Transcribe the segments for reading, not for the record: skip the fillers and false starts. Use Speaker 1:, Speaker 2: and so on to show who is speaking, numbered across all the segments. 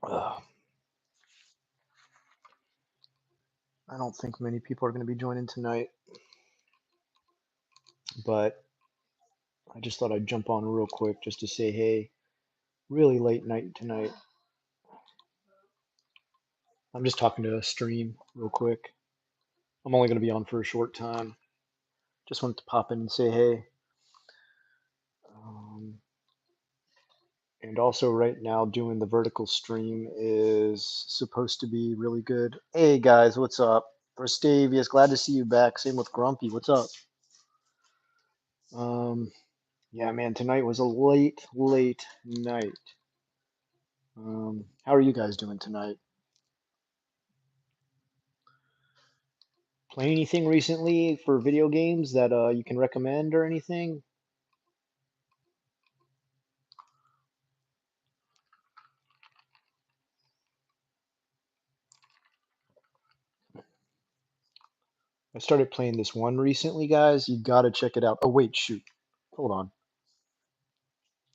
Speaker 1: Ugh, I don't think many people are going to be joining tonight, but I just thought I'd jump on real quick just to say, hey, really late night tonight. I'm just talking to a stream real quick. I'm only going to be on for a short time. Just wanted to pop in and say, hey. Um, and also, right now, doing the vertical stream is supposed to be really good. Hey, guys, what's up? Rastavius, glad to see you back. Same with Grumpy. What's up? Um, yeah, man, tonight was a late night. How are you guys doing tonight? Playing anything recently for video games that you can recommend or anything? I started playing this one recently, guys. You gotta check it out. Oh, wait, shoot. Hold on.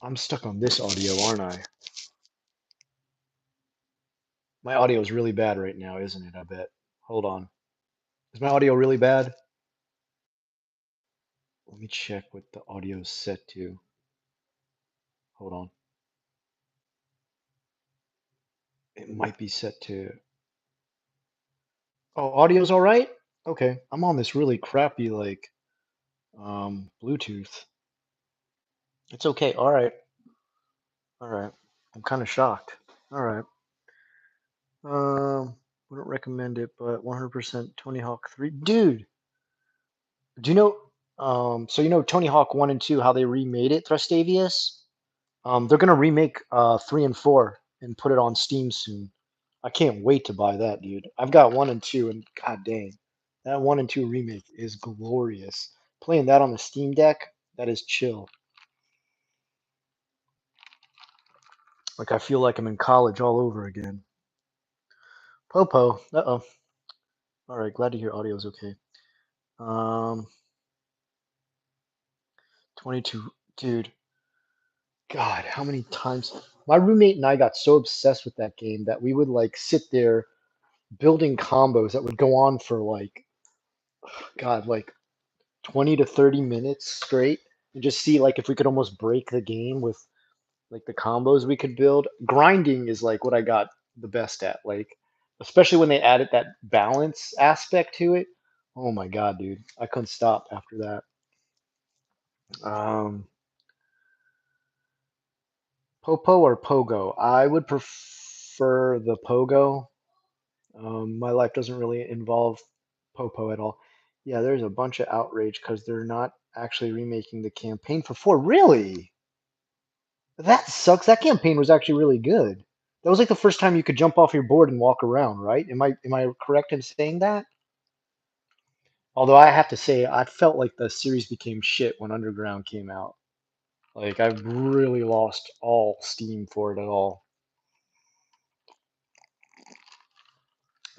Speaker 1: I'm stuck on this audio, aren't I? My audio is really bad right now, isn't it? I bet. Hold on. Is my audio really bad? Let me check what the audio is set to. Hold on. It might be set to. Oh, audio's all right? Okay. I'm on this really crappy, like, Bluetooth. It's okay. All right. All right. I'm kind of shocked. All right. Wouldn't recommend it, but 100% Tony Hawk 3. Dude, do you know, so you know Tony Hawk 1 and 2, how they remade it, Thrustavius? They're gonna remake 3 and 4 and put it on Steam soon. I can't wait to buy that, dude. I've got 1 and 2, and god dang, that 1 and 2 remake is glorious. Playing that on the Steam Deck, that is chill. Like I feel like I'm in college all over again. Popo, uh-oh. All right, glad to hear audio's okay. Um, 22, dude. God, how many times my roommate and I got so obsessed with that game that we would like sit there building combos that would go on for like God, like 20 to 30 minutes straight and just see like if we could almost break the game with like the combos we could build. Grinding is like what I got the best at, like especially when they added that balance aspect to it. Oh my God, dude. I couldn't stop after that. Um Popo or Pogo? I would prefer the Pogo. My life doesn't really involve Popo at all. Yeah, there's a bunch of outrage because they're not actually remaking the campaign for 4. Really? That sucks. That campaign was actually really good. That was like the first time you could jump off your board and walk around, right? Am I correct in saying that? Although I have to say, I felt like the series became shit when Underground came out. Like I've really lost all steam for it at all.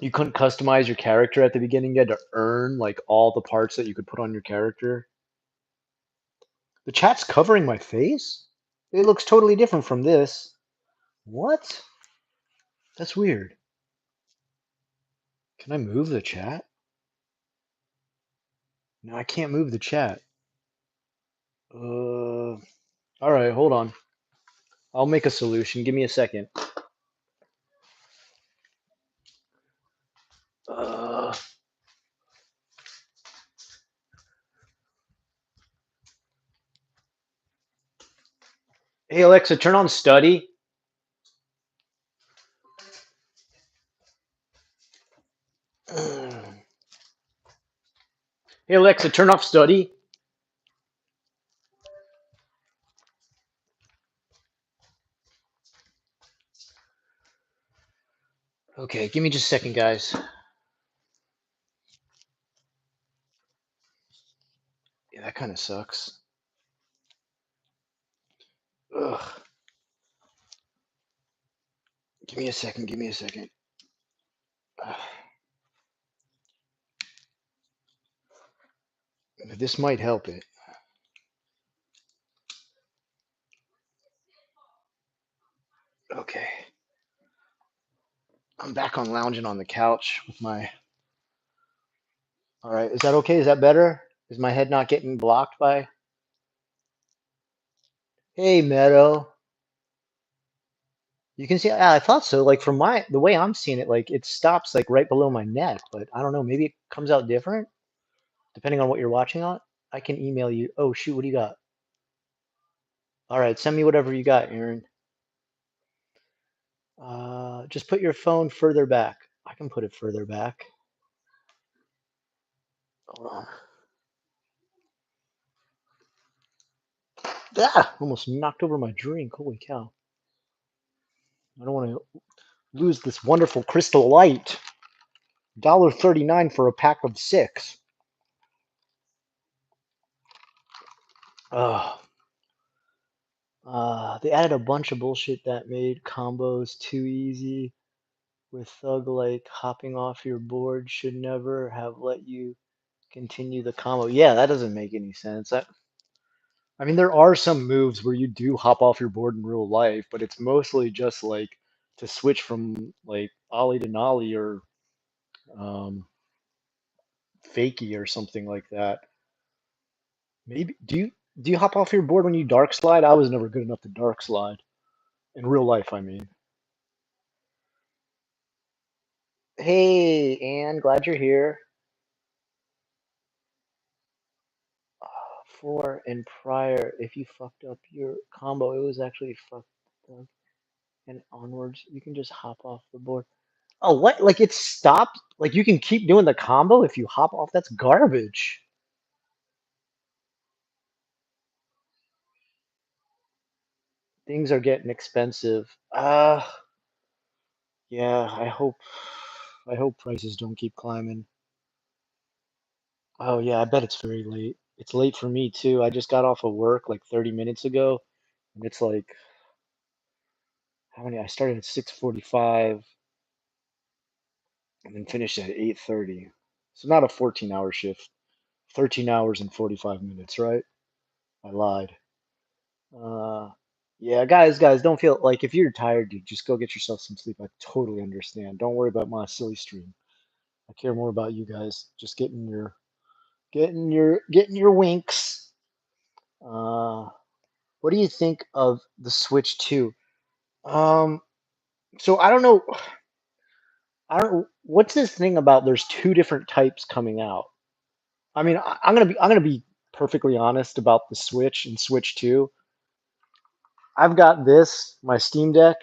Speaker 1: You couldn't customize your character at the beginning. You had to earn like all the parts that you could put on your character. The chat's covering my face? It looks totally different from this. What? That's weird. Can I move the chat? No, I can't move the chat. All right, hold on. I'll make a solution. Give me a second. Uh, hey Alexa, turn on study. Hey Alexa, turn off study. Okay, give me just a second, guys. Yeah, that kind of sucks. Ugh. Give me a second. Give me a second. Ugh. This might help it. Okay. I'm back on lounging on the couch with my. All right, is that okay? Is that better? Is my head not getting blocked by? Hey, Meadow. You can see. Yeah, I thought so. Like from the way I'm seeing it, like it stops like right below my neck, but I don't know. Maybe it comes out different depending on what you're watching on. I can email you. Oh shoot, what do you got? All right, send me whatever you got, Aaron. Just put your phone further back. I can put it further back. Hold on. Ah, almost knocked over my drink. Holy cow! I don't want to lose this wonderful crystal light. $1.39 for a pack of six. Ugh. They added a bunch of bullshit that made combos too easy. With Thug like hopping off your board should never have let you continue the combo. Yeah, that doesn't make any sense. I mean, there are some moves where you do hop off your board in real life, but it's mostly just like to switch from like ollie to nollie or um, fakie or something like that. Maybe do you hop off your board when you dark slide? I was never good enough to dark slide in real life. I mean, hey, Anne, glad you're here. Four and prior, if you fucked up your combo, it was actually fucked up. And onwards, you can just hop off the board. Oh, what? Like it stopped? Like you can keep doing the combo if you hop off? That's garbage. Things are getting expensive. Yeah, I hope prices don't keep climbing. Oh yeah, I bet it's very late. It's late for me too. I just got off of work like 30 minutes ago, and it's like how many? I started at 6:45 and then finished at 8:30. So not a 14-hour shift. 13 hours and 45 minutes, right? I lied. Uh, yeah, guys, don't feel like if you're tired, dude, just go get yourself some sleep. I totally understand. Don't worry about my silly stream. I care more about you guys just getting your winks. Uh, what do you think of the Switch 2? Um, so I don't know. I don't. What's this thing about? There's two different types coming out. I mean, I'm gonna be perfectly honest about the Switch and Switch 2. I've got this, my Steam Deck.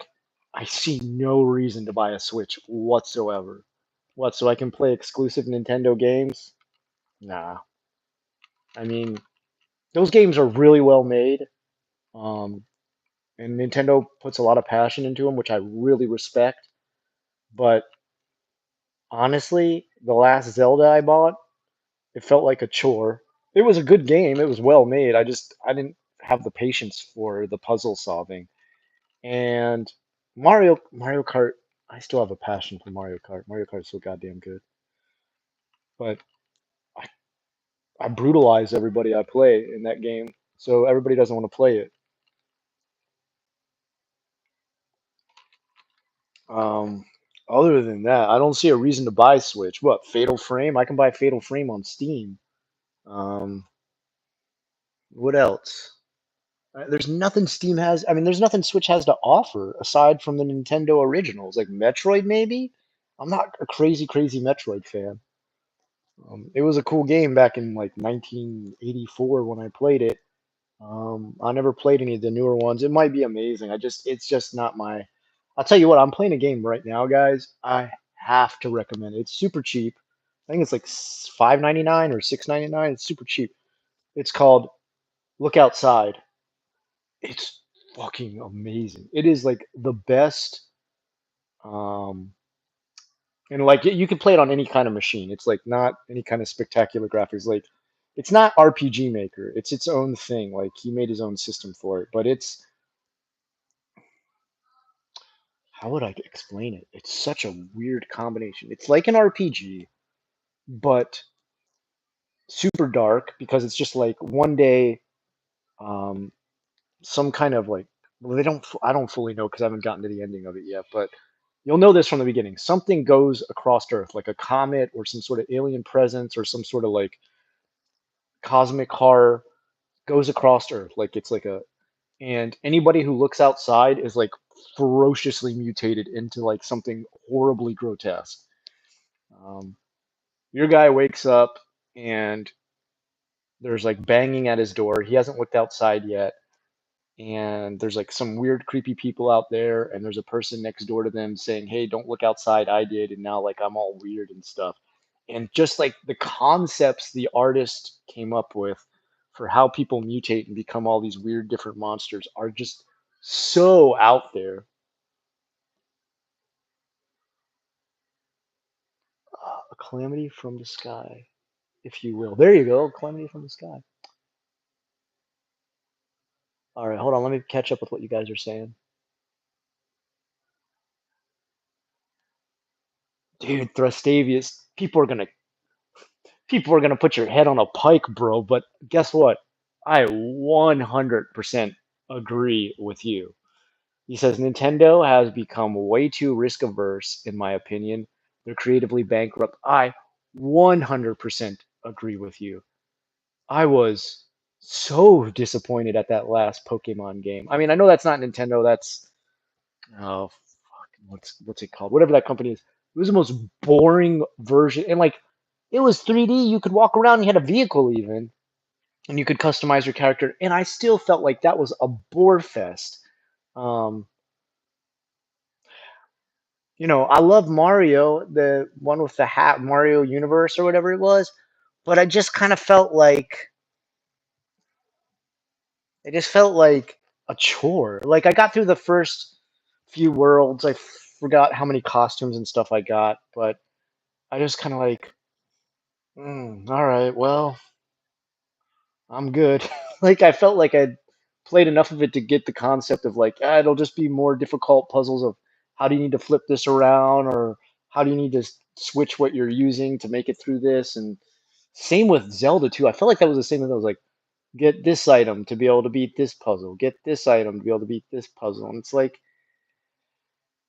Speaker 1: I see no reason to buy a Switch whatsoever. What, so I can play exclusive Nintendo games? Nah. I mean, those games are really well made. Um, and Nintendo puts a lot of passion into them, which I really respect. But honestly, the last Zelda I bought, it felt like a chore. It was a good game. It was well made. I didn't have the patience for the puzzle solving. And Mario Kart, I still have a passion for Mario Kart. Mario Kart is so goddamn good. But I, I brutalize everybody I play in that game, so everybody doesn't want to play it. Um, Other than that, I don't see a reason to buy Switch. What, Fatal Frame? I can buy Fatal Frame on Steam. Um, what else? There's nothing Steam has. I mean, there's nothing Switch has to offer aside from the Nintendo originals, like Metroid, maybe. I'm not a crazy, crazy Metroid fan. It was a cool game back in like 1984 when I played it. I never played any of the newer ones. It might be amazing. It's just not my. I'll tell you what, I'm playing a game right now, guys. I have to recommend it. It's super cheap. I think it's like 5.99 or 6.99. It's super cheap. It's called Look Outside. It's fucking amazing. It is like the best. Um, and like you can play it on any kind of machine. It's like not any kind of spectacular graphics. Like it's not RPG Maker. It's its own thing. Like he made his own system for it. But it's how would I explain it? It's such a weird combination. It's like an RPG, but super dark because it's just like one day, um, some kind of like well, they don't. I don't fully know because I haven't gotten to the ending of it yet. But You'll know this from the beginning. Something goes across Earth, like a comet or some sort of alien presence or some sort of like cosmic horror goes across Earth. Like it's like a, and anybody who looks outside is like ferociously mutated into like something horribly grotesque. Um, your guy wakes up and there's like banging at his door. He hasn't looked outside yet. And there's like some weird, creepy people out there. And there's a person next door to them saying, "Hey, don't look outside. I did." And now, like, I'm all weird and stuff. And just like the concepts the artist came up with for how people mutate and become all these weird, different monsters are just so out there. A calamity from the sky, if you will. There you go. Calamity from the sky. All right, hold on. Let me catch up with what you guys are saying. Dude, Thrustavius, people are gonna put your head on a pike, bro. But guess what? I 100% agree with you. He says Nintendo has become way too risk averse, in my opinion. They're creatively bankrupt. I 100% agree with you. I was so disappointed at that last Pokemon game. I mean, I know that's not Nintendo. That's oh fuck, what's it called? Whatever that company is. It was the most boring version, and like it was 3D. You could walk around. You had a vehicle even, and you could customize your character. And I still felt like that was a bore fest. Um, I love Mario, the one with the hat, Mario Universe or whatever it was, but I just kind of felt like it just felt like a chore. Like I got through the first few worlds. I forgot how many costumes and stuff I got, but I just kind of like, all right, well, I'm good. Like I felt like I'd played enough of it to get the concept of like, it'll just be more difficult puzzles of how do you need to flip this around or how do you need to switch what you're using to make it through this. And same with Zelda too. I felt like that was the same thing. I was like, get this item to be able to beat this puzzle, get this item to be able to beat this puzzle. And it's like,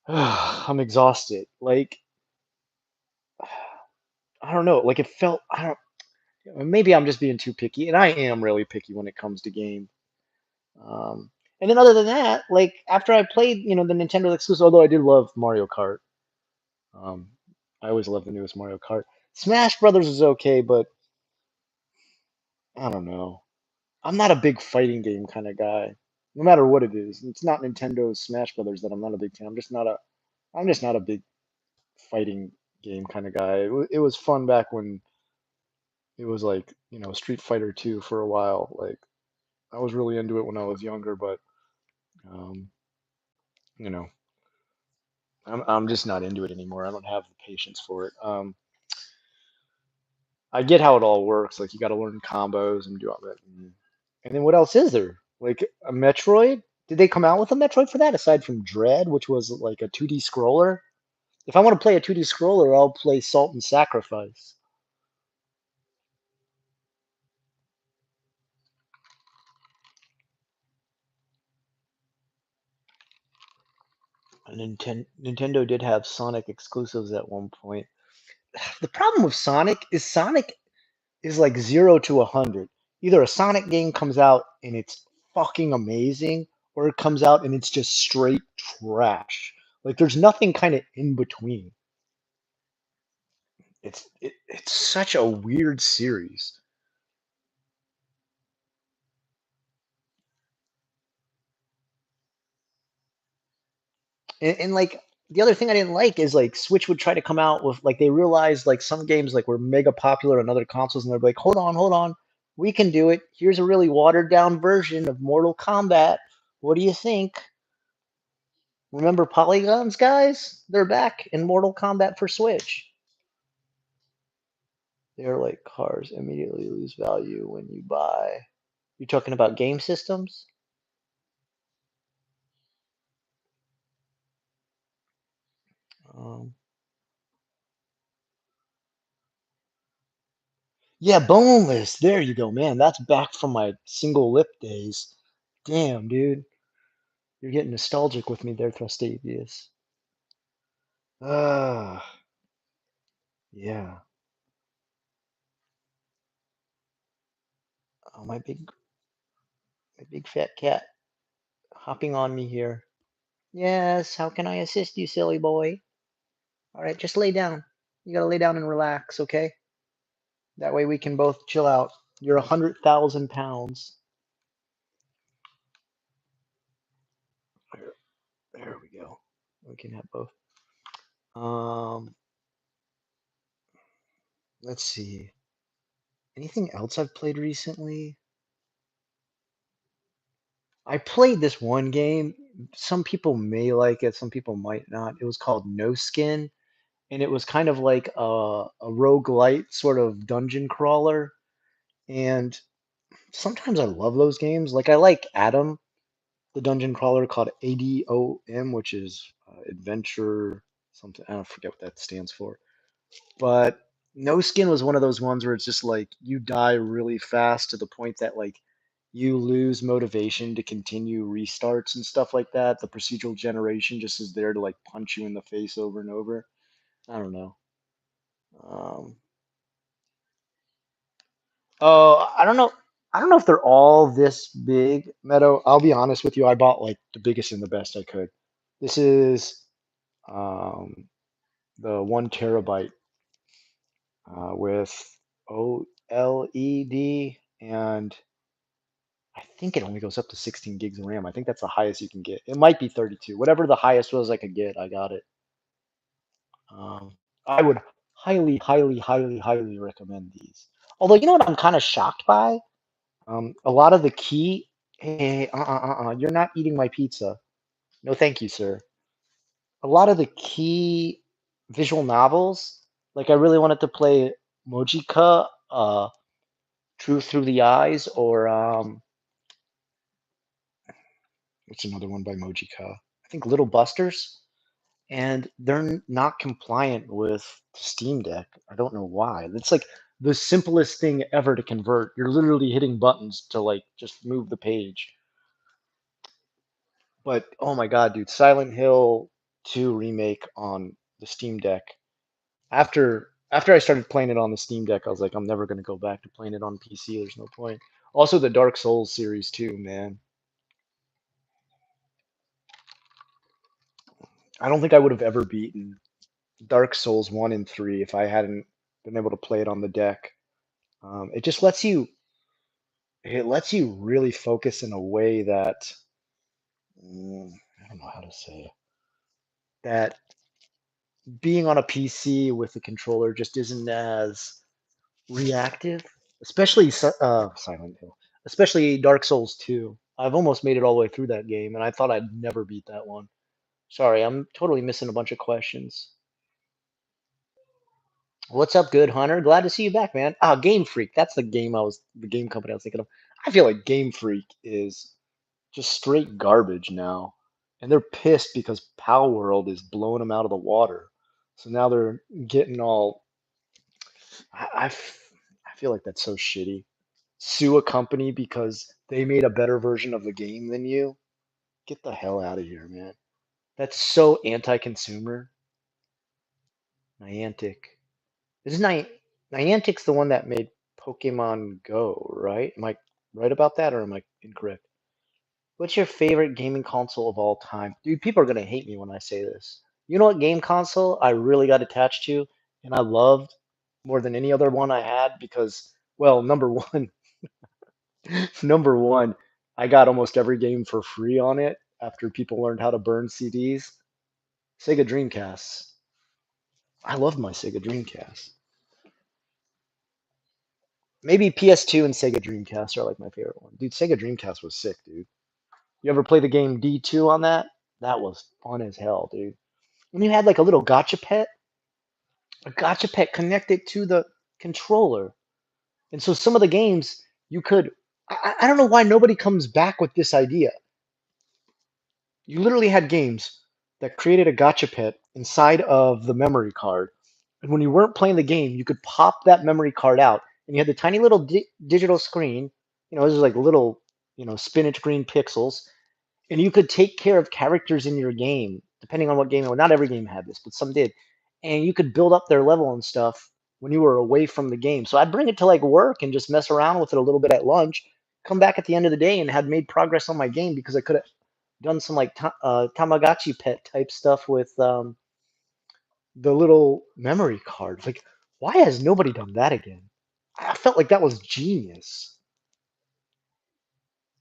Speaker 1: I'm exhausted. Like, I don't know. Like it felt, I don't, maybe I'm just being too picky, and I am really picky when it comes to game. Um, and then other than that, like after I played, the Nintendo exclusive, although I did love Mario Kart. Um, I always love the newest Mario Kart. Smash Brothers is okay, but I don't know. I'm not a big fighting game kind of guy. No matter what it is, it's not Nintendo's Smash Brothers that I'm not a big fan. I'm just not a big fighting game kind of guy. It was fun back when it was like Street Fighter 2 for a while. Like I was really into it when I was younger, but um, you know, I'm just not into it anymore. I don't have the patience for it. I get how it all works. Like you got to learn combos and do all that. And then what else is there? Like a Metroid? Did they come out with a Metroid for that aside from Dread, which was like a 2D scroller? If I want to play a 2D scroller, I'll play Salt and Sacrifice. And Nintendo did have Sonic exclusives at one point. The problem with Sonic is like 0 to 100. Either a Sonic game comes out and it's fucking amazing, or it comes out and it's just straight trash. Like there's nothing kind of in between. It's such a weird series. And like the other thing I didn't like is like Switch would try to come out with like they realized like some games like were mega popular on other consoles and they're like, hold on, we can do it. Here's a really watered down version of Mortal Kombat. What do you think? Remember polygons, guys? They're back in Mortal Kombat for Switch. They're like cars immediately lose value when you buy. You're talking about game systems? Um, yeah, boneless. There you go, man. That's back from my single lip days. Damn, dude. You're getting nostalgic with me there, Thrustavius. Ah, yeah. Oh, my big fat cat hopping on me here. Yes, how can I assist you, silly boy? All right, just lay down. You gotta lay down and relax, okay? That way we can both chill out. You're 100,000 pounds. There, there we go. We can have both. Um, let's see. Anything else I've played recently? I played this one game. Some people may like it, some people might not. It was called No Skin, and it was kind of like a roguelite sort of dungeon crawler. And sometimes I love those games. Like I like Adam, the dungeon crawler called ADOM, which is adventure something. I don't forget what that stands for. But No Skin was one of those ones where it's just like you die really fast to the point that like you lose motivation to continue restarts and stuff like that. The procedural generation just is there to like punch you in the face over and over. I don't know. Um, oh, I don't know. I don't know if they're all this big, Meadow. I'll be honest with you. I bought like the biggest and the best I could. This is um, the 1 terabyte with OLED, and I think it only goes up to 16 gigs of RAM. I think that's the highest you can get. It might be 32. Whatever the highest was I could get, I got it. Um, I would highly, highly, highly, highly recommend these. Although, you know what I'm kind of shocked by? A lot of the key. Hey, you're not eating my pizza. No, thank you, sir. A lot of the key visual novels, like I really wanted to play Mojika, Truth Through the Eyes, or what's another one by Mojika? I think Little Busters, and they're not compliant with Steam Deck. I don't know why. It's like the simplest thing ever to convert. You're literally hitting buttons to like just move the page. But oh my God, dude, Silent Hill 2 remake on the Steam Deck. After I started playing it on the Steam Deck, I was like, I'm never gonna go back to playing it on PC. There's no point. Also, the Dark Souls series too, man. I don't think I would have ever beaten Dark Souls 1 and 3 if I hadn't been able to play it on the deck. It just lets you really focus in a way that I don't know how to say it, that being on a PC with a controller just isn't as reactive, especially Silent Hill, especially Dark Souls 2. I've almost made it all the way through that game, and I thought I'd never beat that one. Sorry, I'm totally missing a bunch of questions. What's up, good Hunter? Glad to see you back, man. Ah, Game Freak. That's the game company I was thinking of. I feel like Game Freak is just straight garbage now, and they're pissed because Pal World is blowing them out of the water. So now they're getting all. I feel like that's so shitty. Sue a company because they made a better version of the game than you. Get the hell out of here, man. That's so anti-consumer. Niantic. This is Niantic's the one that made Pokemon Go, right? Am I right about that or am I incorrect? What's your favorite gaming console of all time? Dude, people are gonna hate me when I say this. You know what game console I really got attached to and I loved more than any other one I had because, well, number one, number one, I got almost every game for free on it after people learned how to burn CDs. Sega Dreamcast. I loved my Sega Dreamcast. Maybe PS2 and Sega Dreamcast are like my favorite one. Dude, Sega Dreamcast was sick, dude. You ever play the game D2 on that? That was fun as hell, dude. And you had like a gotcha pet connected to the controller. And so some of the games you could, I don't know why nobody comes back with this idea. You literally had games that created a gotcha pet inside of the memory card. And when you weren't playing the game, you could pop that memory card out and you had the tiny little digital screen. This is like little, spinach green pixels. And you could take care of characters in your game depending on what game. Well, not every game had this, but some did, and you could build up their level and stuff when you were away from the game. So I'd bring it to like work and just mess around with it a little bit at lunch. Come back at the end of the day and had made progress on my game because I could have done some like Tamagotchi pet type stuff with the little memory cards. Like, why has nobody done that again? I felt like that was genius.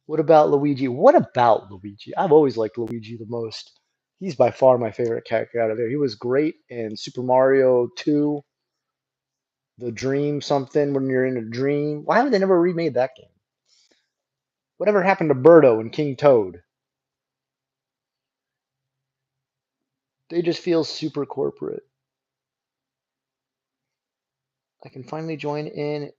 Speaker 1: What about Luigi? What about Luigi? I've always liked Luigi the most. He's by far my favorite character out of there. He was great in Super Mario 2, the dream something when you're in a dream. Why haven't they never remade that game? Whatever happened to Birdo and King Toad? They just feel super corporate. I can finally join in.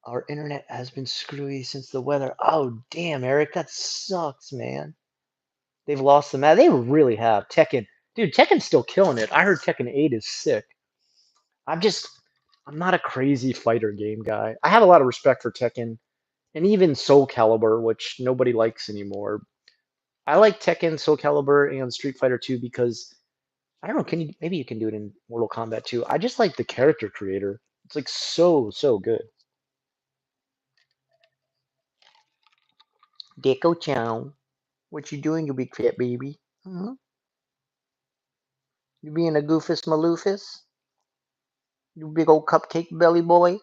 Speaker 1: Our internet has been screwy since the weather. Oh, damn, Eric, that sucks, man. They've lost the match. They really have. Tekken. Dude, Tekken's still killing it. I heard Tekken 8 is sick. I'm just, I'm not a crazy fighter game guy. I have a lot of respect for Tekken and even Soul Calibur, which nobody likes anymore. I like Tekken, Soul Calibur, and Street Fighter 2 because I don't know. Can you maybe you can do it in Mortal Kombat 2? I just like the character creator. It's like so good. Deco Chow, what you doing, you big fat baby? Hmm. You being a goofus maloofus? You big old cupcake belly boy?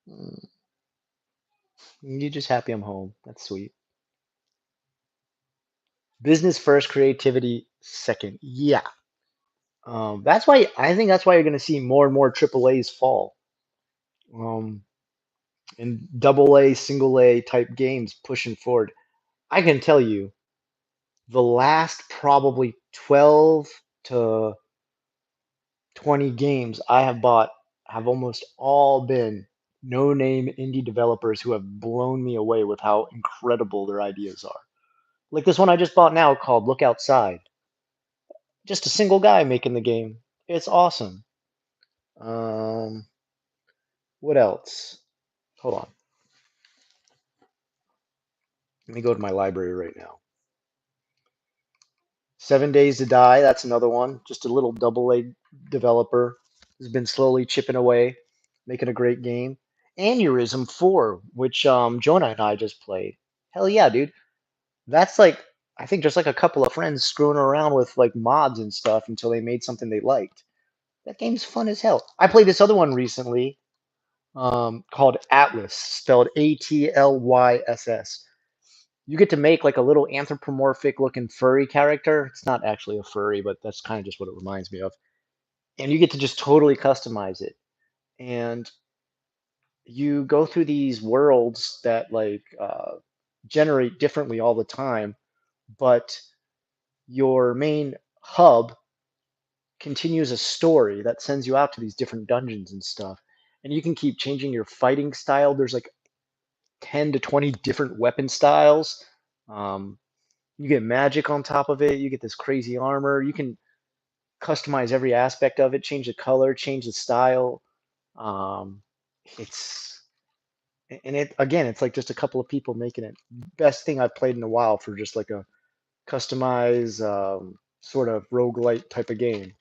Speaker 1: Mm, you just happy I'm home. That's sweet. Business first, creativity second. Yeah. That's why I think that's why you're going to see more and more triple A's fall. Um, and double A, single A type games pushing forward. I can tell you the last probably 12 to 20 games I have bought have almost all been no name indie developers who have blown me away with how incredible their ideas are. Like this one I just bought now called Look Outside. Just a single guy making the game. It's awesome. Um, what else? Hold on. Let me go to my library right now. 7 Days to Die, that's another one. Just a little double A developer who's been slowly chipping away, making a great game. Aneurysm 4, which Jonah and I just played. Hell yeah, dude. That's like I think just like a couple of friends screwing around with like mods and stuff until they made something they liked. That game's fun as hell. I played this other one recently called Atlas, spelled Atlyss. You get to make like a little anthropomorphic looking furry character. It's not actually a furry, but that's kind of just what it reminds me of. And you get to just totally customize it. And you go through these worlds that like generate differently all the time, but your main hub continues a story that sends you out to these different dungeons and stuff. And you can keep changing your fighting style. There's like 10 to 20 different weapon styles. Um, you get magic on top of it. You get this crazy armor. You can customize every aspect of it, change the color, change the style. Um, it's and it again, it's like just a couple of people making it. Best thing I've played in a while for just like a customized sort of roguelite type of game.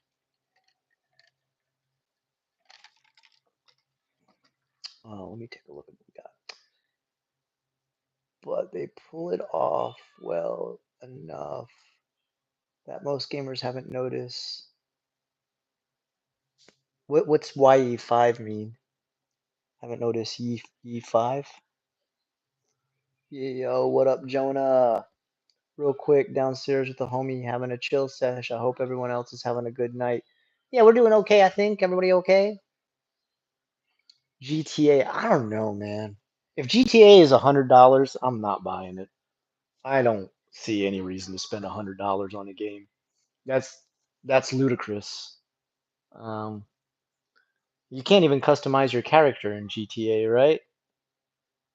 Speaker 1: Let me take a look at what we got. But they pull it off well enough that most gamers haven't noticed. What's YE5 mean? Haven't noticed E5? Yo, what up, Jonah? Real quick, downstairs with the homie having a chill sesh. I hope everyone else is having a good night. Yeah, we're doing okay, I think. Everybody okay? GTA, I don't know, man. If GTA is $100, I'm not buying it. I don't see any reason to spend $100 on a game. That's that's ludicrous. Um, you can't even customize your character in GTA, right?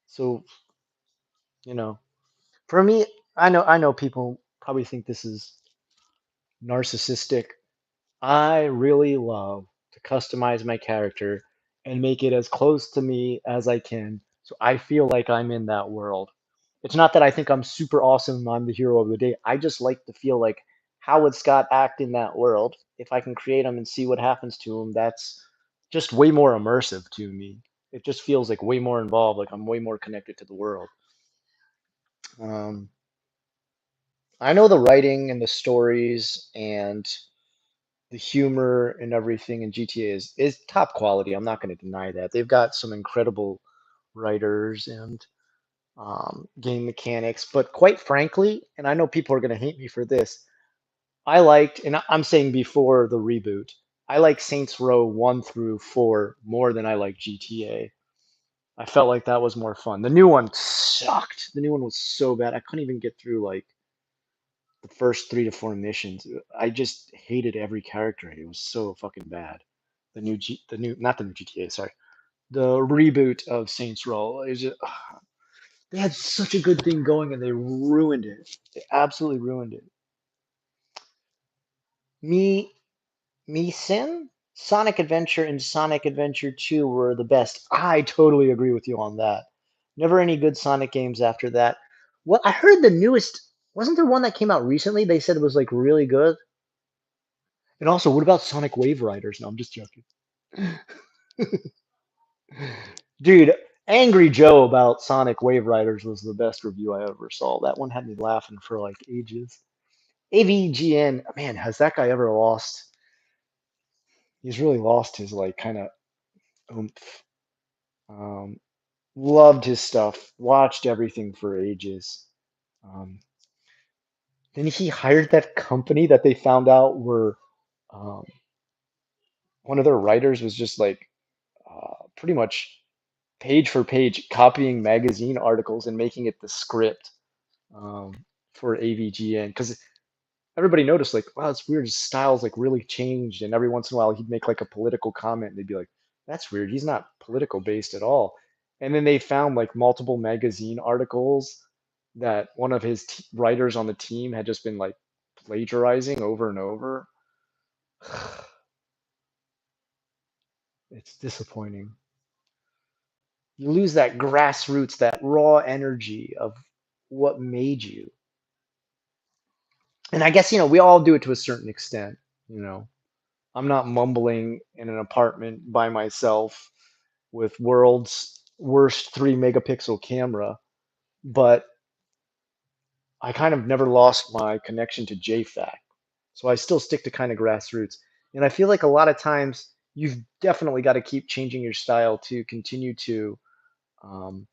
Speaker 1: So, you know, for me, I know people probably think this is narcissistic. I really love to customize my character and make it as close to me as I can so I feel like I'm in that world. It's not that I think I'm super awesome, I'm the hero of the day. I just like to feel like how would Scott act in that world? If I can create him and see what happens to him, that's just way more immersive to me. It just feels like way more involved, like I'm way more connected to the world. Um, I know the writing and the stories and the humor and everything in GTA is top quality. I'm not going to deny that. They've got some incredible writers and game mechanics, but quite frankly, and I know people are going to hate me for this, I liked, and I'm saying before the reboot, I like Saints Row 1 through 4 more than I like GTA. I felt like that was more fun. The new one sucked. The new one was so bad. I couldn't even get through like the first 3 to 4 missions. I just hated every character. It was so fucking bad. The new, not the new GTA, sorry, the reboot of Saints Row. Is just, they had such a good thing going and they ruined it. They absolutely ruined it. Me, me, Sin, Sonic Adventure and Sonic Adventure 2 were the best. I totally agree with you on that. Never any good Sonic games after that. Well, I heard the newest, wasn't there one that came out recently? They said it was like really good. And also, what about Sonic Wave Riders? No, I'm just joking. Dude, Angry Joe about Sonic Wave Riders was the best review I ever saw. That one had me laughing for like ages. AVGN, man, has that guy ever lost? He's really lost his like kind of oomph. Um, loved his stuff, watched everything for ages. Um, then he hired that company that they found out were um, one of their writers was just like pretty much page for page copying magazine articles and making it the script um, for AVGN because everybody noticed like wow it's weird his style's like really changed and every once in a while he'd make like a political comment and they'd be like that's weird he's not political based at all and then they found like multiple magazine articles that one of his writers on the team had just been like plagiarizing over and over. It's disappointing. You lose that grassroots, that raw energy of what made you. And I guess, we all do it to a certain extent, you know. I'm not mumbling in an apartment by myself with world's worst 3 megapixel camera, but I kind of never lost my connection to JFAC. So I still stick to kind of grassroots. And I feel like a lot of times you've definitely got to keep changing your style to continue to um,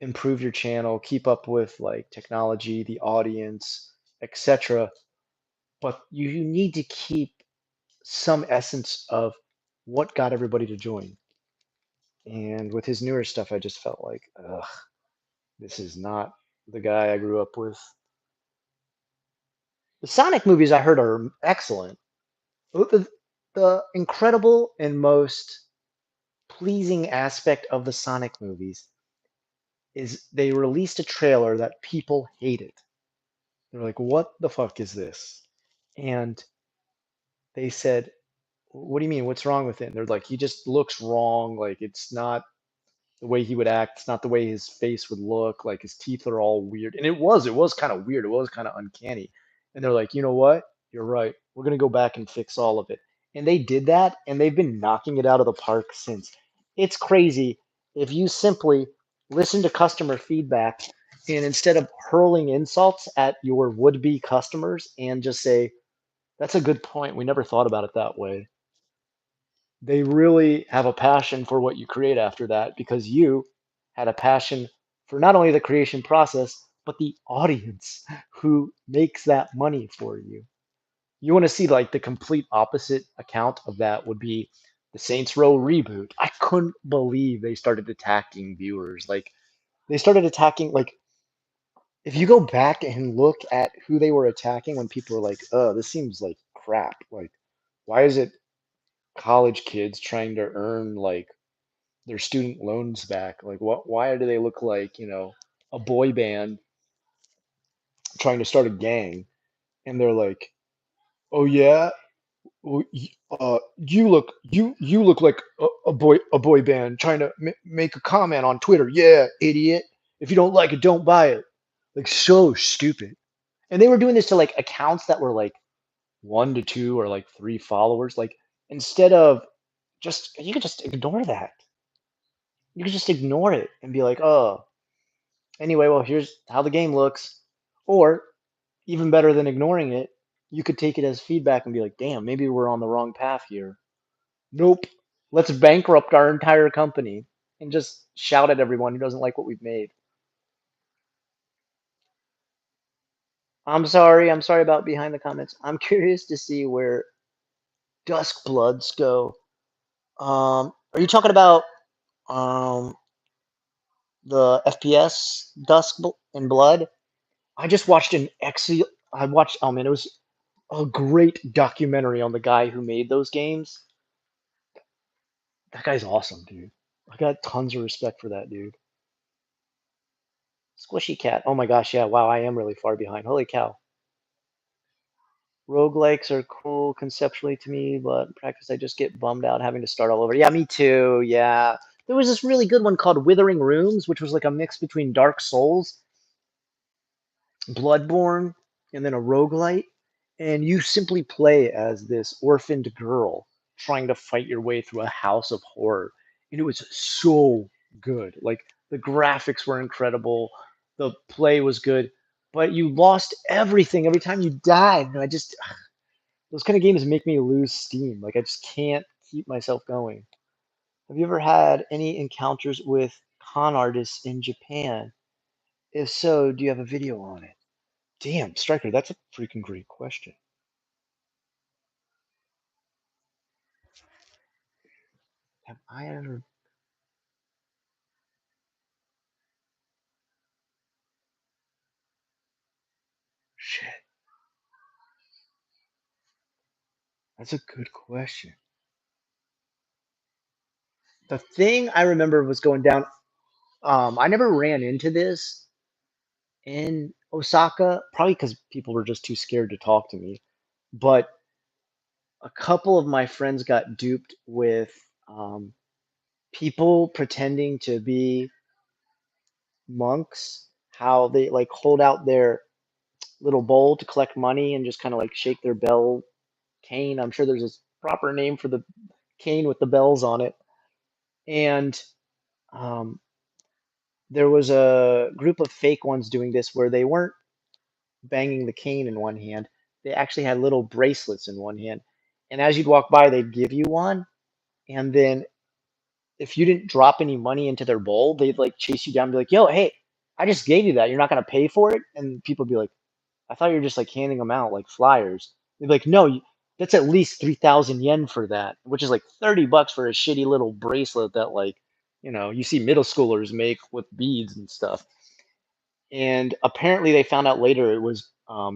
Speaker 1: improve your channel, keep up with like technology, the audience, etc. But you need to keep some essence of what got everybody to join. And with his newer stuff, I just felt like, ugh, this is not the guy I grew up with. The Sonic movies I heard are excellent. The incredible and most pleasing aspect of the Sonic movies is they released a trailer that people hated. They're like, what the fuck is this? And they said, what do you mean? What's wrong with it? And they're like, he just looks wrong. Like, it's not the way he would act. It's not the way his face would look. Like, his teeth are all weird. And it was kind of weird. It was kind of uncanny. And they're like, you know what? You're right. We're going to go back and fix all of it. And they did that, and they've been knocking it out of the park since. It's crazy. If you simply listen to customer feedback and instead of hurling insults at your would-be customers and just say, that's a good point. We never thought about it that way. They really have a passion for what you create after that because you had a passion for not only the creation process, but the audience who makes that money for you. You want to see like the complete opposite account of that would be the Saints Row reboot. I couldn't believe they started attacking viewers. Like they started attacking like if you go back and look at who they were attacking when people were like, "Oh, this seems like crap." Like, why is it college kids trying to earn like their student loans back? Like, what? Why do they look like a boy band trying to start a gang? And they're like, "Oh yeah, well, you look like a boy band trying to make a comment on Twitter. Yeah, idiot." If you don't like it, don't buy it. Like so stupid. And they were doing this to like accounts that were like 1 to 2 or like 3 followers. Like instead of just you could just ignore that. You could just ignore it and be like, oh, anyway, well, here's how the game looks. Or even better than ignoring it, you could take it as feedback and be like, damn, maybe we're on the wrong path here. Nope. Let's bankrupt our entire company and just shout at everyone who doesn't like what we've made. I'm sorry about behind the comments. I'm curious to see where Dusk Bloods go. Are you talking about um the FPS in Blood? I just watched an excellent. I watched. Oh man, it was a great documentary on the guy who made those games. That guy's awesome, dude. I got tons of respect for that dude. Squishy Cat. Oh my gosh, yeah. Wow, I am really far behind. Holy cow. Roguelikes are cool conceptually to me, but in practice I just get bummed out having to start all over. Yeah, me too. Yeah. There was this really good one called Withering Rooms, which was like a mix between Dark Souls, Bloodborne, and then a roguelite. And you simply play as this orphaned girl trying to fight your way through a house of horror. And it was so good. Like the graphics were incredible, the play was good, but you lost everything every time you died. And I just those kind of games make me lose steam. Like I just can't keep myself going. Have you ever had any encounters with con artists in Japan? If so, do you have a video on it? Damn, Striker, that's a freaking great question. Have I ever? Shit, that's a good question. The thing I remember was going down. I never ran into this in Osaka, probably because people were just too scared to talk to me. But a couple of my friends got duped with um, people pretending to be monks, how they like hold out their little bowl to collect money and just kind of like shake their bell cane. I'm sure there's a proper name for the cane with the bells on it. And um, there was a group of fake ones doing this where they weren't banging the cane in one hand. They actually had little bracelets in one hand. And as you'd walk by, they'd give you one. And then if you didn't drop any money into their bowl, they'd like chase you down and be like, yo, hey, I just gave you that. You're not going to pay for it? And people would be like, I thought you were just like handing them out like flyers. They'd be like, no, that's at least 3,000 yen for that, which is like 30 bucks for a shitty little bracelet that like, you see middle schoolers make with beads and stuff. And apparently they found out later it was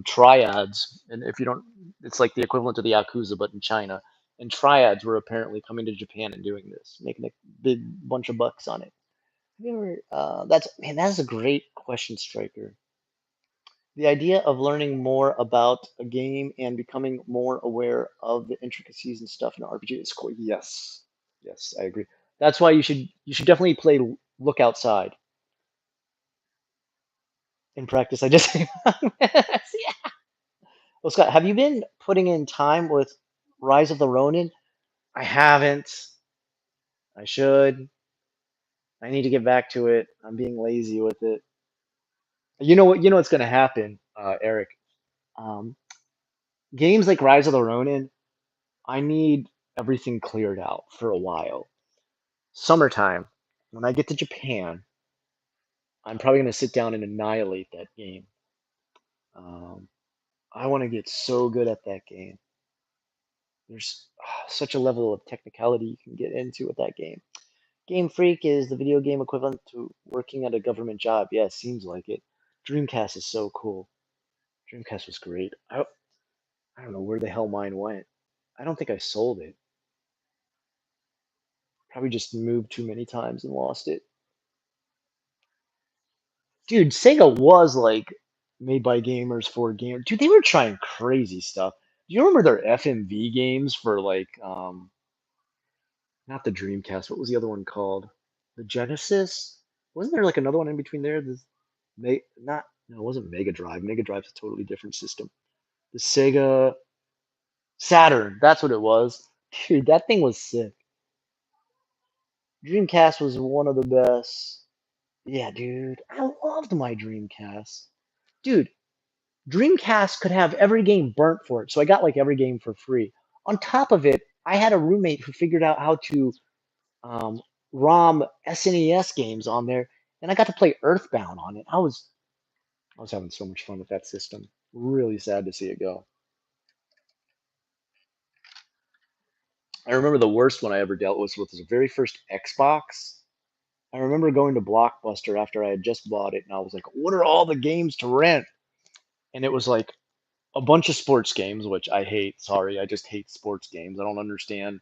Speaker 1: triads. And if you don't, it's like the equivalent to the Yakuza, but in China. And triads were apparently coming to Japan and doing this, making a big bunch of bucks on it. Have you ever, that's, man, that's a great question, Striker. The idea of learning more about a game and becoming more aware of the intricacies and stuff in an RPG is cool. Yes, yes, I agree. That's why you should definitely play Look Outside in practice. I just yeah. Well, Scott, have you been putting in time with Rise of the Ronin? I haven't. I should. I need to get back to it. I'm being lazy with it. You know what? You know what's going to happen, Eric. Um, Games like Rise of the Ronin, I need everything cleared out for a while. Summertime, when I get to Japan, I'm probably going to sit down and annihilate that game. Um, I want to get so good at that game. There's such a level of technicality you can get into with that game. Game Freak is the video game equivalent to working at a government job. Yeah, it seems like it. Dreamcast is so cool. Dreamcast was great. I don't know where the hell mine went. I don't think I sold it. Probably just moved too many times and lost it. Dude, Sega was like made by gamers for gamers. Dude, they were trying crazy stuff. Do you remember their FMV games for like not the Dreamcast, what was the other one called? The Genesis? Wasn't there like another one in between there? This, not no, it wasn't Mega Drive. Mega Drive's a totally different system. The Sega Saturn, that's what it was. Dude, that thing was sick. Dreamcast was one of the best. Yeah, dude, I loved my Dreamcast. Dude, Dreamcast could have every game burnt for it, so I got like every game for free. On top of it, I had a roommate who figured out how to um, ROM SNES games on there, and I got to play Earthbound on it. I was having so much fun with that system. Really sad to see it go. I remember the worst one I ever dealt with was the very first Xbox. I remember going to Blockbuster after I had just bought it, and I was like, "What are all the games to rent?" And it was like a bunch of sports games, which I hate. Sorry, I just hate sports games. I don't understand.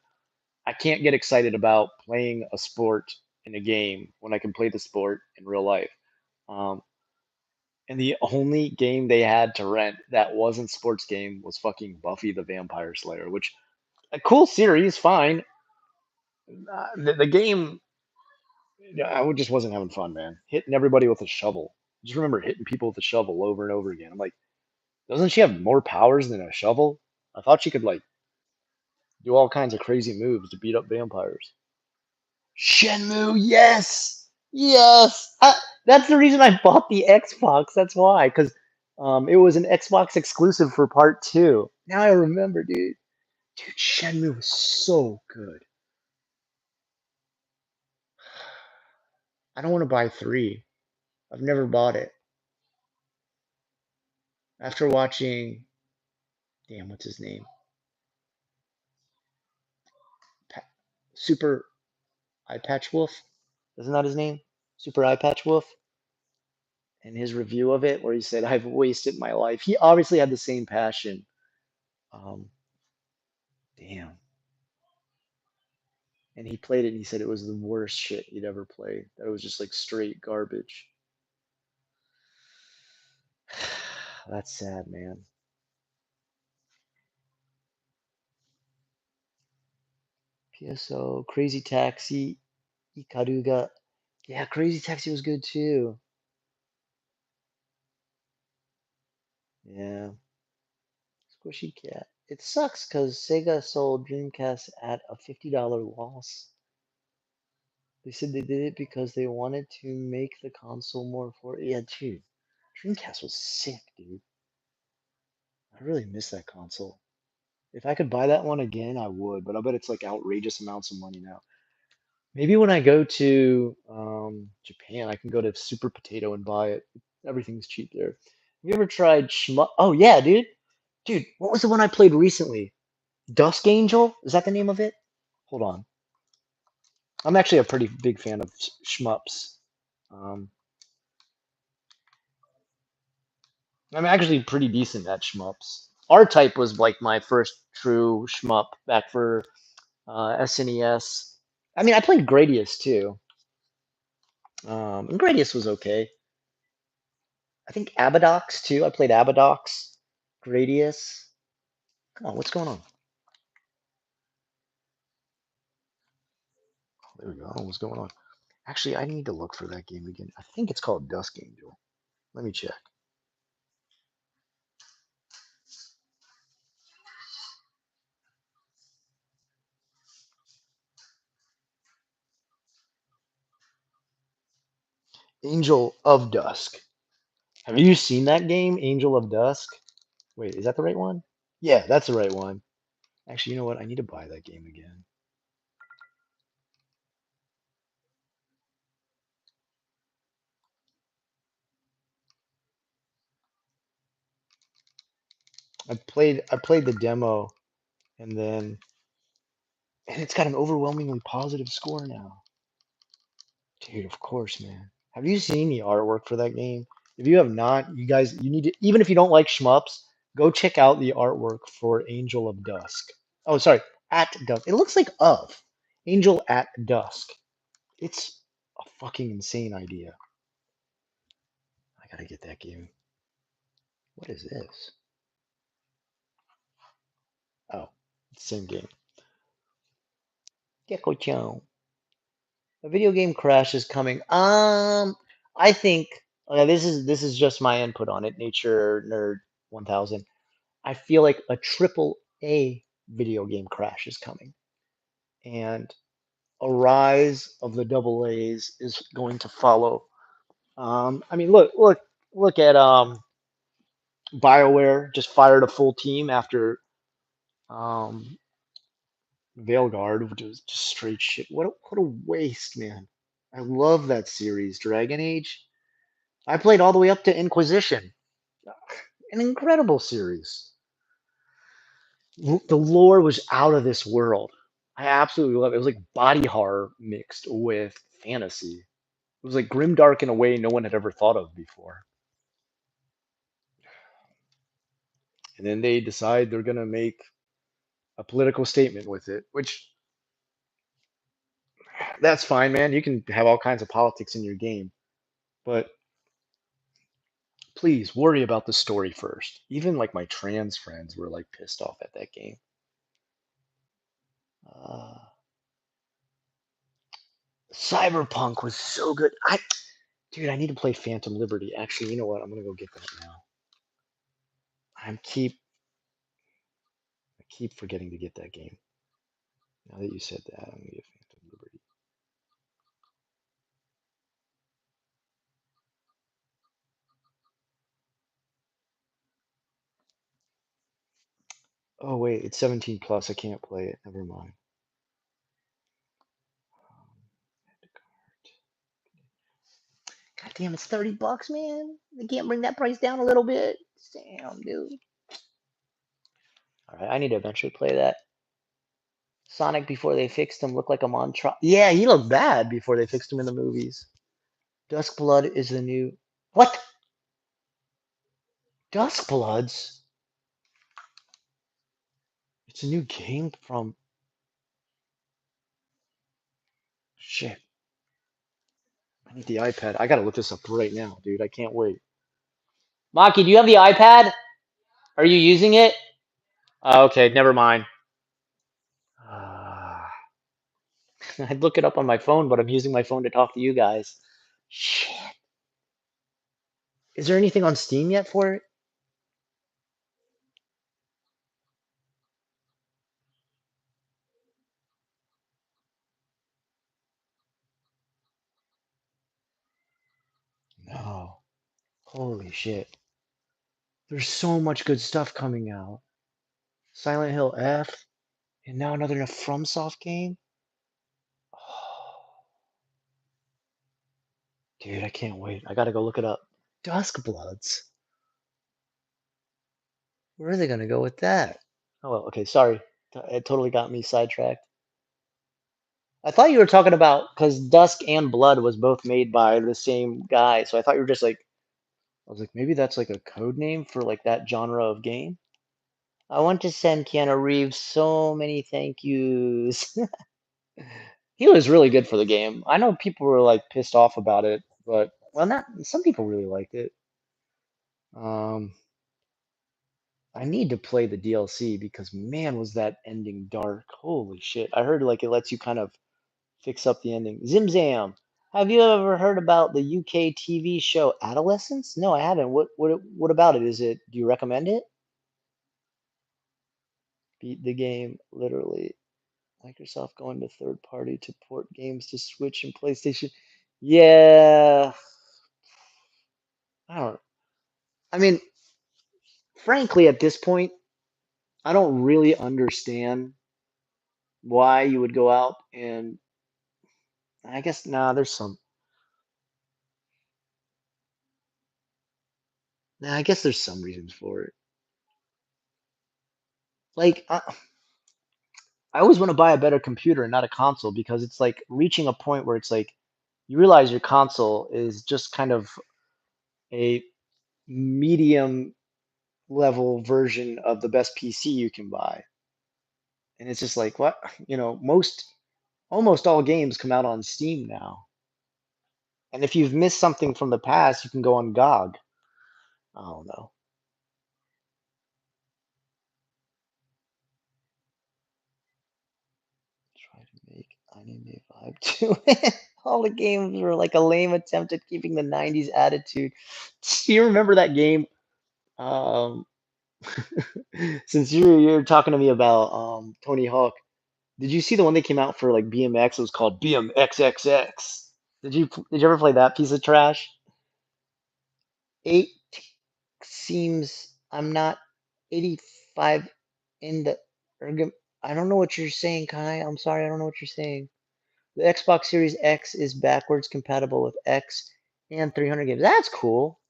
Speaker 1: I can't get excited about playing a sport in a game when I can play the sport in real life. Um, and the only game they had to rent that wasn't sports game was fucking Buffy the Vampire Slayer, which a cool series, fine. The game, just wasn't having fun, man. Hitting everybody with a shovel. Just remember hitting people with a shovel over and over again. I'm like, doesn't she have more powers than a shovel? I thought she could like do all kinds of crazy moves to beat up vampires. Shenmue, yes, yes. That's the reason I bought the Xbox. That's why, because it was an Xbox exclusive for Part Two. Now I remember, dude. Dude, Shenmue was so good. I don't want to buy three. I've never bought it. After watching, damn, what's his name? Pa- Super Eye Patch Wolf. Isn't that his name? Super Eye Patch Wolf. And his review of it, where he said, "I've wasted my life." He obviously had the same passion. Um, damn. And he played it and he said it was the worst shit he'd ever played. That it was just like straight garbage. That's sad, man. PSO, Crazy Taxi, Ikaruga. Yeah, Crazy Taxi was good too. Yeah, Squishy Cat. It sucks because Sega sold Dreamcast at a $50 loss. They said they did it because they wanted to make the console more affordable. Yeah, dude, Dreamcast was sick, dude. I really miss that console. If I could buy that one again, I would, but I bet it's like outrageous amounts of money now. Maybe when I go to Japan, I can go to Super Potato and buy it. Everything's cheap there. Have you ever tried Shmup? Oh yeah, dude. Dude, what was the one I played recently? Dusk Angel? Is that the name of it? Hold on. I'm actually a pretty big fan of shmups. Um, I'm actually pretty decent at shmups. R-Type was like my first true shmup back for SNES. I mean, I played Gradius too. And Gradius was okay. I think Abadox too. I played Abadox, Gradius. Come on, what's going on? There we go. What's going on? Actually, I need to look for that game again. I think it's called Dusk Angel. Let me check. Angel of Dusk. Have you seen that game, Angel of Dusk? Wait, is that the right one? Yeah, that's the right one. Actually, you know what? I need to buy that game again. I played the demo and then and it's got an overwhelmingly positive score now. Dude, of course, man. Have you seen the artwork for that game? If you have not, you guys, you need to, even if you don't like shmups, go check out the artwork for Angel of Dusk. Oh, sorry, at Dusk. It looks like of Angel at Dusk. It's a fucking insane idea. I gotta get that game. What is this? Oh, it's the same game. Gecko-chan. A video game crash is coming. I think okay, this is just my input on it. Nature Nerd 1000. I feel like a triple A video game crash is coming, and a rise of the double A's is going to follow. I mean, look at BioWare just fired a full team after um, Veilguard, which was just straight shit. What a waste, man. I love that series, Dragon Age. I played all the way up to Inquisition. An incredible series. The lore was out of this world. I absolutely love it. It was like body horror mixed with fantasy. It was like grimdark in a way no one had ever thought of before. And then they decide they're gonna make a political statement with it, which that's fine, man. You can have all kinds of politics in your game, but please worry about the story first. Even like my trans friends were like pissed off at that game. Uh, Cyberpunk was so good. Dude, I need to play Phantom Liberty. Actually, you know what? I'm gonna go get that now. I keep forgetting to get that game. Now that you said that, I'm gonna get Phantom Liberty. Oh wait, it's 17 plus. I can't play it. Never mind. Add to cart. God damn, it's $30, man. They can't bring that price down a little bit. Damn, dude. All right, I need to eventually play that. Sonic before they fixed him looked like a Montron. Yeah, he looked bad before they fixed him in the movies. Duskblood is the new. What? Duskbloods? It's a new game from. Shit. I need the iPad. I gotta look this up right now, dude. I can't wait. Maki, do you have the iPad? Are you using it? Okay, never mind. I'd look it up on my phone, but I'm using my phone to talk to you guys. Shit. Is there anything on Steam yet for it? No. Holy shit. There's so much good stuff coming out. Silent Hill F, and now another FromSoft game. Oh, dude, I can't wait. I gotta go look it up. Duskbloods. Where are they gonna go with that? Oh well, okay, sorry. It totally got me sidetracked. I thought you were talking about because Dusk and Blood was both made by the same guy, so I thought you were just like I was like maybe that's like a code name for like that genre of game. I want to send Keanu Reeves so many thank yous. He was really good for the game. I know people were like pissed off about it, but well, not some people really liked it. Um, I need to play the DLC because man, was that ending dark. Holy shit. I heard like it lets you kind of fix up the ending. Zimzam. Have you ever heard about the UK TV show Adolescence? No, I haven't. What about it? Is it do you recommend it? Beat the game literally. Microsoft going to third party to port games to Switch and PlayStation. Yeah, I don't I mean, frankly at this point, I don't really understand why you would go out and I guess there's some I guess there's some reasons for it. Like I always want to buy a better computer and not a console because it's like reaching a point where it's like you realize your console is just kind of a medium level version of the best PC you can buy. And it's just like what, almost all games come out on Steam now. And if you've missed something from the past, you can go on GOG. I don't know. Try to make anime vibe to it.
Speaker 2: All the games were like a lame attempt at keeping the 90s attitude. Do you remember that game? Um, since you're talking to me about Tony Hawk, did you see the one that came out for like BMX? It was called BMXXX. Did you ever play that piece of trash? Eight seems I'm not 85 in the ergon. I don't know what you're saying, Kai. I'm sorry, I don't know what you're saying. The Xbox Series X is backwards compatible with X and 300 games. That's cool.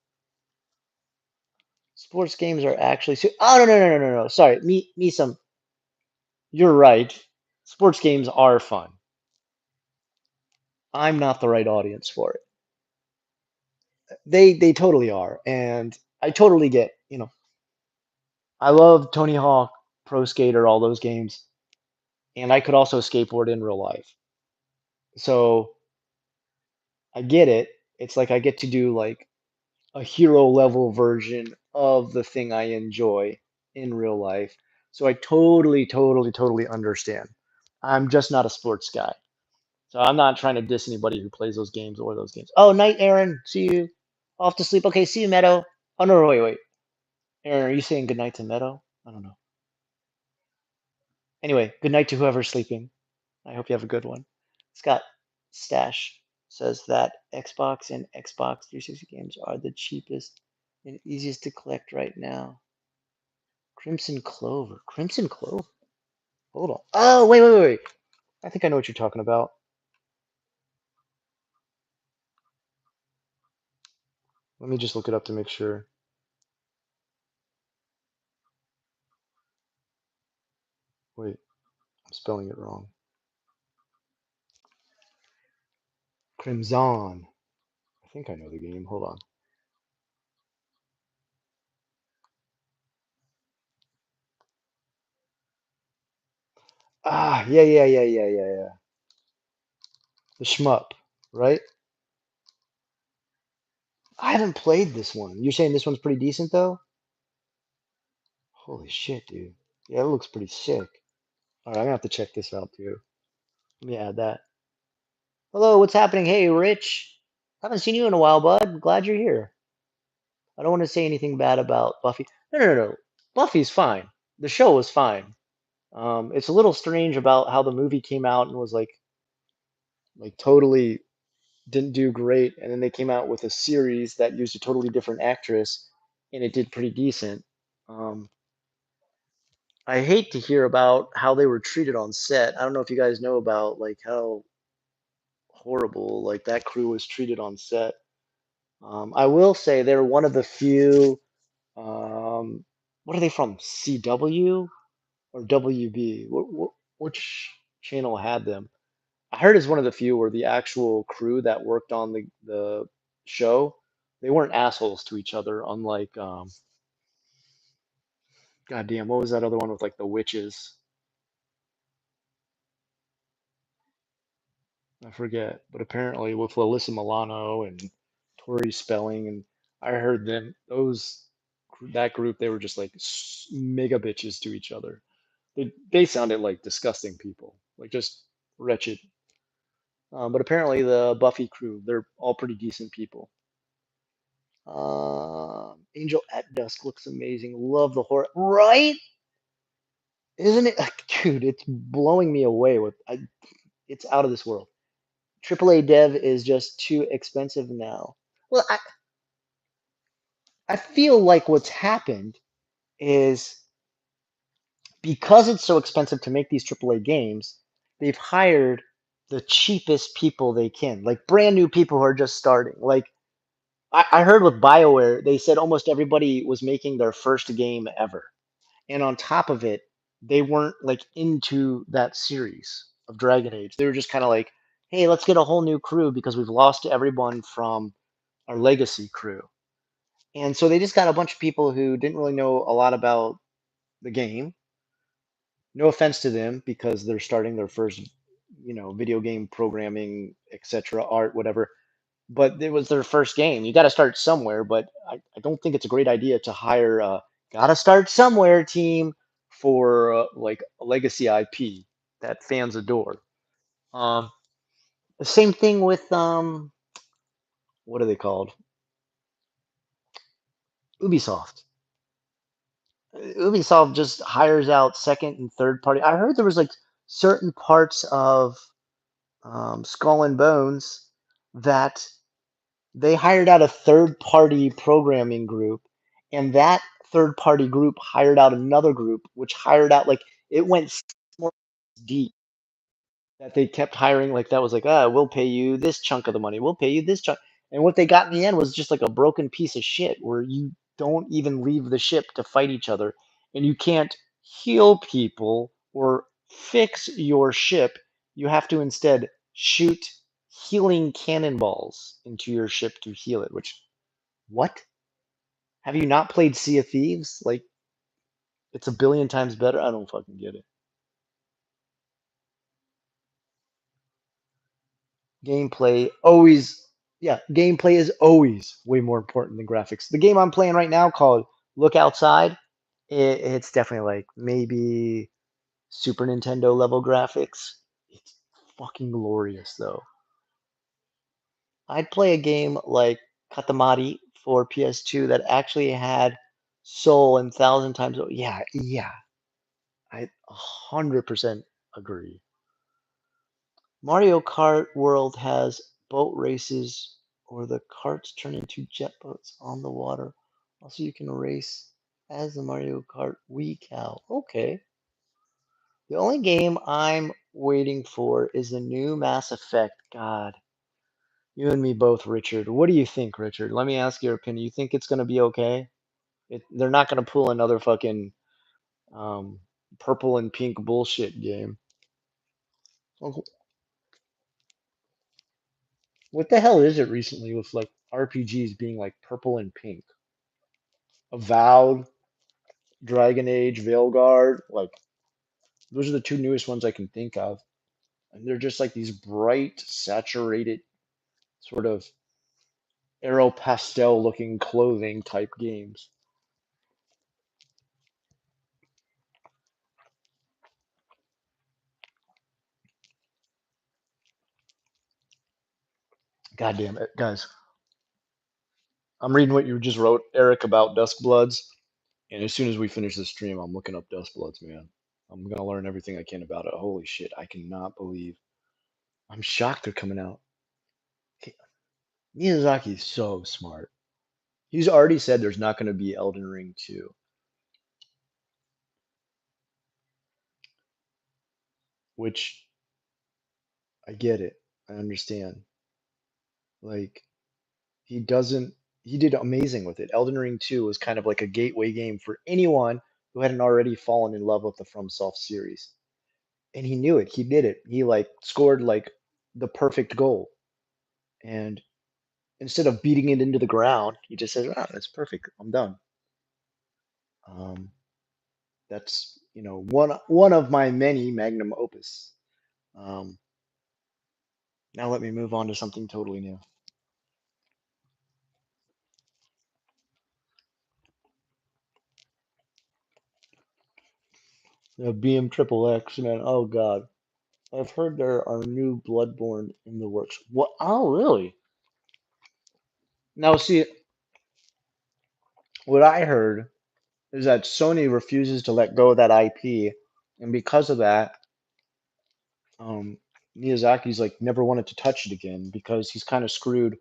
Speaker 2: Sports games are actually. Oh no no no no no no. Sorry, me some. You're right. Sports games are fun. I'm not the right audience for it. They totally are, and I totally get. I love Tony Hawk, Pro Skater, all those games, and I could also skateboard in real life. So I get it. It's like I get to do like a hero level version of the thing I enjoy in real life. So I totally, totally, totally understand. I'm just not a sports guy. So I'm not trying to diss anybody who plays those games or those games. Oh, night, Aaron. See you. Off to sleep. Okay, see you, Meadow. Oh, no, wait, wait. Aaron, are you saying good night to Meadow? I don't know. Anyway, good night to whoever's sleeping. I hope you have a good one. Scott Stash says that Xbox and Xbox 360 games are the cheapest and easiest to collect right now. Crimson Clover. Crimson Clover? Hold on. Oh, wait, wait, wait, wait. I think I know what you're talking about. Let me just look it up to make sure. Wait, I'm spelling it wrong. Crimson. I think I know the game. Hold on. Ah, yeah, yeah, yeah, yeah, yeah, yeah. The shmup, right? I haven't played this one. You're saying this one's pretty decent though? Holy shit, dude. Yeah, it looks pretty sick. All right, I'm gonna have to check this out too. Let me add that. Hello, what's happening? Hey, Rich. Haven't seen you in a while, bud. Glad you're here. I don't want to say anything bad about Buffy. No, no, no, no. Buffy's fine. The show was fine. It's a little strange about how the movie came out and was like totally didn't do great, and then they came out with a series that used a totally different actress, and it did pretty decent. Um, I hate to hear about how they were treated on set. I don't know if you guys know about like how horrible like that crew was treated on set. I will say they're one of the few. What are they from? CW or WB? Which channel had them? I heard it's one of the few where the actual crew that worked on the show, they weren't assholes to each other, unlike goddamn, what was that other one with like the witches? I forget, but apparently with Alyssa Milano and Tori Spelling, and I heard them that group they were just like mega bitches to each other. They sounded like disgusting people, like just wretched. But apparently the Buffy crew, they're all pretty decent people. Angel at Dusk looks amazing. Love the horror, right? Isn't it, dude? It's blowing me away it's out of this world. AAA dev is just too expensive now. Well, I feel like what's happened is because it's so expensive to make these AAA games, they've hired the cheapest people they can, like brand new people who are just starting. Like I heard with BioWare, they said almost everybody was making their first game ever. And on top of it, they weren't like into that series of Dragon Age. They were just kind of like, hey, let's get a whole new crew because we've lost everyone from our legacy crew. And so they just got a bunch of people who didn't really know a lot about the game. No offense to them because they're starting their first, video game programming, etc., art, whatever. But it was their first game. You got to start somewhere. But I don't think it's a great idea to hire a gotta start somewhere team for like a legacy IP that fans adore. Um,
Speaker 1: Same thing with what are they called? Ubisoft. Ubisoft just hires out second and third party. I heard there was like certain parts of Skull and Bones that they hired out a third party programming group, and that third party group hired out another group, which hired out like it went more deep that they kept hiring. Like that was like, ah, we'll pay you this chunk of the money, we'll pay you this chunk, and what they got in the end was just like a broken piece of shit where you don't even leave the ship to fight each other, and you can't heal people or fix your ship. You have to instead shoot healing cannonballs into your ship to heal it. Which what? Have you not played Sea of Thieves? Like it's a billion times better. I don't fucking get it. Gameplay always, yeah, gameplay is always way more important than graphics. The game I'm playing right now called Look Outside, it's definitely like maybe Super Nintendo level graphics. It's fucking glorious though. I'd play a game like Katamari for PS2 that actually had soul and thousand times. Yeah, yeah, I 100% agree. Mario Kart World has boat races or the carts turn into jet boats on the water. Also, you can race as the Mario Kart Wii cow. Okay. The only game I'm waiting for is the new Mass Effect. God, you and me both, Richard. What do you think, Richard? Let me ask your opinion. You think it's going to be okay? They're not going to pull another fucking um, purple and pink bullshit game. Well, what the hell is it recently with like RPGs being like purple and pink? Avowed, Dragon Age, Veilguard, like those are the two newest ones I can think of. And they're just like these bright, saturated, sort of aero pastel looking clothing type games. God damn it, guys. I'm reading what you just wrote, Eric, about Duskbloods. And as soon as we finish this stream, I'm looking up Duskbloods, man. I'm gonna learn everything I can about it. Holy shit, I cannot believe. I'm shocked they're coming out. Miyazaki's so smart. He's already said there's not going to be Elden Ring 2, which I get it. I understand. Like, he doesn't, he did amazing with it. Elden Ring 2 was kind of like a gateway game for anyone who hadn't already fallen in love with the FromSoft series. And he knew it. He did it. He like scored like the perfect goal. And instead of beating it into the ground, he just says, "Ah, that's perfect. I'm done." Um, that's one of my many magnum opus. Um, Now let me move on to something totally new. The BM Triple X, man. Oh God, I've heard there are new Bloodborne in the works. What? Oh, really? Now, see, what I heard is that Sony refuses to let go of that IP, and because of that, um, Miyazaki's like never wanted to touch it again because he's kind of screwed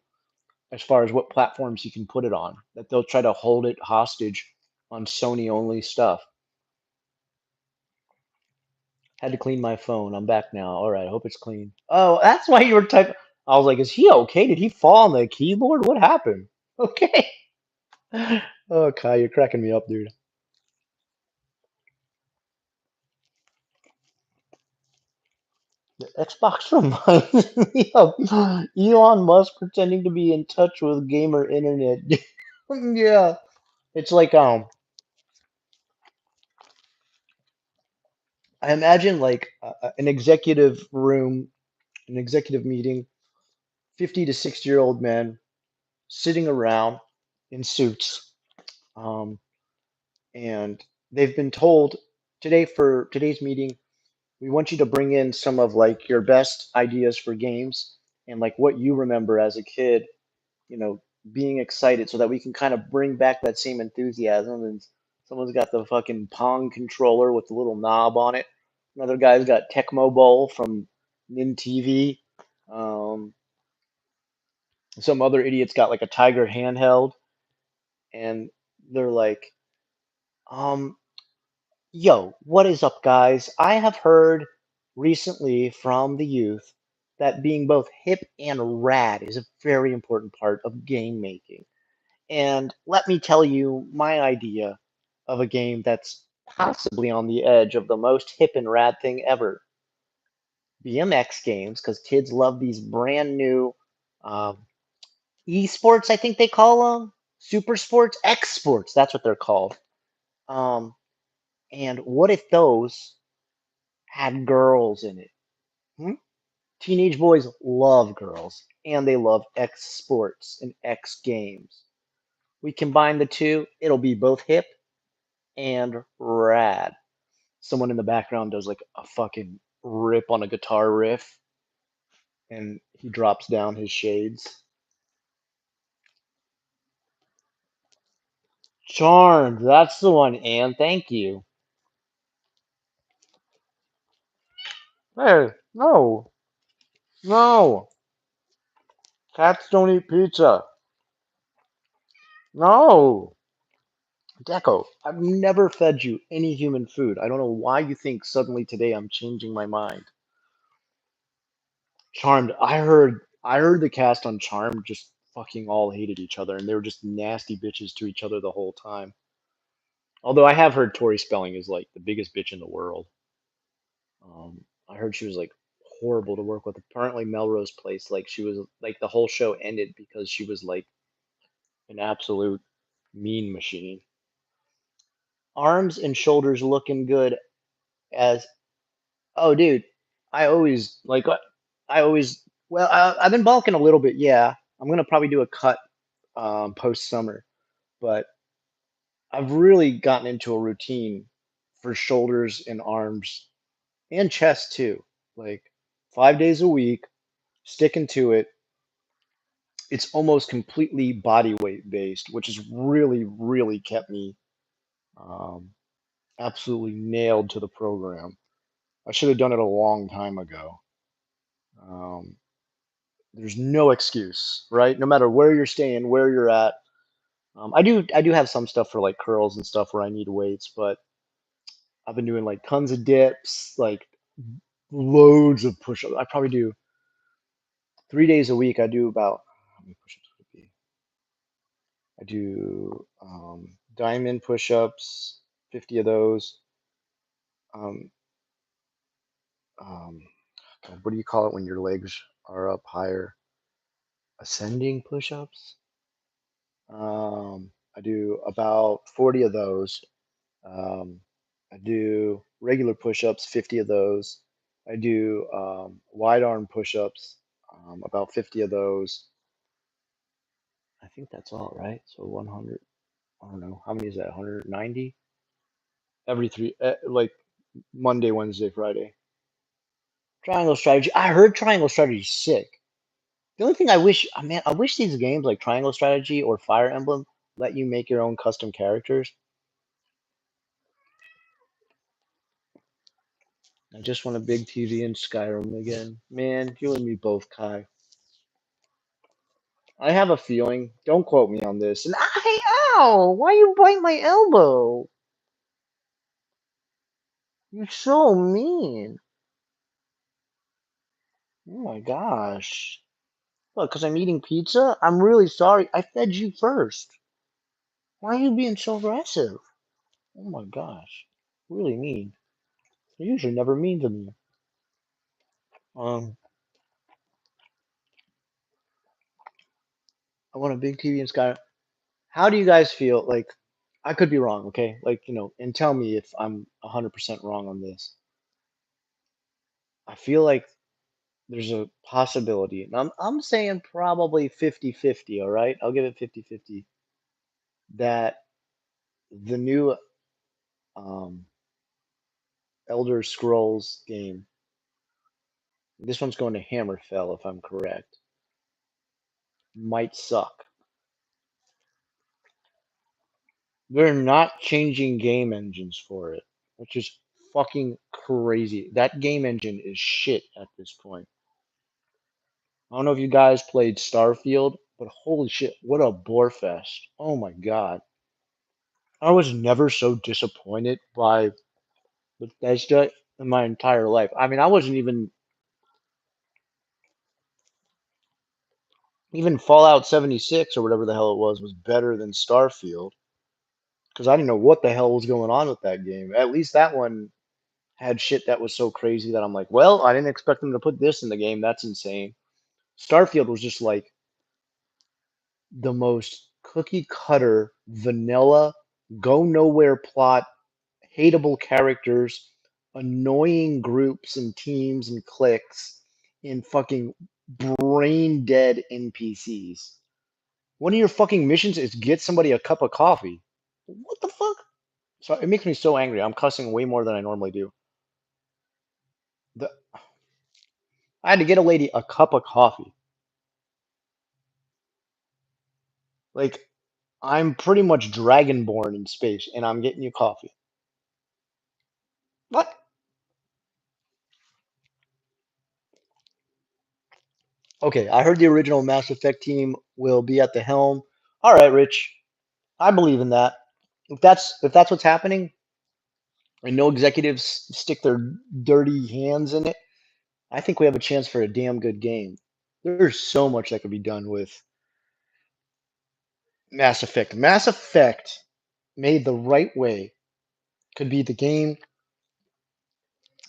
Speaker 1: as far as what platforms he can put it on. That they'll try to hold it hostage on Sony only stuff. Had to clean my phone. I'm back now. All right, I hope it's clean. Oh, that's why you were typing. I was like, is he okay? Did he fall on the keyboard? What happened? Okay. Oh, Kai, you're cracking me up, dude. The Xbox reminds me of Elon Musk pretending to be in touch with gamer internet. Yeah, it's like I imagine like an executive room, an executive meeting, 50 to 60-year-old men sitting around in suits. Um, and they've been told today for today's meeting, we want you to bring in some of like your best ideas for games, and like what you remember as a kid, you know, being excited so that we can kind of bring back that same enthusiasm. And someone's got the fucking Pong controller with the little knob on it. Another guy's got Tecmo Bowl from TV. Um, some other idiot's got like a Tiger handheld, and they're like, um, yo, what is up, guys? I have heard recently from the youth that being both hip and rad is a very important part of game making. And let me tell you my idea of a game that's possibly on the edge of the most hip and rad thing ever. BMX games, because kids love these brand new um, esports, I think they call them. Super sports, X sports, that's what they're called. Um, and what if those had girls in it? Hmm? Teenage boys love girls, and they love X sports and X games. We combine the two, it'll be both hip and rad. Someone in the background does like a fucking rip on a guitar riff, and he drops down his shades. Charmed, that's the one, Anne. Thank you. Hey, no, no, cats don't eat pizza. No, Deco, I've never fed you any human food. I don't know why you think suddenly today I'm changing my mind. Charmed, I heard the cast on Charmed just fucking all hated each other, and they were just nasty bitches to each other the whole time. Although I have heard Tori Spelling is like the biggest bitch in the world. I heard she was like horrible to work with. Apparently Melrose Place, like she was like the whole show ended because she was like an absolute mean machine. Arms and shoulders looking good as oh dude, I always like I always well I've been bulking a little bit. Yeah, I'm gonna probably do a cut post summer, but I've really gotten into a routine for shoulders and arms and chest too. Like 5 days a week, sticking to it. It's almost completely body weight based, which has really, really kept me um, absolutely nailed to the program. I should have done it a long time ago. Um, there's no excuse, right? No matter where you're staying, where you're at. I do have some stuff for like curls and stuff where I need weights, but I've been doing like tons of dips, like loads of push-ups. I probably do 3 days a week. I do about how many push-ups would it be? I do diamond push-ups, 50 of those. Um, um, God, what do you call it when your legs are up higher? Ascending push-ups. I do about 40 of those. Um, I do regular push-ups, 50 of those. I do wide arm push-ups, about 50 of those. I think that's all, right? So 100, I don't know. How many is that? 190? Every three, like Monday, Wednesday, Friday. Triangle strategy. I heard triangle strategy is sick. The only thing I wish, man, I wish these games like Triangle Strategy or Fire Emblem let you make your own custom characters. I just want a big TV in Skyrim again. Man, you and me both, Kai. I have a feeling, don't quote me on this. And hey, ow! Why you bite my elbow? You're so mean. Oh my gosh. What, because I'm eating pizza? I'm really sorry. I fed you first. Why are you being so aggressive? Oh my gosh. Really mean. You're usually never mean to me. Um, I want a big TV in Skyrim. How do you guys feel? Like, I could be wrong, okay? Like, and tell me if I'm 100% wrong on this. I feel like there's a possibility, and I'm saying probably 50-50, all right? I'll give it 50-50 that the new um, Elder Scrolls game, this one's going to Hammerfell if I'm correct. might suck. They're not changing game engines for it, which is fucking crazy. That game engine is shit at this point. I don't know if you guys played Starfield, but holy shit, what a bore fest. Oh my god. I was never so disappointed by Bethesda in my entire life. I mean, I wasn't even Fallout 76 or whatever the hell it was better than Starfield because I didn't know what the hell was going on with that game. At least that one had shit that was so crazy that I'm like, well, I didn't expect them to put this in the game. That's insane. Starfield was just like the most cookie cutter, vanilla, go nowhere plot, hateable characters, annoying groups and teams and cliques, and fucking brain dead NPCs. One of your fucking missions is get somebody a cup of coffee. What the fuck? So it makes me so angry. I'm cussing way more than I normally do. The, I had to get a lady a cup of coffee. Like I'm pretty much dragonborn in space, and I'm getting you coffee. What? Okay, I heard the original Mass Effect team will be at the helm. All right, Rich, I believe in that. If that's what's happening, and no executives stick their dirty hands in it, I think we have a chance for a damn good game. There's so much that could be done with Mass Effect. Mass Effect, made the right way, could be the game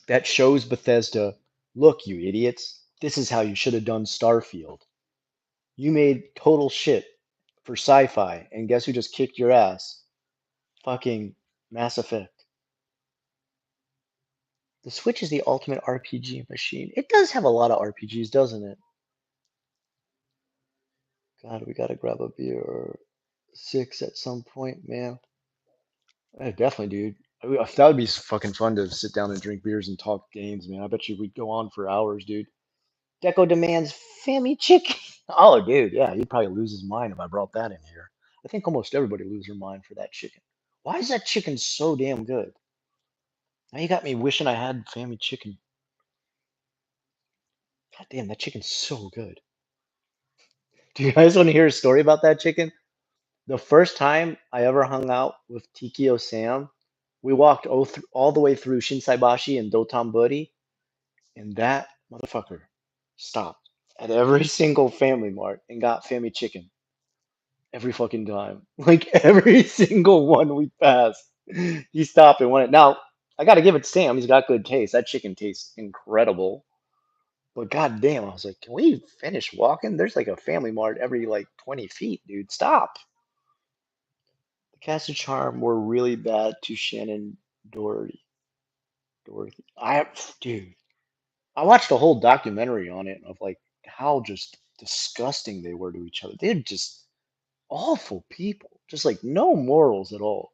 Speaker 1: that shows Bethesda, look, you idiots, this is how you should have done Starfield. You made total shit for sci-fi, and guess who just kicked your ass? Fucking Mass Effect. The Switch is the ultimate RPG machine. It does have a lot of RPGs, doesn't it? God, we gotta grab a beer or six at some point, man. Yeah, definitely, dude. That would be fucking fun to sit down and drink beers and talk games, man. I bet you we'd go on for hours, dude. Deco demands Fammy chicken. Oh, dude, yeah, he'd probably lose his mind if I brought that in here. I think almost everybody lose their mind for that chicken. Why is that chicken so damn good? Now you got me wishing I had Fammy chicken. God damn, that chicken's so good. Do you guys want to hear a story about that chicken? The first time I ever hung out with Tikio Sam, we walked all the way through Shinsaibashi and Dotonbori, and that motherfucker stopped at every single Family Mart and got Family Chicken every fucking time. Like every single one we passed, he stopped and wanted. Now I got to give it to Sam; he's got good taste. That chicken tastes incredible. But goddamn, I was like, can we finish walking? There's like a Family Mart every like 20 feet, dude. Stop. The cast of Charm were really bad to Shannon Doherty. Dorothy. Dude, I watched a whole documentary on it of like how just disgusting they were to each other. They're just awful people. Just like no morals at all.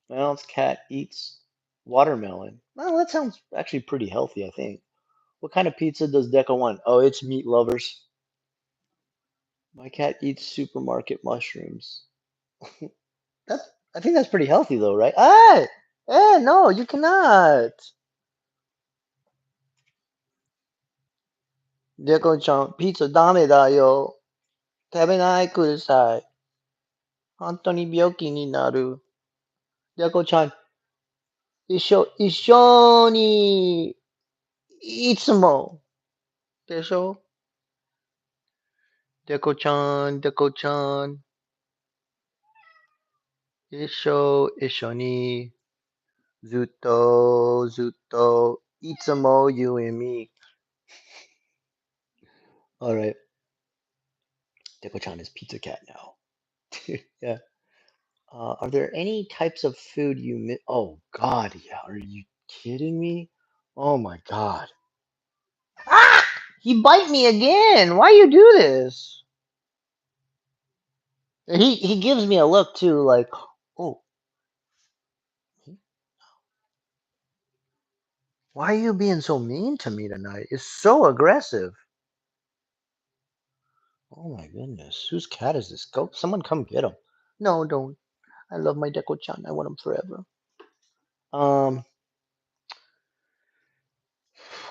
Speaker 1: Well, cat eats watermelon. Well, that sounds actually pretty healthy, I think. What kind of pizza does Deca want? Oh, it's meat lovers. My cat eats supermarket mushrooms. That's, I think that's pretty healthy though, right? Hey, hey, no, you cannot. Deco-chan, pizza ダメだよ。食べないください。本当に病気になる。Deco-chan, 一緒に、いつも。でしょ？Deco-chan, Deco-chan, 一緒に、ずっと、いつも you and me. Alright, Deco-chan is pizza cat now. Yeah. Are there any types of food you miss? Oh God, yeah. Are you kidding me? Oh my God. Ah! He bite me again. Why you do this? And he gives me a look too, like, oh, why are you being so mean to me tonight? It's so aggressive.
Speaker 2: Oh my goodness. Whose cat is this? Go, someone come get him. No, don't. I love my Deco-chan. I want him forever. Um,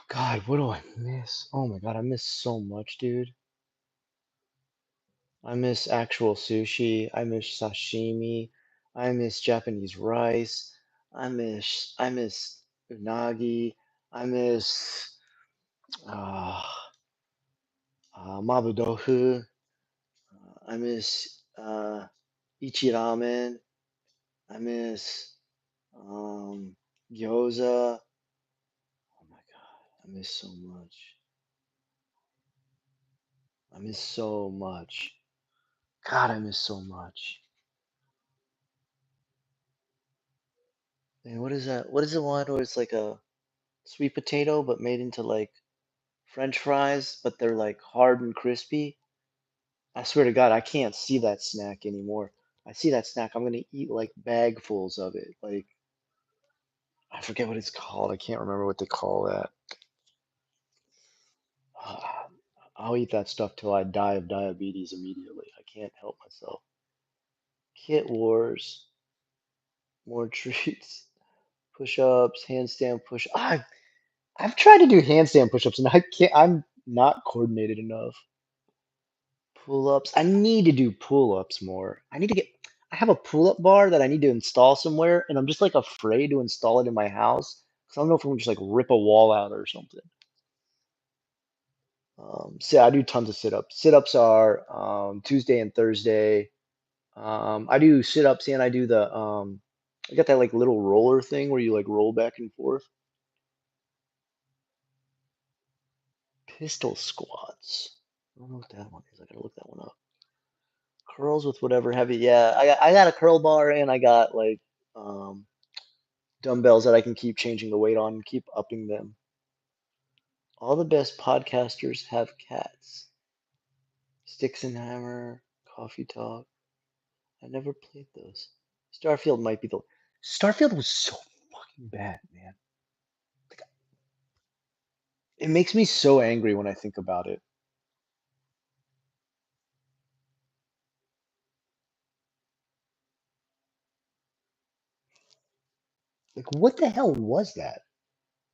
Speaker 2: God, what do I miss? Oh my God, I miss so much, dude. I miss actual sushi. I miss sashimi. I miss Japanese rice. I miss unagi. I miss uh, mabudofu. I miss ichi ramen. I miss gyoza. Oh my God, I miss so much. I miss so much. God, I miss so much. And what is that? What is the one where it's like a sweet potato but made into like French fries, but they're like hard and crispy? I swear to God, I can't see that snack anymore. I see that snack, I'm gonna eat like bagfuls of it. Like I forget what it's called. I can't remember what they call that. Ah, I'll eat that stuff till I die of diabetes immediately. I can't help myself. Kit Wars, more treats, push-ups, handstand push. I've tried to do handstand push-ups and I can't. I'm not coordinated enough. Pull-ups. I need to do pull-ups more. I need to get. I have a pull-up bar that I need to install somewhere, and I'm just like afraid to install it in my house because I don't know if I'm gonna just like rip a wall out or something. So I do tons of sit-ups. Sit-ups are Tuesday and Thursday. I do sit-ups and I do the I got that like little roller thing where you like roll back and forth. Pistol squats. I don't know what that one is. I gotta look that one up. Curls with whatever heavy. Yeah, I got a curl bar and I got like um dumbbells that I can keep changing the weight on, keep upping them. All the best podcasters have cats. Sticks and Hammer, Coffee Talk. I never played those. Starfield might be the. Starfield was so fucking bad, man. Like, it makes me so angry when I think about it. Like, what the hell was that?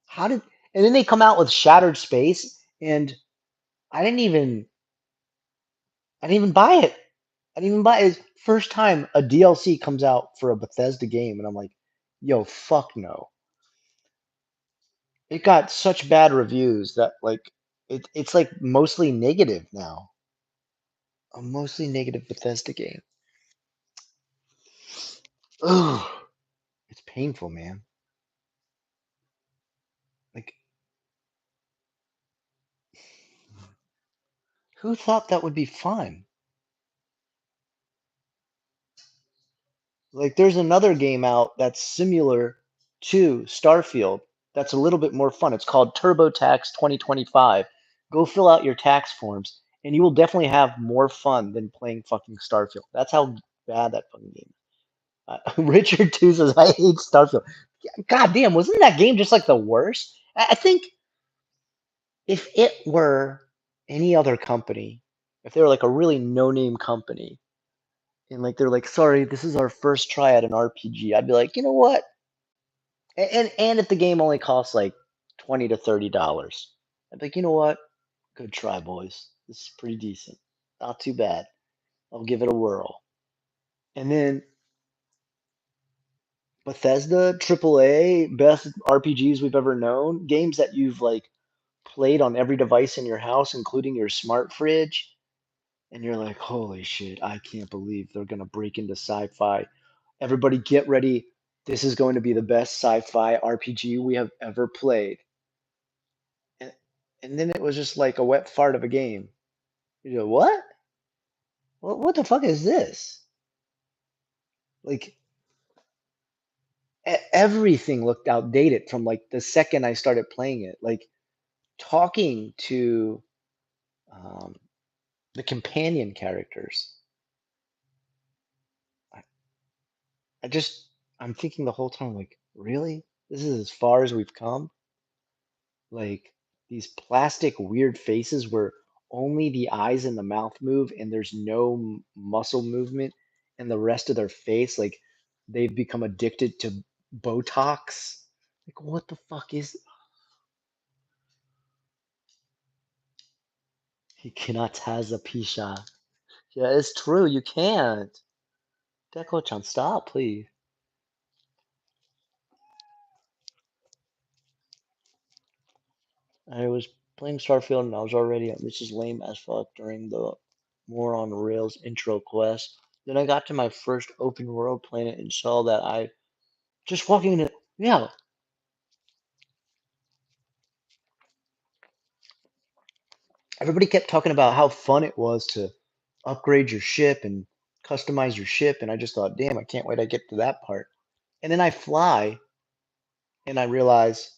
Speaker 2: How did? And then they come out with Shattered Space, and I didn't even. I didn't even buy it. I didn't even buy it. First time a DLC comes out for a Bethesda game, and I'm like, yo, fuck no. It got such bad reviews that like it's like mostly negative now. A mostly negative Bethesda game. Ugh, it's painful, man. Like, who thought that would be fun? Like, there's another game out that's similar to Starfield that's a little bit more fun. It's called TurboTax 2025. Go fill out your tax forms, and you will definitely have more fun than playing fucking Starfield. That's how bad that fucking game is. Richard 2 says, I hate Starfield. God damn, wasn't that game just like the worst? I think if it were any other company, if they were like a really no-name company, and like they're like, sorry, this is our first try at an RPG, I'd be like, you know what? And if the game only costs like $20 to $30, I'd be like, you know what? Good try, boys. This is pretty decent. Not too bad. I'll give it a whirl. And then Bethesda, AAA, best RPGs we've ever known, games that you've like played on every device in your house, including your smart fridge, and you're like, holy shit, I can't believe they're gonna break into sci-fi. Everybody get ready. This is going to be the best sci-fi RPG we have ever played. And, and then it was just like a wet fart of a game. You go, what? What the fuck is this? Like everything looked outdated from like the second I started playing it. Like talking to um, the companion characters. I, I just I'm thinking the whole time like, really? This is as far as we've come? Like these plastic weird faces were
Speaker 1: only the eyes and the mouth move and there's no muscle movement and the rest of their face, like they've become addicted to Botox. Like what the fuck is he cannot has a pisha. Yeah, it's true, you can't. Deco-chan, stop, please. I was playing Starfield and I was already at Mrs. Lame as fuck during the more on Rails intro quest. Then I got to my first open world planet and saw that I just walking in it. Yeah, everybody kept talking about how fun it was to upgrade your ship and customize your ship, and I just thought, damn, I can't wait to get to that part. And then I fly and I realize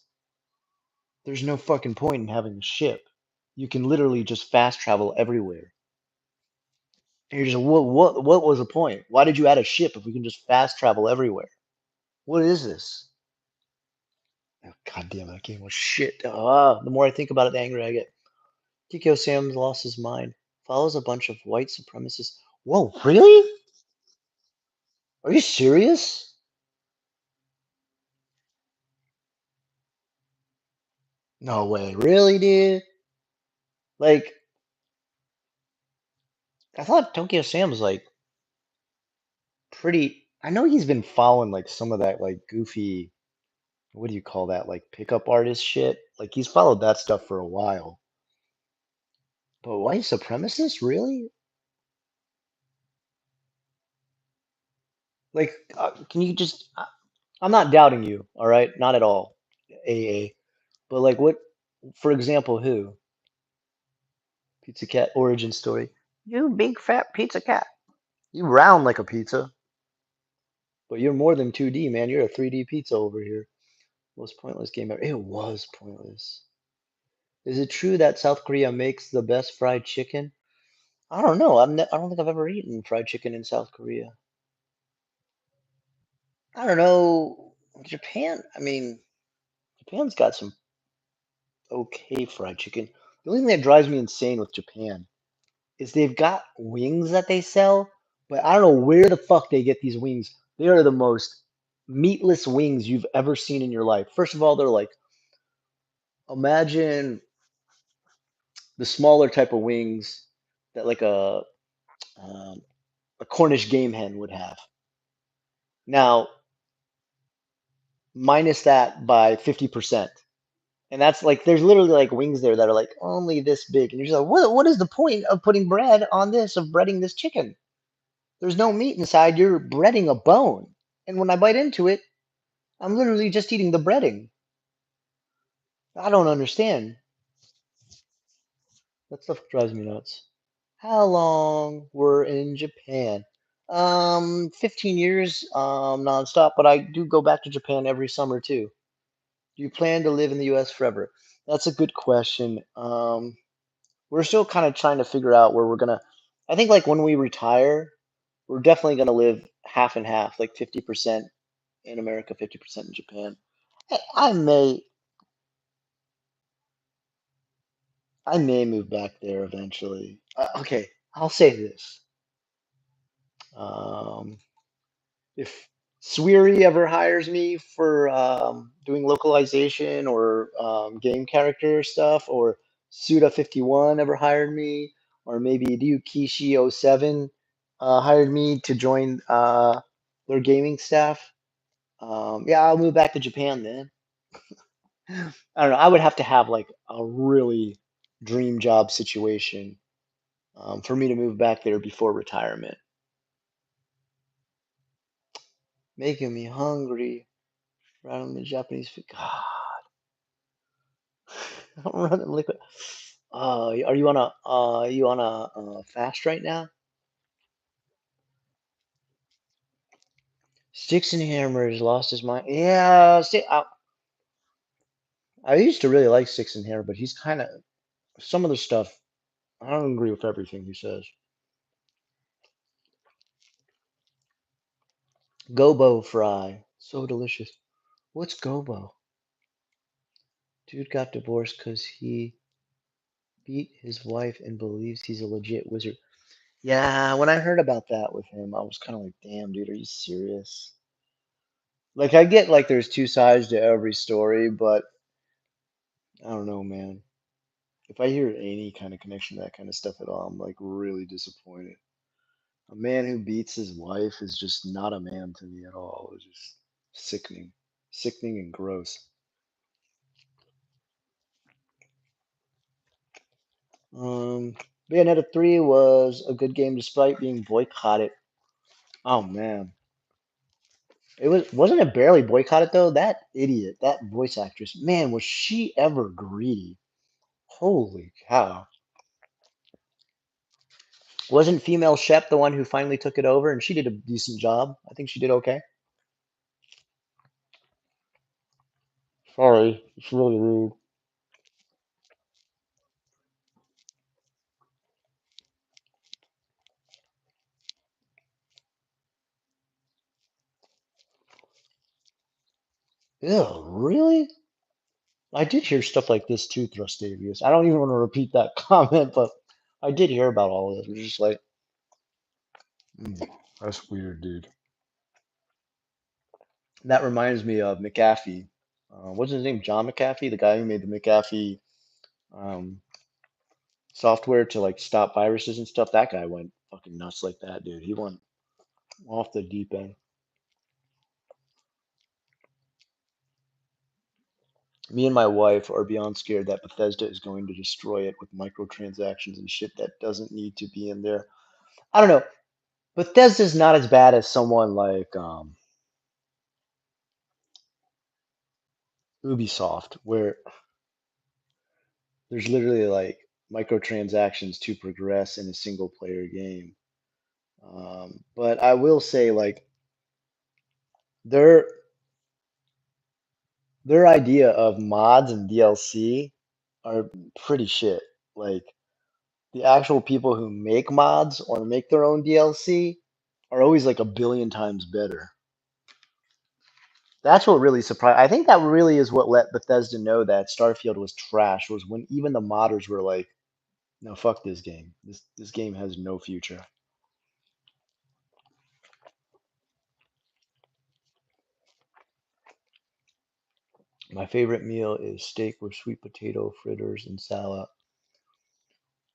Speaker 1: there's no fucking point in having a ship. You can literally just fast travel everywhere. And you're just what was the point? Why did you add a ship if we can just fast travel everywhere? What is this? Oh, God damn it, that game was shit. Ah, the more I think about it, the angrier I get. TKO Sam's lost his mind. Follows a bunch of white supremacists. Whoa, really? Are you serious? No way. Really, dude? Like, I thought Tokyo Sam was like pretty. I know he's been following like some of that like goofy, what do you call that? Like pickup artist shit. Like he's followed that stuff for a while. But white supremacists, really? Like, can you just? I'm not doubting you, all right? Not at all, AA. But like, what? For example, who? Pizza Cat origin story. You big fat pizza cat. You round like a pizza, but you're more than 2D, man. You're a 3D pizza over here. Most pointless game ever. It was pointless. Is it true that South Korea makes the best fried chicken? I don't know. I don't think I've ever eaten fried chicken in South Korea. I don't know. Japan, I mean, Japan's got some okay fried chicken. The only thing that drives me insane with Japan is they've got wings that they sell, but I don't know where the fuck they get these wings. They are the most meatless wings you've ever seen in your life. First of all, they're like, imagine the smaller type of wings that like um, a Cornish game hen would have. Now, minus that by 50%. And that's like there's literally like wings there that are like only this big. And you're just like, what is the point of putting bread on this, of breading this chicken? There's no meat inside, you're breading a bone. And when I bite into it, I'm literally just eating the breading. I don't understand. That stuff drives me nuts. How long were in Japan? 15 years, nonstop, but I do go back to Japan every summer too. Do you plan to live in the US forever? That's a good question. We're still kind of trying to figure out where we're gonna. I think like when we retire, we're definitely gonna live half and half, like 50% in America, 50% in Japan. I may, I may move back there eventually. Okay, I'll say this. Um, if Sweary ever hires me for doing localization or game character stuff, or Suda51 ever hired me, or maybe Ryukishi07 hired me to join their gaming staff, yeah, I'll move back to Japan then. I don't know. I would have to have like a really dream job situation for me to move back there before retirement. Making me hungry. Right on the Japanese food. God, I'm running liquid. Are you on a fast right now? Sticks and Hammers lost his mind. Yeah, see, I used to really like Sticks and Hammer, but he's kind of some of the stuff. I don't agree with everything he says. Gobo fry, so delicious. What's gobo? Dude got divorced because he
Speaker 2: beat his wife and believes he's a legit wizard. Yeah, when I heard about that with him, I was kind of like, damn, dude, are you serious? Like, I get like there's two sides to every story, but I don't know, man. If I hear any kind of connection to that kind of stuff at all, I'm like really disappointed. A man who beats his wife is just not a man to me at all. It's just sickening, sickening and gross. Bayonetta 3 was a good game despite being boycotted. Oh man, wasn't it barely boycotted though? That idiot, that voice actress, man, was she ever greedy? Holy cow! Wasn't female Shep the one who finally took it over, and she did a decent job? I think she did okay. Sorry, it's really rude. Ew, really? I did hear stuff like this too, Thrustavius. I don't even want to repeat that comment, but I did hear about all of this. It was just like, that's weird, dude. That reminds me of McAfee. What's his name? John McAfee, the guy who made the McAfee um, software to like stop viruses and stuff. That guy went fucking nuts like that, dude. He went off the deep end. Me and my wife are beyond scared that Bethesda is going to destroy it with microtransactions and shit that doesn't need to be in there. I don't know. Bethesda's not as bad as someone like Ubisoft, where there's literally like microtransactions to progress in a single player game. But I will say, like, their their idea of mods and DLC are pretty shit. Like, the actual people who make mods or make their own DLC are always like a billion times better. That's what really surprised. I think that really is what let Bethesda know that Starfield was trash. Was when even the modders were like, "No, fuck this game. This game has no future." My favorite meal is steak with sweet potato fritters and salad.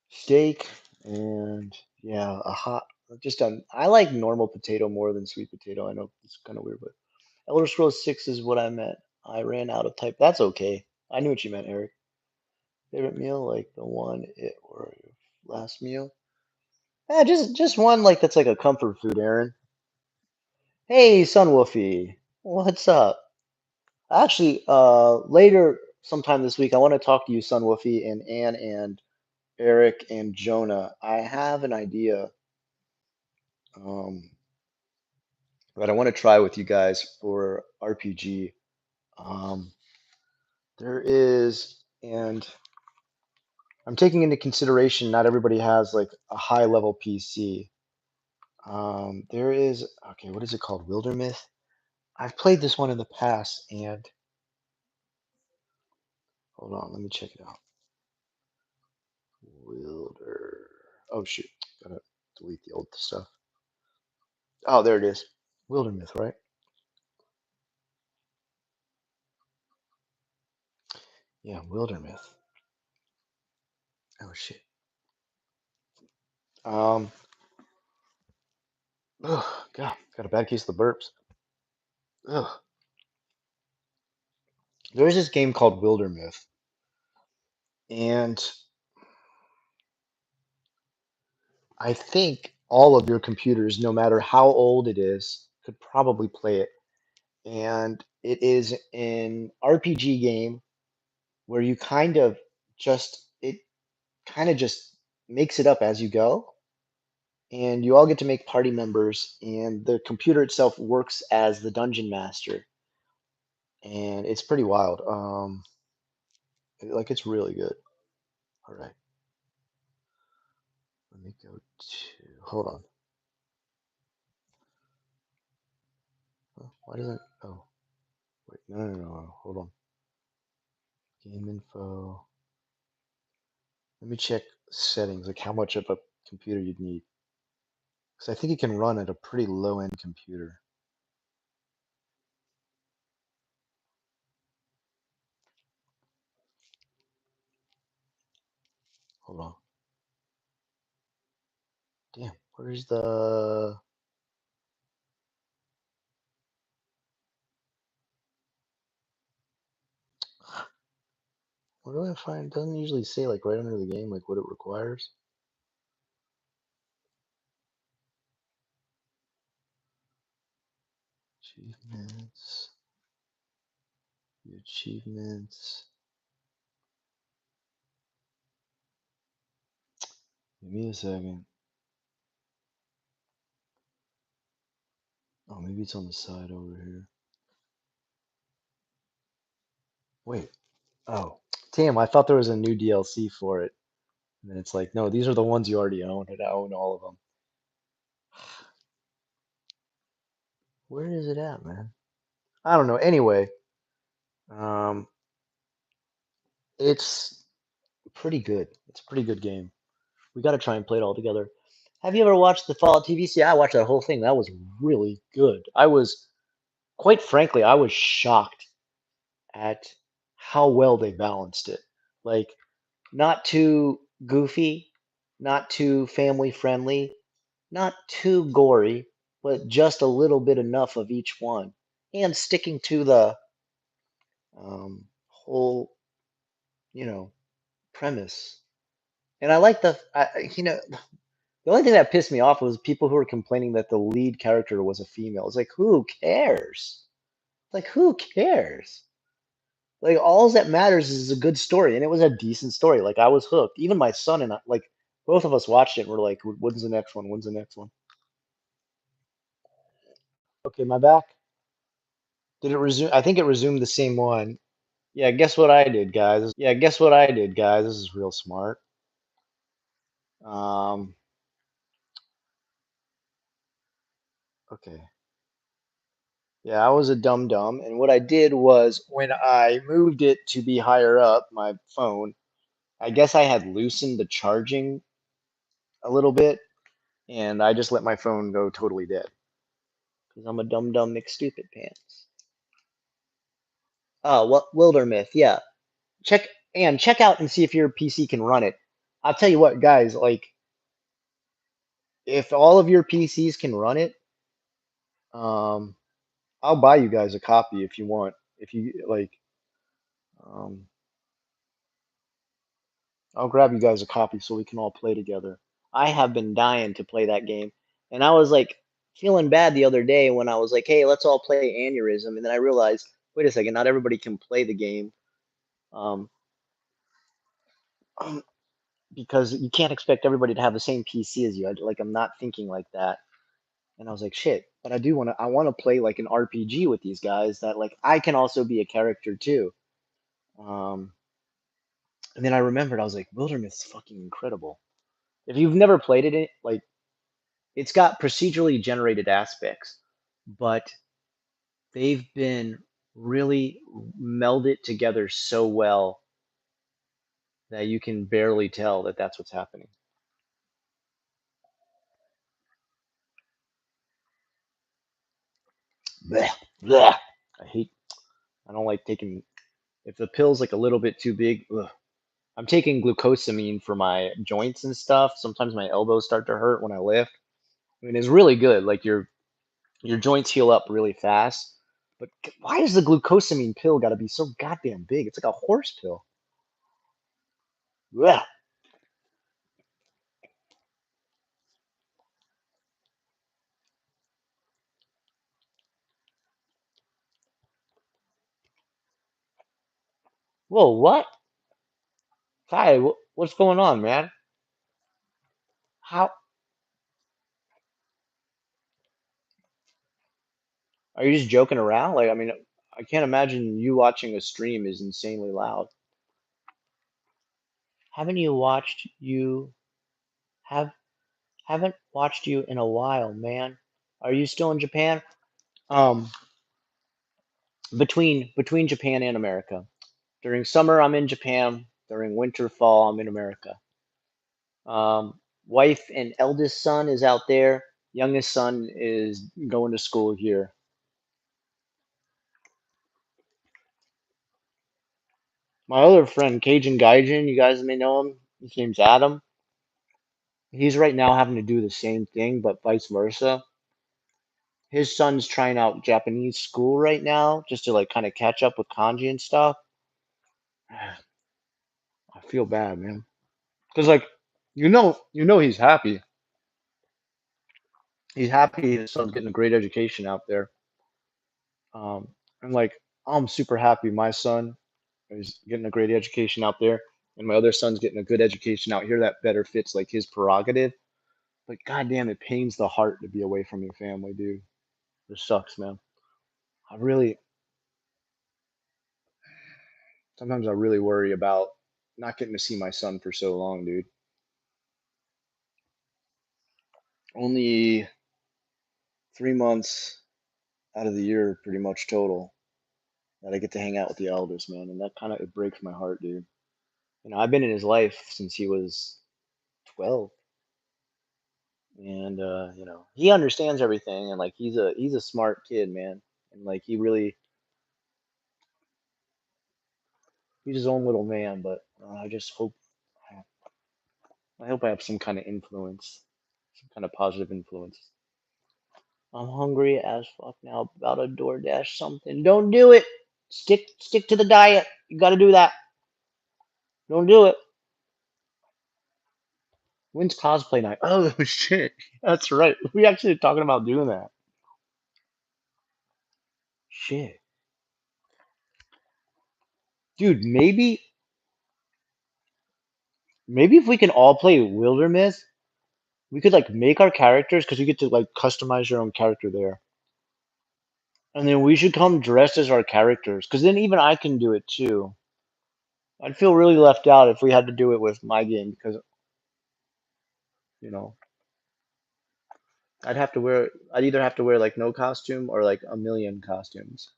Speaker 2: Steak and yeah, a hot. Just I like normal potato more than sweet potato. I know it's kind of weird, but Elder Scrolls 6 is what I meant. I ran out of type. That's okay. I knew what you meant, Eric. Favorite meal, like the one it or your last meal. Yeah, just one like that's like a comfort food, Aaron. Hey, Sunwoofy, what's up? Actually, later sometime this week, I want to talk to you, Sunwoofy, and Ann, and Eric, and Jonah. I have an idea um, that I want to try with you guys for RPG. Um, there is, and I'm taking into consideration not everybody has like a high level PC. There is, okay, what is it called? Wildermyth? I've played this one in the past, and hold on, let me check it out. Wilder. Oh shoot, gotta delete the old stuff. Oh, there it is. Wildermyth, right? Yeah, Wildermyth. Oh shit. Um, oh God, got a bad case of the burps. Ugh. There's this game called Wildermyth, and I think all of your computers, no matter how old it is, could probably play it. And it is an RPG game where you kind of just makes it up as you go, and you all get to make party members, and the computer itself works as the dungeon master, and it's pretty wild. Like it's really good. All right, let me go to. Hold on. Why doesn't? Oh, wait. No. Hold on. Game info.
Speaker 1: Let me check settings, like how much of a computer you'd need. Because I think it can run at a pretty low-end computer. Hold on. Damn, where's the... Where do I find? It doesn't usually say like right under the game like what it requires. Achievements. The achievements. Give me a second. Oh, maybe it's on the side over here. Wait. Oh, damn! I thought there was a new DLC for it, and then it's like, no, these are the ones you already own, and I own all of them. Where is it at, man? I don't know. Anyway, um, it's pretty good. It's a pretty good game. We got to try and play it all together. Have you ever watched the Fallout TV? See, I watched that whole thing. That was really good. I was, quite frankly, I was shocked at how well they balanced it. Like, not too goofy, not too family friendly, not too gory, but just a little bit enough of each one, and sticking to the whole, you know, premise. And I like the only thing that pissed me off was people who were complaining that the lead character was a female. It's like, who cares? Like, who cares? Like, all that matters is a good story, and it was a decent story. Like, I was hooked. Even my son and I, like, both of us watched it and we're like, when's the next one? When's the next one? Okay, my back. Did it resume? I think it resumed the same one. Yeah, guess what I did, guys? Yeah, guess what I did, guys? This is real smart. Um, okay. Yeah, I was a dum dum, and what I did was when I moved it to be higher up, my phone, I guess I had loosened the charging a little bit, and I just let my phone go totally dead because I'm a dum dum McStupid pants. Oh, what Wildermyth? Yeah, check and check out and see if your PC can run it. I'll tell you what, guys, like if all of your PCs can run it, um, I'll buy you guys a copy if you want. If you like, um, I'll grab you guys a copy so we can all play together. I have been dying to play that game. And I was like feeling bad the other day when I was like, hey, let's all play Aneurysm. And then I realized, wait a second, not everybody can play the game. Um, because you can't expect everybody to have the same PC as you. Like, I'm not thinking like that. And I was like, shit, but I want to play like an RPG with these guys that like I can also be a character too. Um, and then I remembered, I was like, Wilderness is fucking incredible. If you've never played it, like, it's got procedurally generated aspects, but they've been really melded together so well that you can barely tell that that's what's happening. Blech, blech. I hate. I don't like taking. If the pill's like a little bit too big, ugh. I'm taking glucosamine for my joints and stuff. Sometimes my elbows start to hurt when I lift. I mean, it's really good. Like your joints heal up really fast. But why does the glucosamine pill got to be so goddamn big? It's like a horse pill. Blech. Whoa, what? Ty, what's going on, man? How are you just joking around? Like, I mean, I can't imagine you watching a stream is insanely loud. Haven't you watched you have haven't watched you in a while, man. Are you still in Japan? Um, between Japan and America. During summer, I'm in Japan. During winter, fall, I'm in America.
Speaker 2: Wife and eldest son is out there. Youngest son is going to school here. My other friend, Cajun Gaijin, you guys may know him. His name's Adam. He's right now having to do the same thing, but vice versa. His son's trying out Japanese school right now, just to like kind of catch up with kanji and stuff. I feel bad, man, because like, he's happy. He's happy his son's getting a great education out there. Um, and like, I'm super happy my son is getting a great education out there, and my other son's getting a good education out here that better fits like his prerogative. But goddamn, it pains the heart to be away from your family, dude. It sucks, man. I really, sometimes I really worry about not getting to see my son for so long, dude. Only 3 months out of the year, pretty much total, that I get to hang out with the eldest, man, and that kind of it breaks my heart, dude. I've been in his life since he was 12, and he understands everything, and like he's a smart kid, man, and like he's his own little man, but I just hope I hope I have some kind of influence, some kind of positive influence. I'm hungry as fuck now. About a DoorDash something. Don't do it. Stick to the diet. You got to do that. Don't do it. When's cosplay night? Oh shit, that's right. We actually talking about doing that. Shit, dude. Maybe if we can all play Wilderness, we could like make our characters because you get to like customize your own character there. And then we should come dressed as our characters because then even I can do it too. I'd feel really left out if we had to do it with my game because you know I'd either have to wear like no costume or like a million costumes.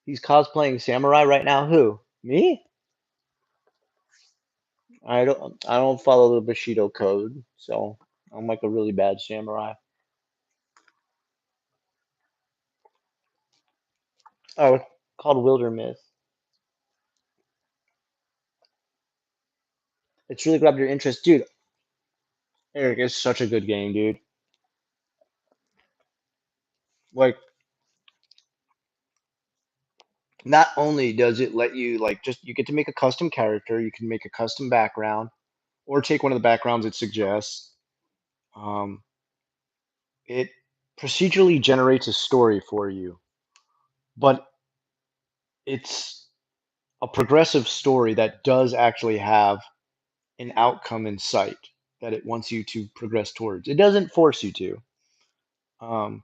Speaker 2: He's cosplaying samurai right now. Who? Me? I don't follow the Bushido code, so I'm like a really bad samurai. Oh, it's called Wilderness. It's really grabbed your interest, dude. Eric, it's such a good game, dude. Like, not only does it let you like just you get to make a custom character, you can make a custom background, or take one of the backgrounds it suggests. Um, it procedurally generates a story for you, but it's a progressive story that does actually have an outcome in sight that it wants you to progress towards. It doesn't force you to. Um,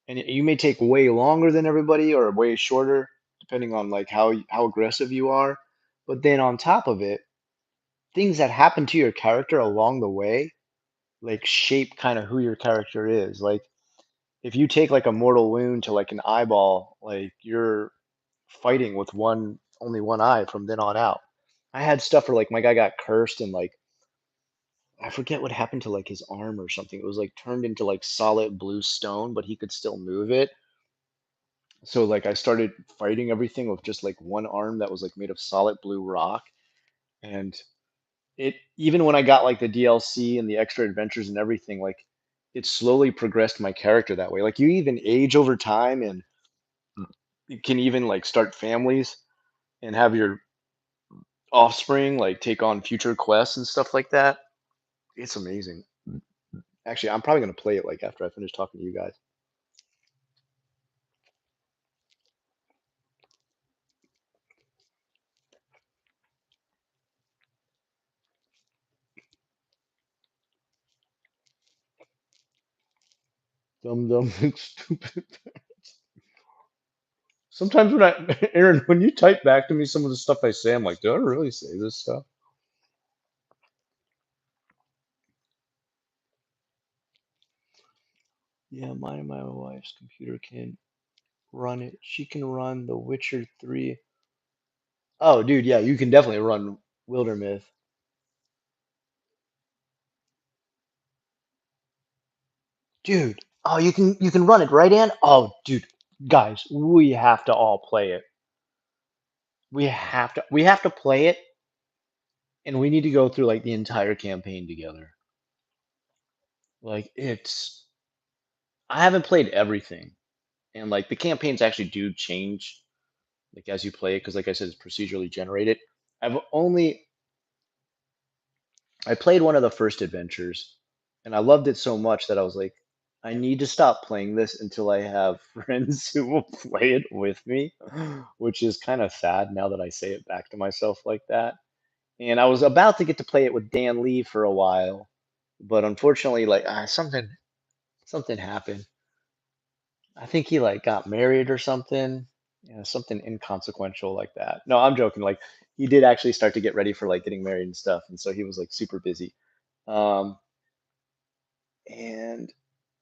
Speaker 2: and you may take way longer than everybody or way shorter, depending on like how aggressive you are. But then on top of it, things that happen to your character along the way, like shape kind of who your character is. Like if you take like a mortal wound to like an eyeball, like you're fighting with only one eye from then on out. I had stuff where like my guy got cursed and like I forget what happened to like his arm or something. It was like turned into like solid blue stone, but he could still move it. So like I started fighting everything with just like one arm that was like made of solid blue rock. And it even when I got like the DLC and the extra adventures and everything, like it slowly progressed my character that way. Like you even age over time and you can even like start families and have your offspring like take on future quests and stuff like that. It's amazing. Actually, I'm probably gonna play it like after I finish talking to you guys. Dumb, dumb, and stupid. Sometimes when Aaron, when you type back to me some of the stuff I say, I'm like, did I really say this stuff? Yeah, mine and my wife's computer can run it. She can run The Witcher 3
Speaker 1: Oh, dude, yeah, you can definitely run Wildermyth. Dude, oh, you can run it right in. Oh, dude, guys, we have to all play it. We have to play it, and we need to go through like the entire campaign together. Like it's I haven't played everything, and like the campaigns actually do change like as you play it because like I said, it's procedurally generated. I've only I played one of the first adventures, and I loved it so much that I was like, I need to stop playing this until I have friends who will play it with me, which is kind of sad now that I say it back to myself like that. And I was about to get to play it with Dan Lee for a while, but unfortunately, like something happened. I think he like got married or something, something inconsequential like that. No, I'm joking. Like he did actually start to get ready for like getting married and stuff, and so he was like super busy. Um, and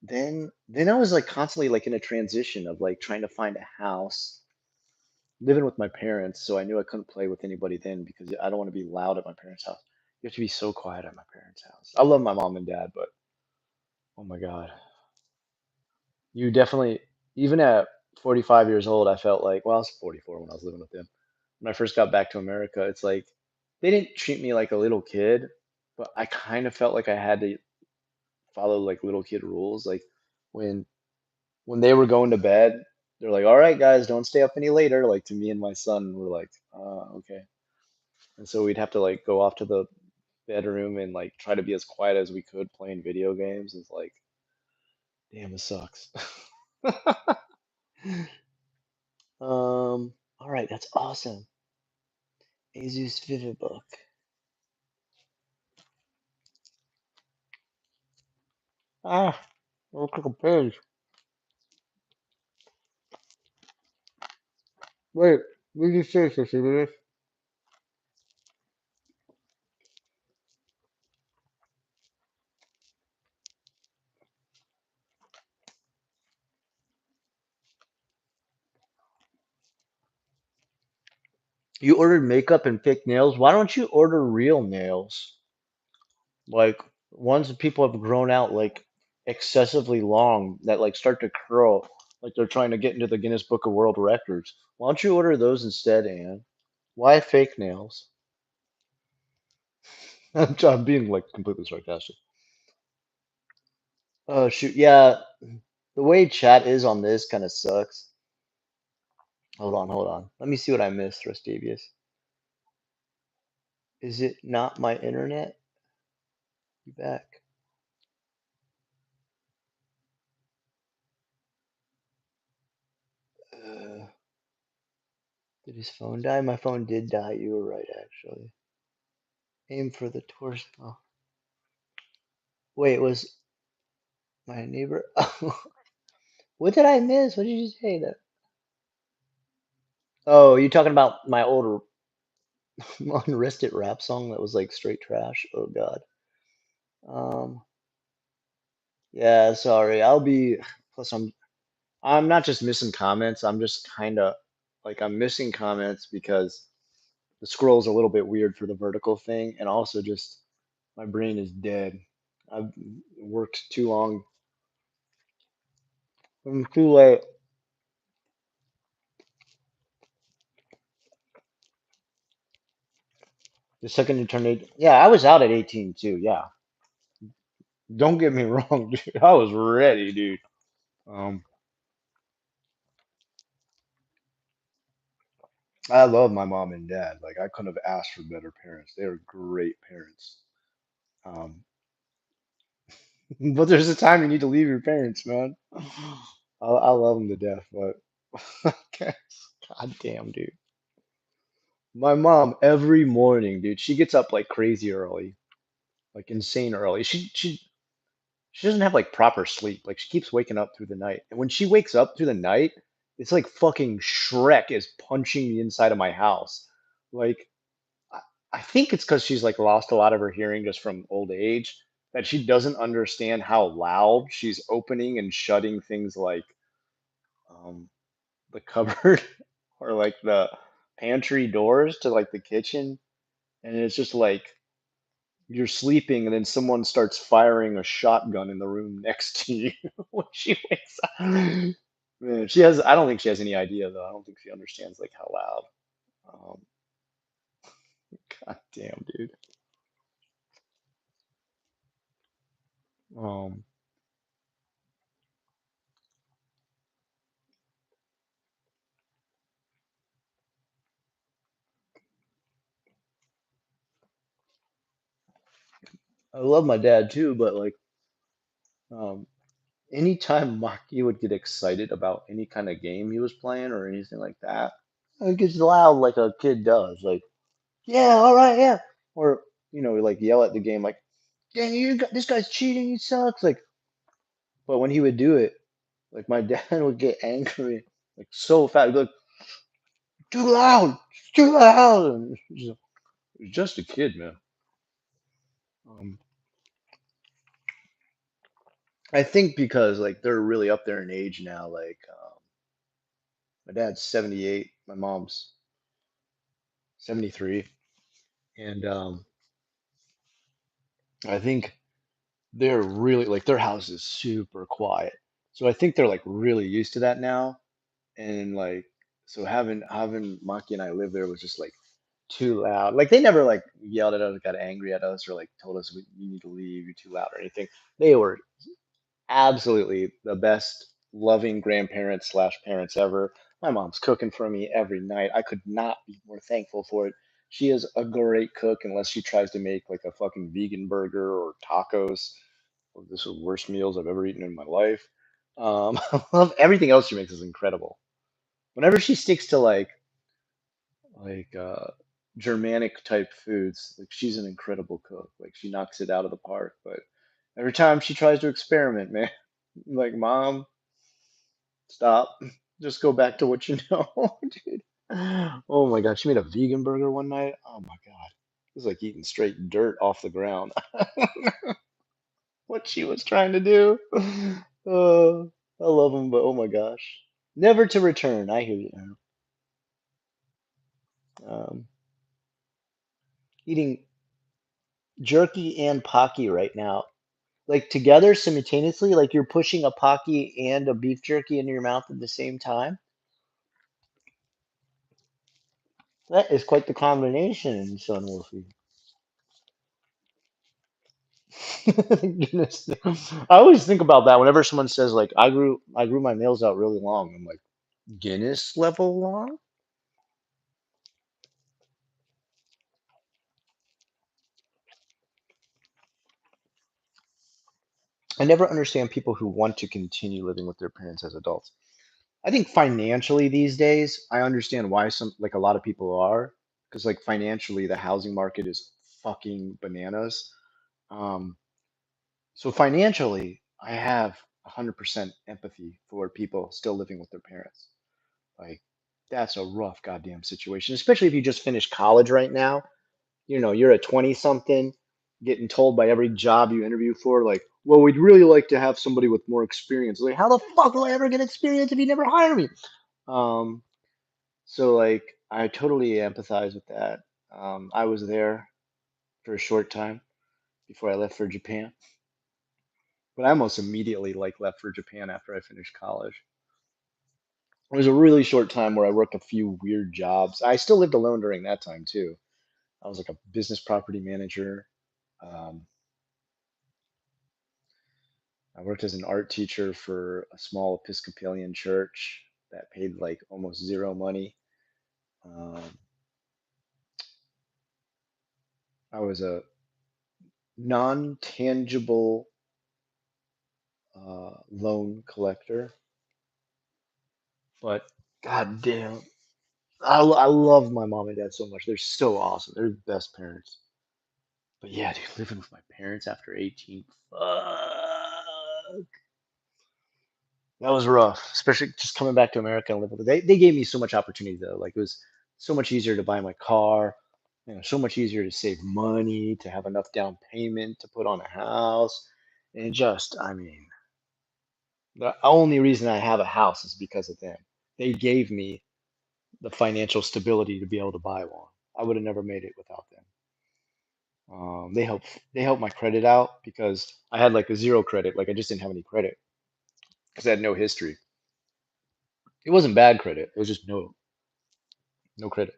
Speaker 1: then I was like constantly like in a transition of like trying to find a house, living with my parents, so I knew I couldn't play with anybody then because I don't want to be loud at my parents' house. You have to be so quiet at my parents' house. I love my mom and dad, but oh my God. You definitely, even at 45 years old, I felt like, well, I was 44 when I was living with them. When I first got back to America, it's like they didn't treat me like a little kid, but I kind of felt like I had to follow like little kid rules. Like when when they were going to bed, they're like, "All right, guys, don't stay up any later." Like to me and my son, we're like, "Okay." And so we'd have to like go off to the bedroom and like try to be as quiet as we could playing video games. It's like, damn, it sucks. All right, that's awesome. Azus Vivid Book. Ah, look at the page. Wait, what did you say, Cecilia? You ordered makeup and fake nails. Why don't you order real nails? Like ones that people have grown out like excessively long that like start to curl, like they're trying to get into the Guinness Book of World Records. Why don't you order those instead, Anne? Why fake nails? I'm being like completely sarcastic. Oh shoot, yeah. The way chat is on this kind of sucks. Hold on, hold on. Let me see what I missed, Rustavius. Is it not my internet? You back? Uh, did his phone die? My phone did die. You were right, actually. Aim for the torso. Oh, wait, was my neighbor? What did I miss? What did you say? That? Oh, you talking about my old unrested rap song that was like straight trash? Oh God. Um. Yeah. Sorry. I'll be. Plus, I'm not just missing comments. I'm just kind of like I'm missing comments because the scroll's a little bit weird for the vertical thing, and also just my brain is dead. I've worked too long. I'm too late. The second you turn 18, yeah, I was out at 18 too. Yeah, don't get me wrong, dude. I was ready, dude. Um, I love my mom and dad. Like I couldn't have asked for better parents. They were great parents. Um, but there's a time you need to leave your parents, man. I love them to death, but God damn, dude. My mom every morning, dude, she gets up like crazy early, like insane early. She doesn't have like proper sleep. Like she keeps waking up through the night. And when she wakes up through the night, it's like fucking Shrek is punching the inside of my house. Like I, I think it's because she's like lost a lot of her hearing just from old age that she doesn't understand how loud she's opening and shutting things like um the cupboard or like pantry doors to like the kitchen, and it's just like you're sleeping, and then someone starts firing a shotgun in the room next to you when she wakes up. Man, she has. I don't think she has any idea though. I don't think she understands like how loud. God damn, dude. Um, I love my dad too, but like, um, anytime Maki would get excited about any kind of game he was playing or anything like that, it gets loud like a kid does. Like, yeah, all right, yeah. Or, like yell at the game, like, yeah, this guy's cheating, he sucks. Like, but when he would do it, like my dad would get angry, like so fast. He'd be like, too loud, it's too loud. And it's just a kid, man. Um, I think because like they're really up there in age now. Like, my dad's 78, my mom's 73, and I think they're really like their house is super quiet. So I think they're like really used to that now. And like so having Maki and I live there was just like too loud. Like they never like yelled at us, got angry at us, or like told us you need to leave, you're too loud or anything. They were absolutely the best loving grandparents slash parents ever. My mom's cooking for me every night. I could not be more thankful for it. She is a great cook unless she tries to make like a fucking vegan burger or tacos. Well, this is the worst meals I've ever eaten in my life. I love everything else she makes is incredible. Whenever she sticks to like Germanic type foods, like she's an incredible cook. Like she knocks it out of the park. But every time she tries to experiment, man, like mom, stop. Just go back to what you know, dude. Oh my God, she made a vegan burger one night. Oh my God, it was like eating straight dirt off the ground. What she was trying to do. I love him, but oh my gosh, never to return. I hear you now. Eating jerky and Pocky right now, like together simultaneously, like you're pushing a Pocky and a beef jerky into your mouth at the same time. That is quite the combination, son Wolfie. Goodness. I always think about that whenever someone says like I grew my nails out really long. I'm like Guinness level long. I never understand people who want to continue living with their parents as adults. I think financially these days, I understand why some like a lot of people are because like financially the housing market is fucking bananas. Um, so financially, I have 100% empathy for people still living with their parents. Like that's a rough goddamn situation, especially if you just finished college right now. You're a 20 something getting told by every job you interview for, like, well, we'd really like to have somebody with more experience. Like, how the fuck will I ever get experience if you never hire me? Um, so like I totally empathize with that. I was there for a short time before I left for Japan, but I almost immediately like left for Japan after I finished college. It was a really short time where I worked a few weird jobs. I still lived alone during that time too. I was like a business property manager. Um, I worked as an art teacher for a small Episcopalian church that paid like almost zero money. Um, I was a non-tangible loan collector, but god damn, I love my mom and dad so much. They're so awesome. They're the best parents. But yeah, dude, living with my parents after 18, fuck. That was rough, especially just coming back to America and living with them. They gave me so much opportunity though. Like it was so much easier to buy my car, so much easier to save money, to have enough down payment to put on a house. And just, I mean, the only reason I have a house is because of them. They gave me the financial stability to be able to buy one. I would have never made it without them. They helped my credit out because I had like a zero credit, like I just didn't have any credit because I had no history. It wasn't bad credit, it was just no credit.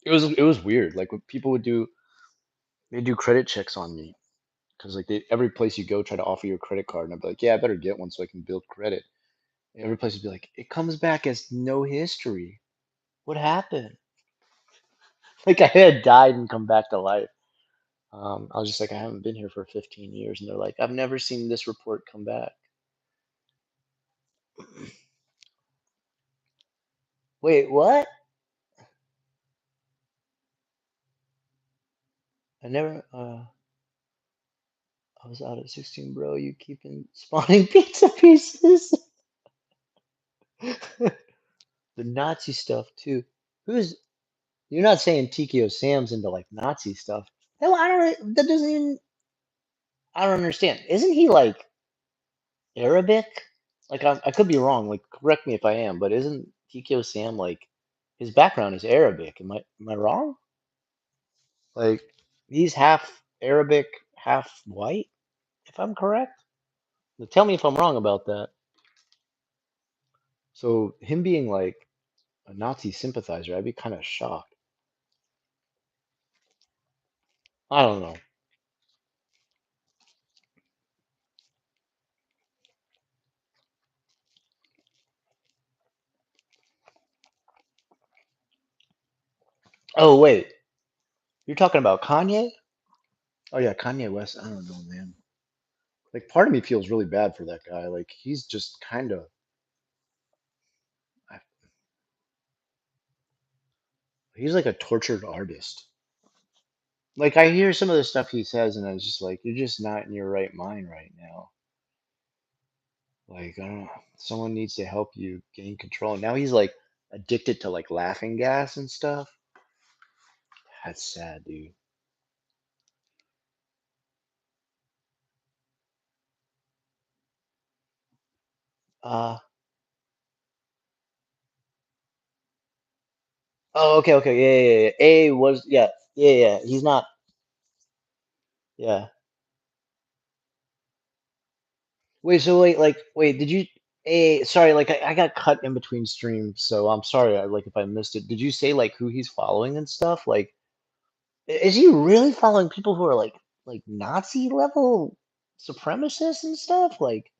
Speaker 1: It was weird. Like what people would do, they do credit checks on me because like every place you go try to offer you a credit card, and I'd be like, yeah, I better get one so I can build credit. And every place would be like, it comes back as no history. What happened? Like I had died and come back to life. I was just like, I haven't been here for 15 years, and they're like, I've never seen this report come back. Wait, what? I never. I was out at 16, bro. You keeping spawning pizza pieces? The Nazi stuff too. Who's You're not saying TKO Sam's into like Nazi stuff? Hell, I don't. That doesn't even. I don't understand. Isn't he like Arabic? Like I could be wrong. Like correct me if I am, but isn't TKO Sam like his background is Arabic? Am I wrong? Like he's half Arabic, half white, if I'm correct. Now, tell me if I'm wrong about that. So him being like a Nazi sympathizer, I'd be kind of shocked. I don't know. Oh wait, you're talking about Kanye? Oh yeah, Kanye West. I don't know, man. Like part of me feels really bad for that guy. Like he's just kind of, he's like a tortured artist. Like I hear some of the stuff he says, and I was just like, you're just not in your right mind right now. Like I don't know, someone needs to help you gain control. Now he's like addicted to like laughing gas and stuff. That's sad, dude. Uh oh, okay, okay, yeah, yeah, yeah. A was yeah, yeah. He's not, yeah. Wait, so wait, did you? Sorry, like I got cut in between streams, so I'm sorry, like if I missed it. Did you say like who he's following and stuff? Like, is he really following people who are like Nazi level supremacists and stuff? Like,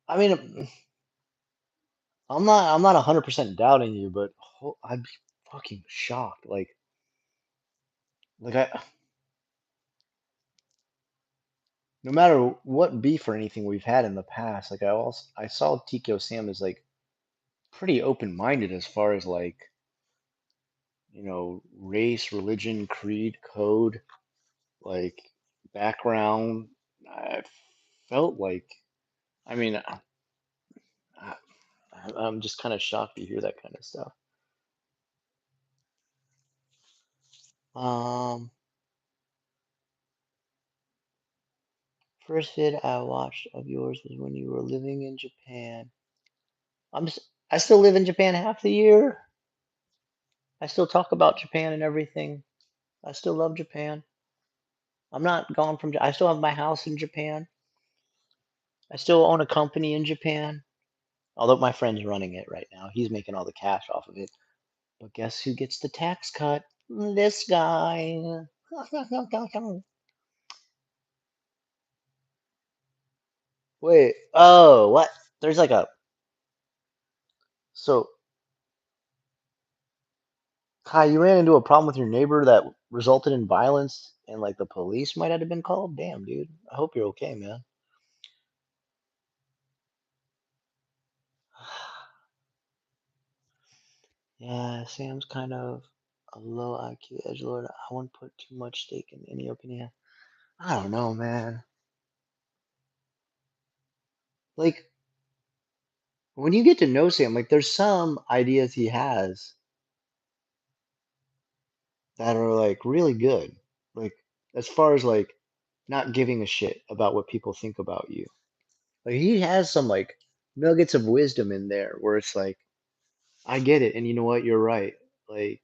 Speaker 1: I mean, I'm not 100% doubting you, but I'd be fucking shocked. Like no matter what beef or anything we've had in the past, like I saw TKO Sam as like pretty open-minded as far as like race, religion, creed, code, like background. I felt like, I mean, I, I'm just kind of shocked to hear that kind of stuff. Um, First vid I watched of yours was when you were living in Japan. I still live in Japan half the year. I still talk about Japan and everything. I still love Japan. I'm not gone from. I still have my house in Japan. I still own a company in Japan. Although my friend's running it right now, he's making all the cash off of it. But guess who gets the tax cut? This guy. Wait. Oh, what? There's like a. So, Kai, you ran into a problem with your neighbor that resulted in violence, and like the police might have been called. Damn, dude. I hope you're okay, man. Yeah, Sam's kind of a low IQ edgelord. I wouldn't put too much stake in any opinion. I don't know, man. Like when you get to know Sam, like there's some ideas he has that are like really good. Like as far as like not giving a shit about what people think about you. Like he has some like nuggets of wisdom in there where it's like I get it, and you know what? You're right. Like,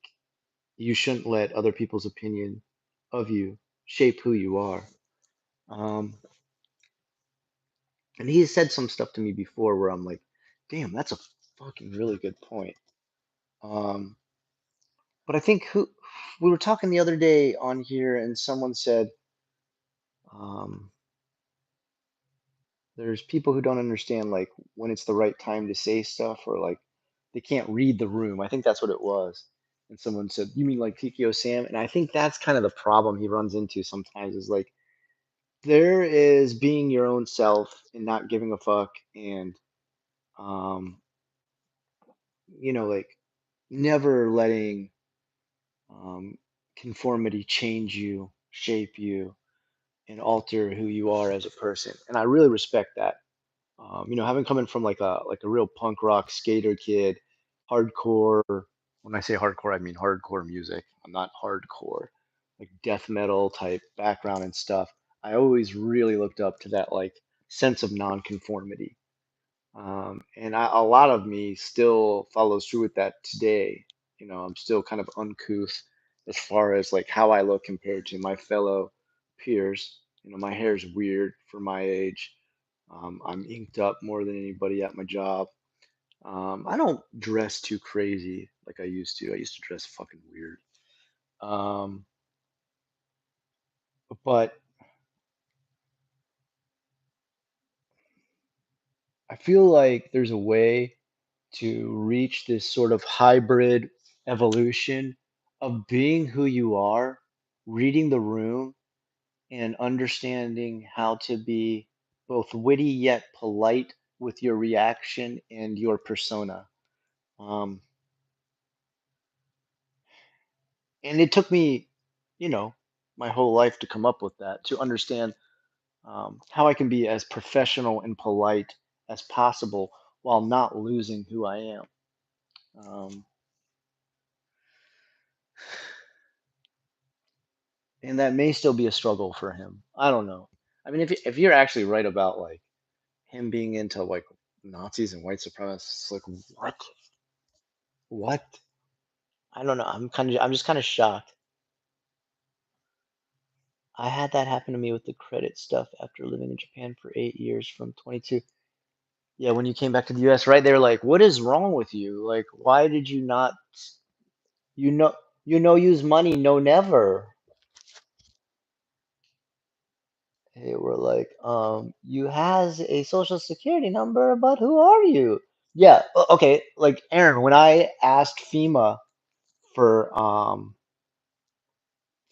Speaker 1: you shouldn't let other people's opinion of you shape who you are. Um, and he has said some stuff to me before where I'm like, damn, that's a fucking really good point. Um, but I think who we were talking the other day on here, and someone said, um, there's people who don't understand like when it's the right time to say stuff, or like they can't read the room. I think that's what it was. And someone said, "You mean like PKO Sam?" And I think that's kind of the problem he runs into sometimes is like there is being your own self and not giving a fuck and um like never letting um conformity change you, shape you, and alter who you are as a person. And I really respect that. Having coming from like a real punk rock skater kid, hardcore. When I say hardcore, I mean hardcore music. I'm not hardcore, like death metal type background and stuff. I always really looked up to that like sense of nonconformity, and a lot of me still follows through with that today. I'm still kind of uncouth as far as like how I look compared to my fellow peers. My hair's weird for my age. I'm inked up more than anybody at my job. I don't dress too crazy like I used to. I used to dress fucking weird. Um, but I feel like there's a way to reach this sort of hybrid evolution of being who you are, reading the room, and understanding how to be both witty yet polite with your reaction and your persona. Um, and it took me, you know, my whole life to come up with that, to understand how I can be as professional and polite as possible while not losing who I am. Um, and that may still be a struggle for him. I don't know. I mean, if you're actually right about like him being into like Nazis and white supremacists, like what? What? I don't know. I'm just kind of shocked. I had that happen to me with the credit stuff after living in Japan for 8 years from 22. Yeah, when you came back to the US, right? They're like, "What is wrong with you? Like, why did you not you know use money, no never." They were like, "You has a social security number, but who are you?" Yeah, okay, like Aaron, when I asked FEMA for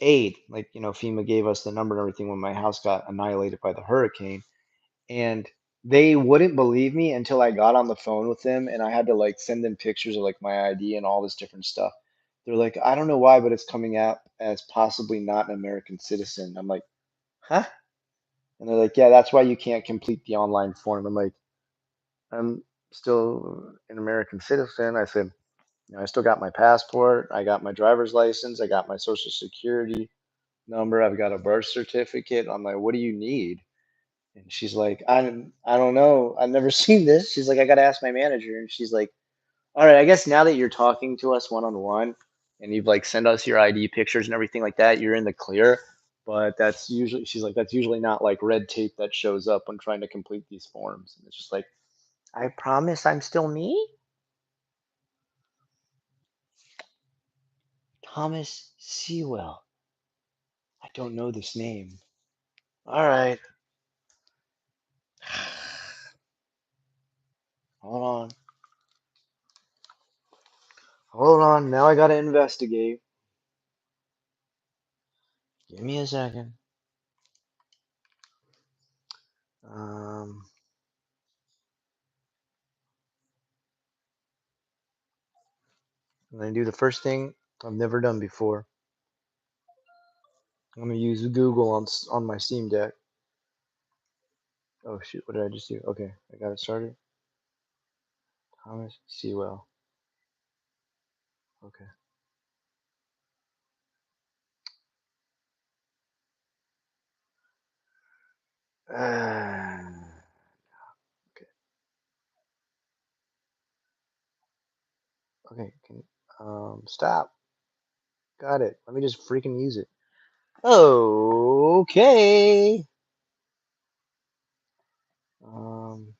Speaker 1: aid, like, FEMA gave us the number and everything when my house got annihilated by the hurricane, and they wouldn't believe me until I got on the phone with them and I had to like send them pictures of like my ID and all this different stuff. They're like, I don't know why, but it's coming out as possibly not an American citizen. I'm like, huh? And they're like, yeah, that's why you can't complete the online form. I'm like, I'm still an American citizen. I said, I still got my passport, I got my driver's license, I got my social security number, I've got a birth certificate. I'm like, what do you need? And she's like, I don't know. I've never seen this. She's like, I gotta ask my manager. And she's like, all right, I guess now that you're talking to us one on one and you've like sent us your ID pictures and everything like that, you're in the clear. But that's usually, she's like, that's usually not like red tape that shows up when trying to complete these forms. And it's just like, I promise I'm still me? Thomas Sewell. I don't know this name. All right. Hold on. Hold on. Now I gotta investigate. Give me a second. Um, I'm gonna do the first thing I've never done before. I'm gonna use Google on my Steam Deck. Oh shoot, what did I just do? Okay, I got it started. Thomas Sewell. Okay. Okay.
Speaker 2: Okay, stop. Got it. Let me just freaking use it. Okay. Um,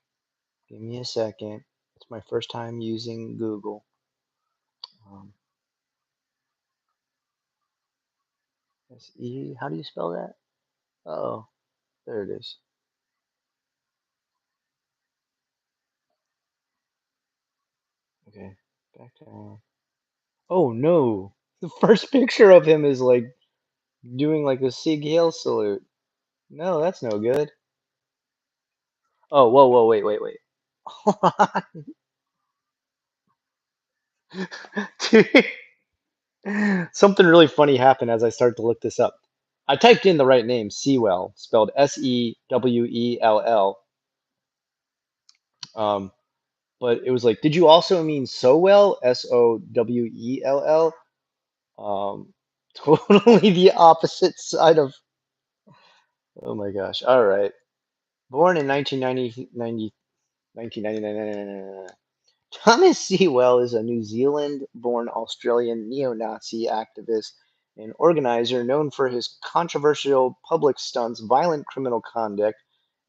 Speaker 2: Give me a second. It's my first time using Google. Um, SE. How do you spell that? Oh, there it is. Okay, back down. Oh no! The first picture of him is like doing like a Sig Heil salute. No, that's no good. Oh, whoa, whoa, wait, wait, wait. Dude, something really funny happened as I started to look this up. I typed in the right name, Sewell, spelled Sewell. Um, but it was like, did you also mean Sowell? Sowell? Um, totally the opposite side of. Oh my gosh! All right, born in 1999. Thomas Sewell is a New Zealand-born Australian neo-Nazi activist and organizer known for his controversial public stunts, violent criminal conduct,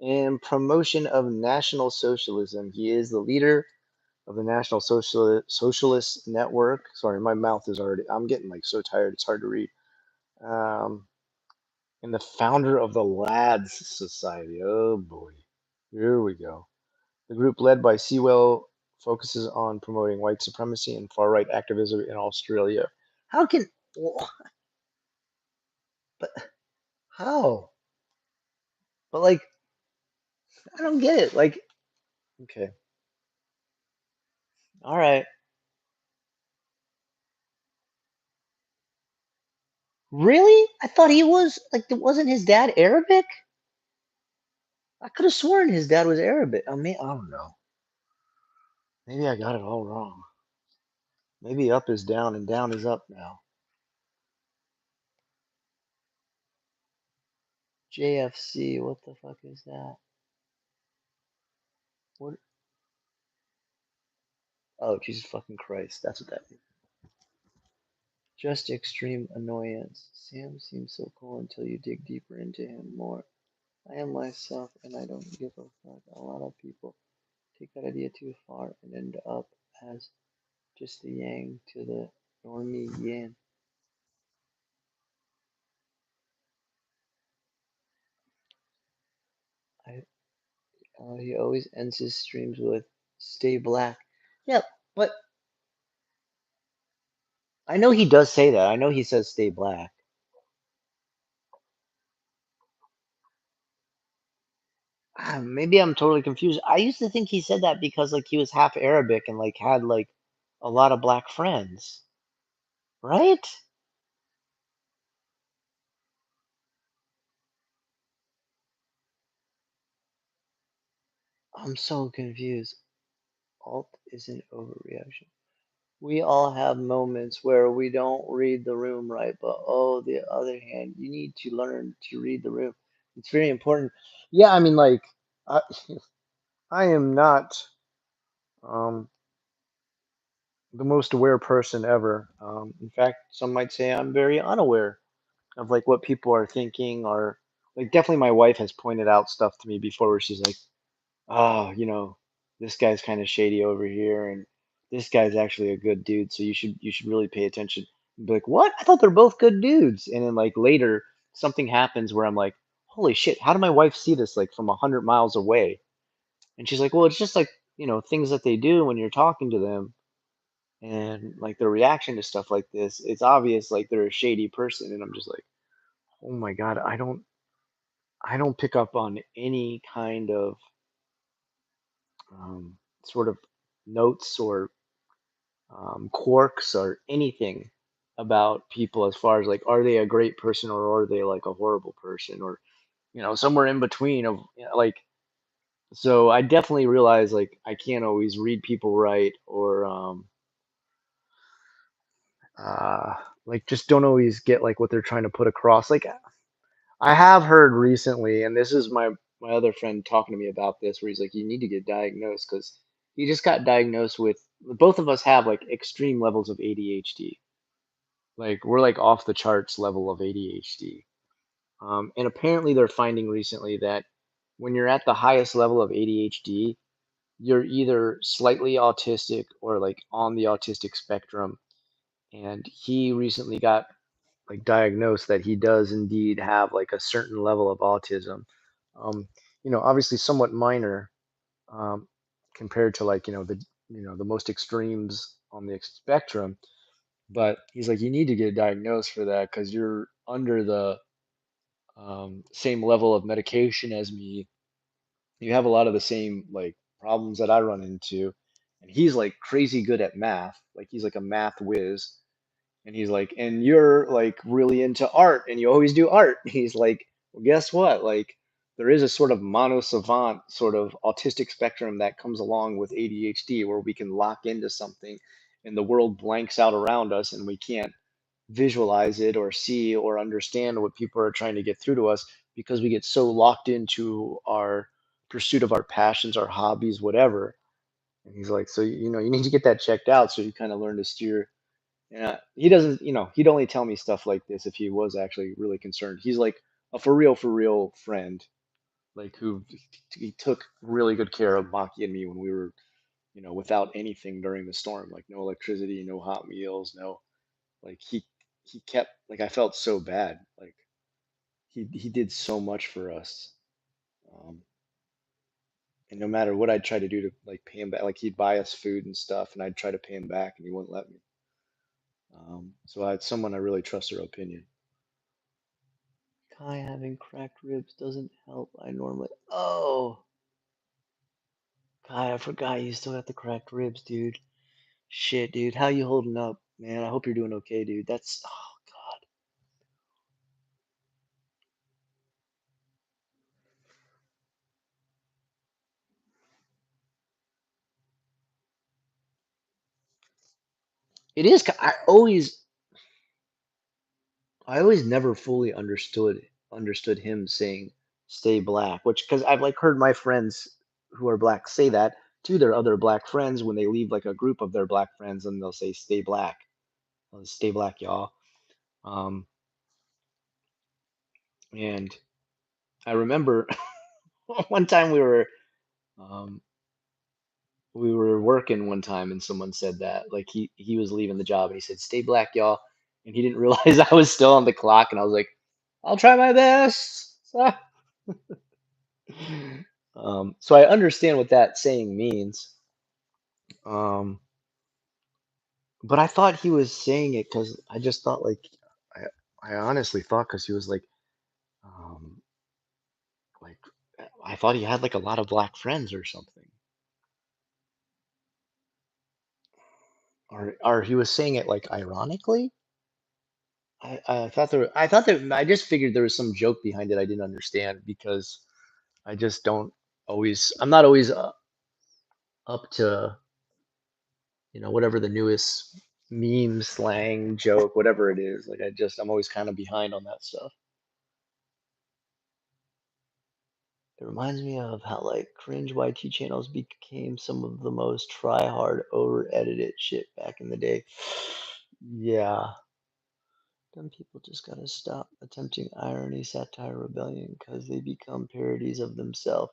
Speaker 2: and promotion of National Socialism. He is the leader of the National Socialist Network. Sorry, my mouth is already. I'm getting like so tired. It's hard to read. Um, and the founder of the Lads Society. Oh boy, here we go. The group led by Sewell focuses on promoting white supremacy and far-right activism in Australia. How can, wh- but how? But like, I don't get it. Like, okay, all right. Really? I thought he was like, wasn't his dad Arabic? I could have sworn his dad was Arabic. I mean, I don't know. Maybe I got it all wrong. Maybe up is down and down is up now. JFC, what the fuck is that? What? Oh, Jesus fucking Christ. That's what that means. Just extreme annoyance. Sam seems so cool until you dig deeper into him more. I am myself and I don't give a fuck. A lot of people take that idea too far and end up as just the yang to the normie yin. I He always ends his streams with "Stay black." Yeah, but I know he does say that. I know he says "Stay black." Maybe I'm totally confused. I used to think he said that because like he was half Arabic and like had like a lot of black friends, right? I'm so confused. Alt is an overreaction. We all have moments where we don't read the room right, but oh, the other hand, you need to learn to read the room. It's very important. Yeah, I mean, like, I, I am not um, the most aware person ever. In fact, some might say I'm very unaware of like what people are thinking, or like definitely my wife has pointed out stuff to me before where she's like, oh, this guy's kind of shady over here, and this guy's actually a good dude, so you should really pay attention. And be like, what? I thought they're both good dudes. And then like later, something happens where I'm like, holy shit, how did my wife see this like from 100 miles away? And she's like, well, it's just like things that they do when you're talking to them, and like their reaction to stuff like this. It's obvious like they're a shady person, and I'm just like, oh my god, I don't pick up on any kind of sort of notes or quirks or anything about people as far as like are they a great person or are they like a horrible person or somewhere in between of like so I definitely realize like I can't always read people right or uh like just don't always get like what they're trying to put across. Like I have heard recently, and this is my other friend talking to me about this, where he's like, you need to get diagnosed
Speaker 1: he just got diagnosed with, both of us have like extreme levels of ADHD. Like we're like off the charts level of ADHD. And apparently they're finding recently that when you're at the highest level of ADHD, you're either slightly autistic or like on the autistic spectrum. And he recently got like diagnosed that he does indeed have like a certain level of autism. Um, obviously somewhat minor, um, compared to like the most extremes on the spectrum. But he's like, you need to get diagnosed for that because you're under the same level of medication as me. You have a lot of the same like problems that I run into. And he's like crazy good at math. Like he's like a math whiz. And he's like, and you're like really into art and you always do art. He's like, well, guess what? Like there is a sort of mono savant sort of autistic spectrum that comes along with ADHD where we can lock into something and the world blanks out around us and we can't visualize it or see or understand what people are trying to get through to us because we get so locked into our pursuit of our passions, our hobbies, whatever. And he's like, so you need to get that checked out so you kind of learn to steer. Yeah, he doesn't, he'd only tell me stuff like this if he was actually really concerned. He's like a for real friend, like who he took really good care of Maki and me when we were, without anything during the storm, like no electricity, no hot meals, no, like he kept, like I felt so bad, like he did so much for us, um, and no matter what I'd try to do to like pay him back, like he'd buy us food and stuff, and I'd try to pay him back, and he wouldn't let me. So I had someone I really trust their opinion. Kai having cracked ribs doesn't help. I normally. Oh, Kai, I forgot you still got the cracked ribs, dude. Shit, dude. How you holding up, man? I hope you're doing okay, dude. That's. Oh, God. It is. I always never fully understood him saying "stay black," which because I've like heard my friends who are black say that to their other black friends when they leave like a group of their black friends and they'll say "stay black," "stay black, y'all." Um, and I remember one time um, we were working one time and someone said that like he was leaving the job and he said stay black y'all, and he didn't realize I was still on the clock and I was like I'll try my best. So I understand what that saying means, um, but I thought he was saying it because I just thought like I, I honestly thought because he was um, like I thought he had like a lot of black friends or something. Or he was saying it like ironically. I just figured there was some joke behind it I didn't understand because I just don't always I'm not always up to whatever the newest meme slang joke whatever it is, like I'm always kind of behind on that stuff. It reminds me of how like cringe YT channels became some of the most try hard over edited shit back in the day. Yeah. Some people just gotta stop attempting irony, satire, rebellion because they become parodies of themselves.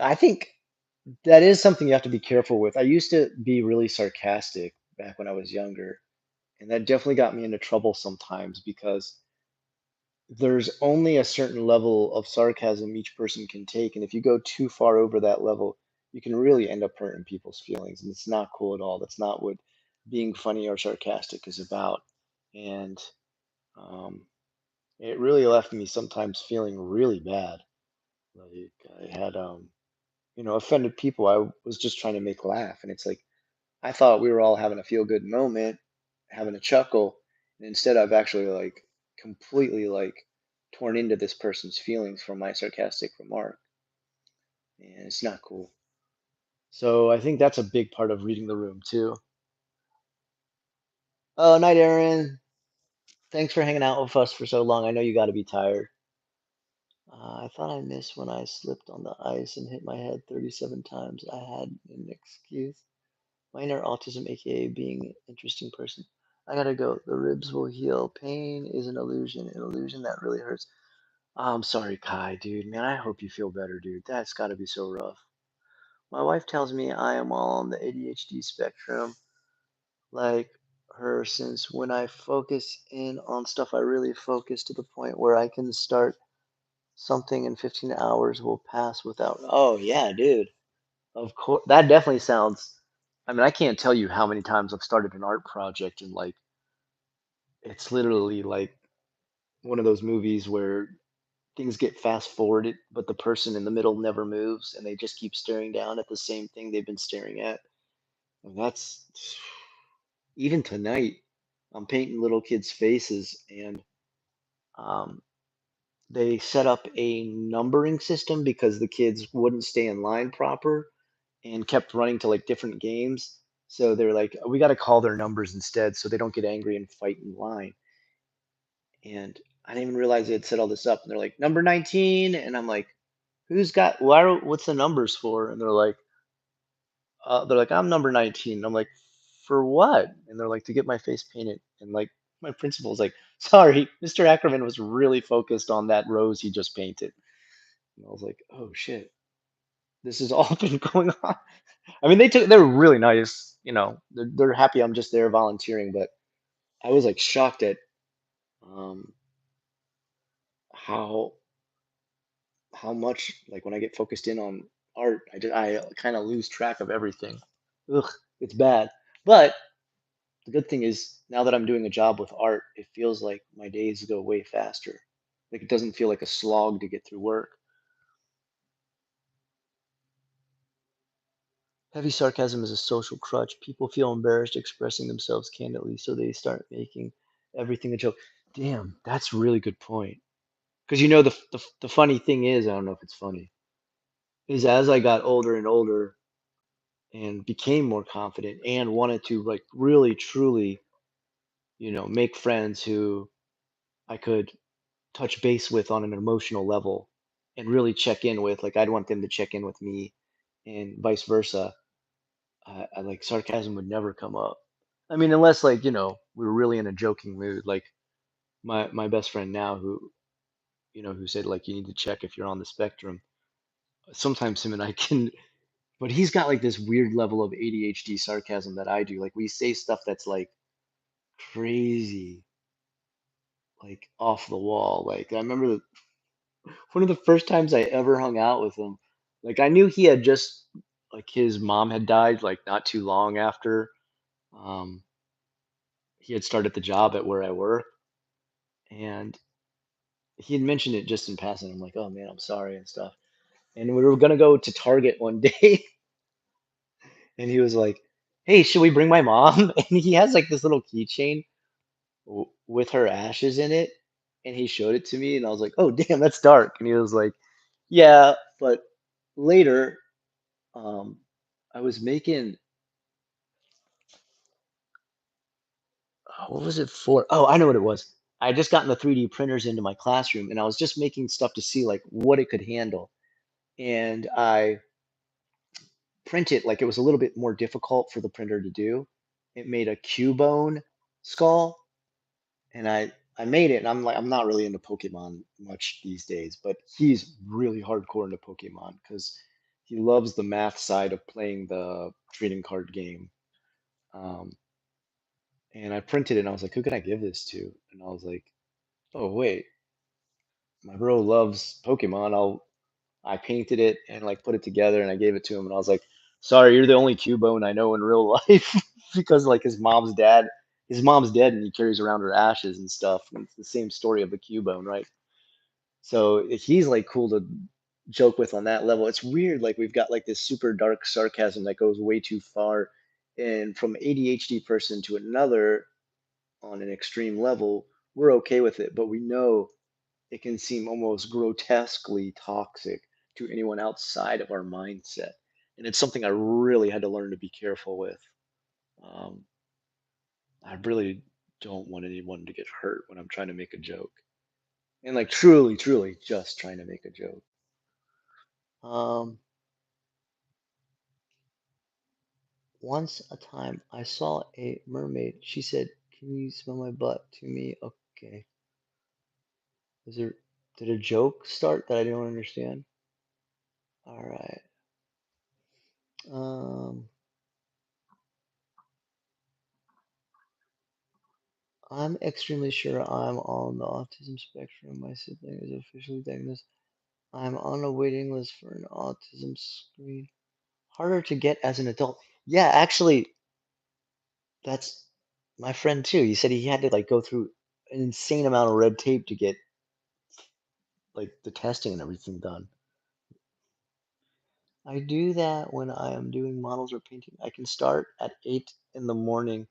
Speaker 1: I think that is something you have to be careful with. I used to be really sarcastic back when I was younger, and that definitely got me into trouble sometimes because there's only a certain level of sarcasm each person can take, and if you go too far over that level, you can really end up hurting people's feelings, and it's not cool at all. That's not what being funny or sarcastic is about. And um, it really left me sometimes feeling really bad. Like I had offended people I was just trying to make laugh. And it's like I thought we were all having a feel good moment, having a chuckle, and instead I've actually like completely like torn into this person's feelings from my sarcastic remark. And it's not cool. So I think that's a big part of reading the room too. Oh, night, Aaron. Thanks for hanging out with us for so long. I know you got to be tired.
Speaker 2: I thought I missed when I slipped on the ice and hit my head 37 times. I had an excuse. Minor autism, aka being an interesting person. I gotta go. The ribs will heal. Pain is an illusion that really hurts. I'm sorry, Kai, dude. Man, I hope you feel better, dude. That's gotta be so rough. My wife tells me I am all on the ADHD spectrum, like her, since when I focus in on stuff, I really focus to the point where I can start something in 15 hours will pass without. Oh, yeah, dude. Of course. That definitely sounds. I mean, I can't tell you how many times I've started an art project and like it's literally like one of those movies where things get fast forwarded, but the person in the middle never moves and they just keep staring down at the same thing they've been staring at. And that's even tonight. I'm painting little kids' faces, and um, they set up a numbering system because the kids wouldn't stay in line proper and kept running to like different games. So they're like, we got to call their numbers instead so they don't get angry and fight in line. And I didn't even realize they had set all this up. And they're like, number 19. And I'm like, who's got, what's the numbers for? And they're like, I'm number 19. And I'm like, for what? And they're like, to get my face painted. And like, my principal's like, sorry, Mr. Ackerman was really focused on that rose he just painted. And I was like, oh shit, this has all been going on. I mean, they're really nice. They're happy I'm just there volunteering. But I was like shocked at um, how how much like when I get focused in on art, I kind of lose track of everything. Ugh, it's bad. But the good thing is now that I'm doing a job with art, it feels like my days go way faster. Like it doesn't feel like a slog to get through work. Heavy sarcasm is a social crutch. People feel embarrassed expressing themselves candidly, so they start making everything a joke. Damn, that's a really good point. Because the funny thing is, I don't know if it's funny, is as I got older and older and became more confident and wanted to like really truly, make friends who I could touch base with on an emotional level and really check in with, like I'd want them to check in with me and vice versa. I like sarcasm would never come up. I mean, unless like, we were really in a joking mood. Like my best friend now who said like you need to check if you're on the spectrum. Sometimes him and I can, but he's got like this weird level of ADHD sarcasm that I do. Like we say stuff that's like crazy, like off the wall. Like I remember one of the first times I ever hung out with him. Like I knew he had just like his mom had died like not too long after um, he had started the job at where I work, and he had mentioned it just in passing. I'm like, oh man, I'm sorry and stuff. And we were gonna go to Target one day, and he was like, "Hey, should we bring my mom?" And he has like this little keychain with her ashes in it, and he showed it to me, and I was like, "Oh, damn, that's dark." And he was like, "Yeah, but later, um, I was making what was it for? Oh, I know what it was. I had just gotten the 3D printers into my classroom, and I was just making stuff to see like what it could handle, and I print it like it was a little bit more difficult for the printer to do. It made a Cubone skull, and I made it. And I'm like, I'm not really into Pokemon much these days, but he's really hardcore into Pokemon because he loves the math side of playing the trading card game. Um, and I printed it, and I was like, who can I give this to? And I was like, oh wait, my bro loves Pokemon. I painted it and like put it together and I gave it to him and I was like, sorry, you're the only Cubone I know in real life because like his mom's dead and he carries around her ashes and stuff. And it's the same story of the Cubone, right? So he's like cool to joke with on that level. It's weird, like we've got like this super dark sarcasm that goes way too far. And from ADHD person to another on an extreme level, we're okay with it, but we know it can seem almost grotesquely toxic to anyone outside of our mindset. And it's something I really had to learn to be careful with. Um, I really don't want anyone to get hurt when I'm trying to make a joke.
Speaker 1: and like truly, truly just trying to make a joke. Um, Once a time I saw a mermaid. She said, "Can you smell my butt?" To me. Okay. Is there did a joke start that I don't understand? All right. Um, I'm extremely sure I'm on the autism spectrum. My sibling is officially diagnosed. I'm on a waiting list for an autism screen. Harder to get as an adult. Yeah, actually, that's my friend too. He said he had to like go through an insane amount of red tape to get like the testing and everything done. I do that when I am doing models or painting. I can start at 8 in the morning,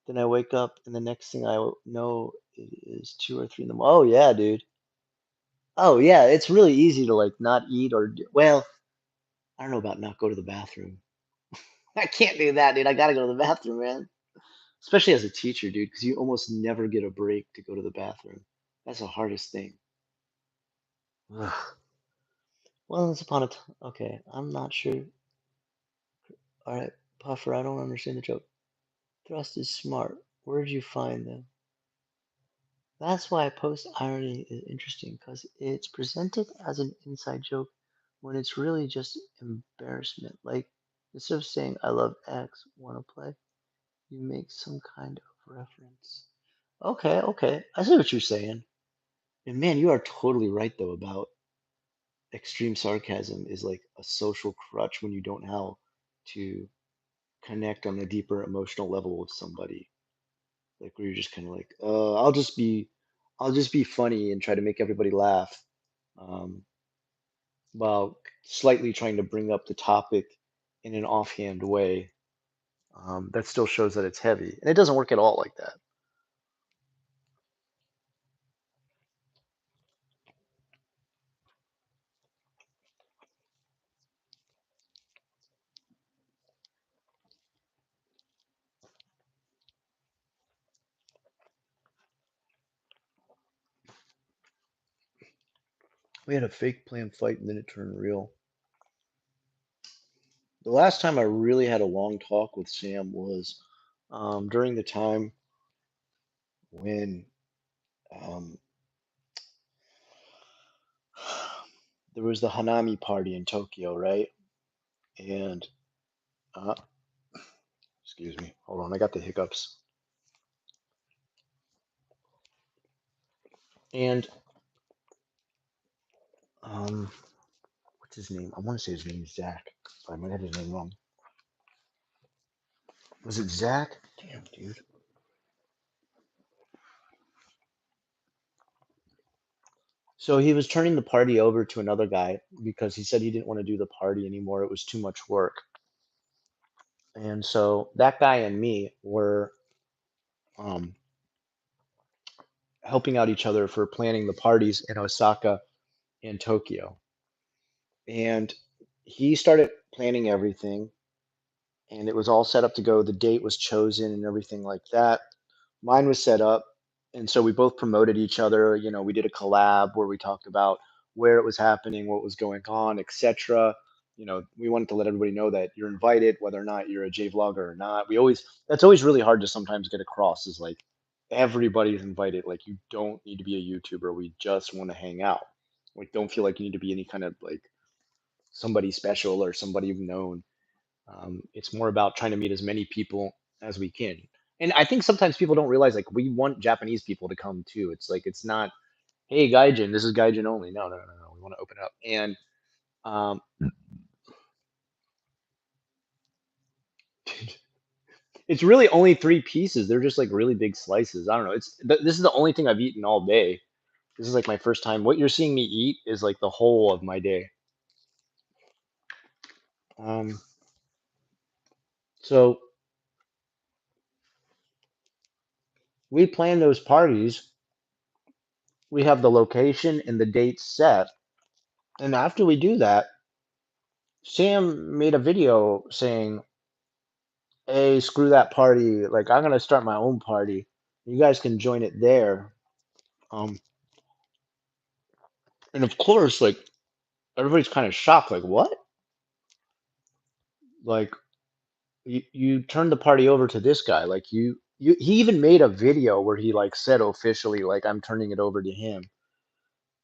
Speaker 1: then I wake up, and the next thing I know it is 2 or 3 in the morning. Oh yeah, dude. Oh yeah, it's really easy to like not eat or well, I don't know about not go to the bathroom. I can't do that, dude. I gotta go to the bathroom, man. Especially as a teacher, dude, because you almost never get a break to go to the bathroom. That's the hardest thing. Ugh. Once upon a time. Okay, I'm not sure. All right, Puffer, I don't understand the joke. Thrust is smart. Where did you find them? That's why post irony is interesting because it's presented as an inside joke when it's really just embarrassment. Like instead of saying I love X, wanna play, you make some kind of reference. Okay, okay. I see what you're saying. And man, you are totally right though about extreme sarcasm is like a social crutch when you don't know how to connect on a deeper emotional level with somebody. Like where you're just kind of like, I'll just be funny and try to make everybody laugh, um, while slightly trying to bring up the topic in an offhand way. That still shows that it's heavy, and it doesn't work at all like that. We had a fake planned fight, and then it turned real. The last time I really had a long talk with Sam was during the time when um, there was the Hanami party in Tokyo, right? And uh, excuse me, hold on, I got the hiccups. And um, what's his name? I want to say his name is Zach. I might have his name wrong. Was it Zach? Damn, dude. So he was turning the party over to another guy because he said he didn't want to do the party anymore. It was too much work. And so that guy and me were um, helping out each other for planning the parties in Osaka and Tokyo. And he started planning everything, and it was all set up to go. The date was chosen and everything like that. Mine was set up, and so we both promoted each other. You know, we did a collab where we talked about where it was happening, what was going on, etc. You know, we wanted to let everybody know that you're invited, whether or not you're a J vlogger or not. We always That's always really hard to sometimes get across is like everybody's invited. Like you don't need to be a YouTuber. We just want to hang out. Like don't feel like you need to be any kind of like somebody special or somebody known. It's more about trying to meet as many people as we can. And I think sometimes people don't realize like we want Japanese people to come too. It's like it's not, hey Gaijin, this is Gaijin only. No, no, no, no. We want to open it up. And um, it's really only three pieces. They're just like really big slices. I don't know. This is the only thing I've eaten all day. This is like my first time. What you're seeing me eat is like the whole of my day. Um, so we plan those parties. We have the location and the date set. And after we do that, Sam made a video saying, "Hey, screw that party. Like, I'm gonna start my own party. You guys can join it there." Um, And of course, like everybody's kind of shocked, like what? Like you turned the party over to this guy. Like he even made a video where he like said officially like I'm turning it over to him.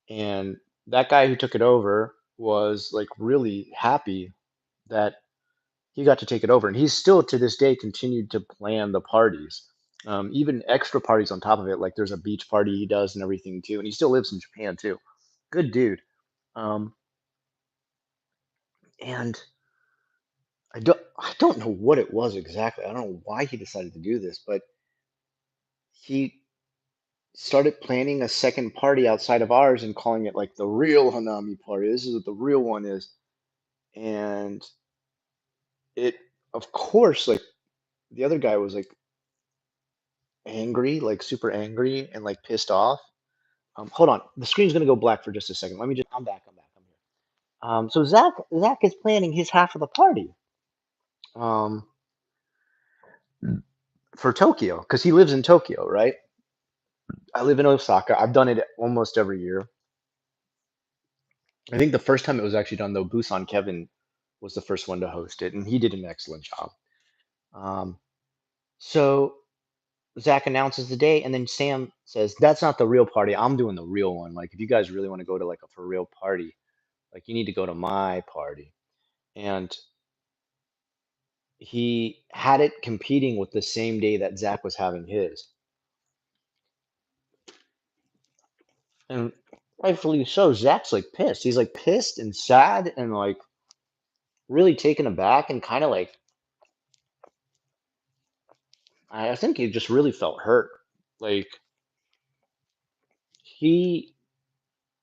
Speaker 1: And that guy who took it over was like really happy that he got to take it over. And he's still to this day continued to plan the parties. Even extra parties on top of it. Like there's a beach party he does and everything too. And he still lives in Japan too. Good dude. Um, and I don't know what it was exactly. I don't know why he decided to do this, but he started planning a second party outside of ours and calling it like the real Hanami party. This is what the real one is. And it, of course, like the other guy was like angry, like super angry and like pissed off. Hold on, the screen's gonna go black for just a second. Let me just. I'm back. I'm back. I'm here. So Zach is planning his half of the party. Um, for Tokyo because he lives in Tokyo, right? I live in Osaka. I've done it almost every year. I think the first time it was actually done though, Busan Kevin was the first one to host it, and he did an excellent job. Um, so Zach announces the date, and then Sam says, "That's not the real party. I'm doing the real one. Like, if you guys really want to go to like a for real party, like you need to go to my party." And he had it competing with the same day that Zach was having his, and rightfully so. Zach's like pissed. He's like pissed and sad and like really taken aback and kind of like I think he just really felt hurt. Like he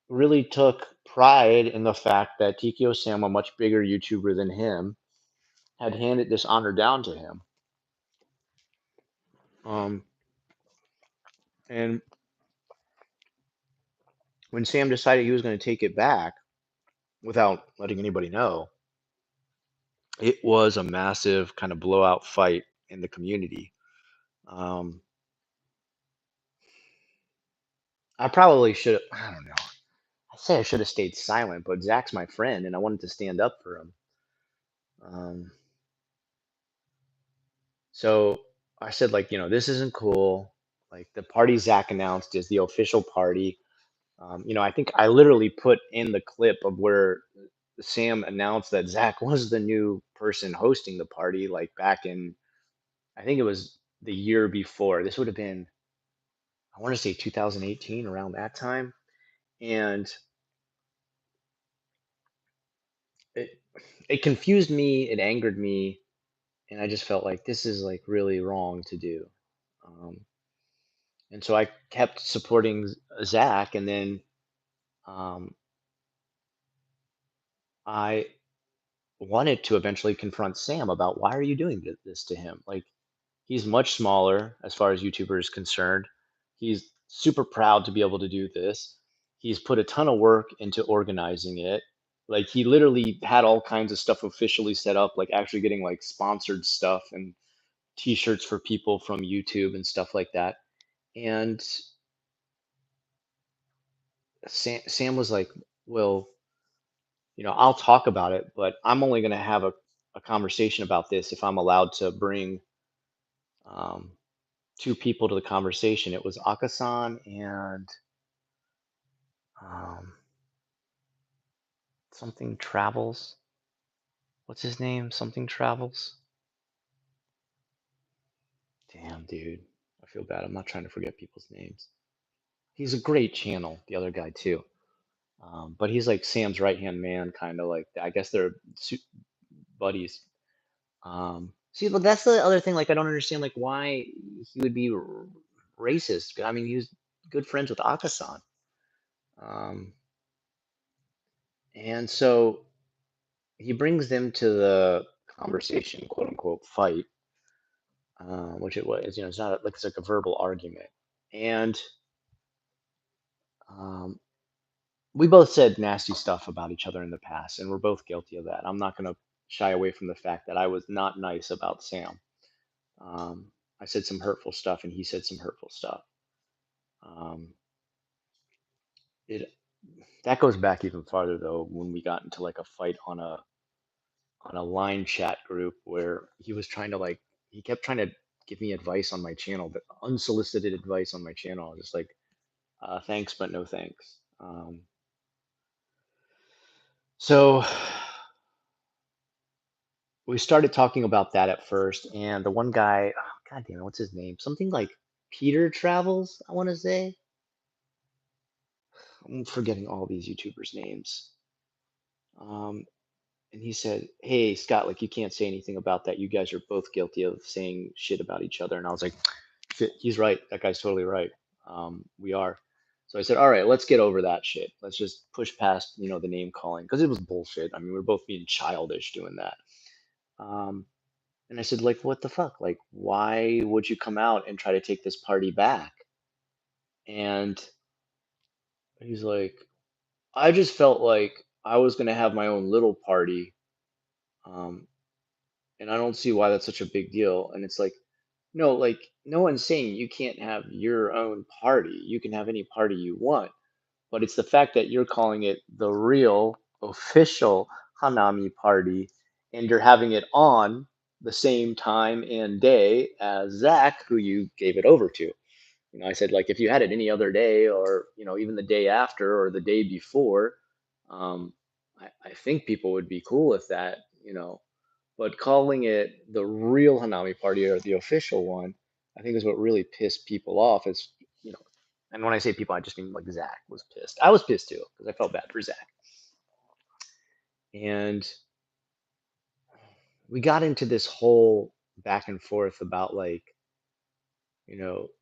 Speaker 1: really took pride in the fact that Tikio Sam, a much bigger YouTuber than him, had handed this honor down to him. Um, and when Sam decided he was going to take it back without letting anybody know, it was a massive kind of blowout fight in the community. Um, I probably should have, I don't know. I say I should have stayed silent, but Zach's my friend and I wanted to stand up for him. Um, So I said, like, this isn't cool. Like the party Zach announced is the official party. I think I literally put in the clip of where Sam announced that Zach was the new person hosting the party, like back in, I think it was the year before. This would have been, I want to say 2018, around that time. And it, it confused me, it angered me, and I just felt like this is like really wrong to do. Um, and so I kept supporting Zach, and then um, I wanted to eventually confront Sam about why are you doing this to him? Like he's much smaller as far as YouTuber is concerned. He's super proud to be able to do this. He's put a ton of work into organizing it. Like he literally had all kinds of stuff officially set up, like actually getting like sponsored stuff and t-shirts for people from YouTube and stuff like that. And Sam was like, "Well, I'll talk about it, but I'm only going to have a conversation about this if I'm allowed to bring um, two people to the conversation." It was Akasan and um, something Travels. What's his name? Something Travels. Damn, dude. I feel bad. I'm not trying to forget people's names. He's a great channel, the other guy, too. But he's like Sam's right hand man, kind of like, I guess they're buddies. See, but that's the other thing. Like, I don't understand, like, why he would be racist. I mean, he was good friends with Akasan, um, and so he brings them to the conversation, quote unquote, fight, which it was. It's not like it's like a verbal argument, and um, we both said nasty stuff about each other in the past, and we're both guilty of that. I'm not gonna shy away from the fact that I was not nice about Sam. Um, I said some hurtful stuff, and he said some hurtful stuff. Um, it.
Speaker 2: That goes back even farther though, when we got into like a fight on a line chat group where he was trying to like he kept trying to give me advice on my channel, but unsolicited advice on my channel. I was just like, thanks, but no thanks. So we started talking about that at first, and the one guy, oh, God damn it, what's his name? Something like Peter Travels, I want to say. I'm forgetting all these YouTubers' names. Um, and he said, "Hey, Scott, like you can't say anything about that. You guys are both guilty of saying shit about each other." And I was like, "Shit, he's right. That guy's totally right. We are." So I said, "All right, let's get over that shit. Let's just push past, the name calling because it was bullshit. I mean, we are both being childish doing that." Um, and I said, "Like, what the fuck? Like, why would you come out and try to take this party back?" And he's like, "I just felt like I was gonna have my own little party." Um, and I don't see why that's such a big deal. And it's like, no, like no one's saying you can't have your own party. You can have any party you want, but it's the fact that you're calling it the real official Hanami party and you're having it on the same time and day as Zach, who you gave it over to. I said, like, if you had it any other day or, even the day after or the day before, I think people would be cool with that. But calling it the real Hanami party or the official one, I think is what really pissed people off. You know, and when I say people, I just mean like Zach was pissed. I was pissed too because I felt bad for Zach. And we got into this whole back and forth about like,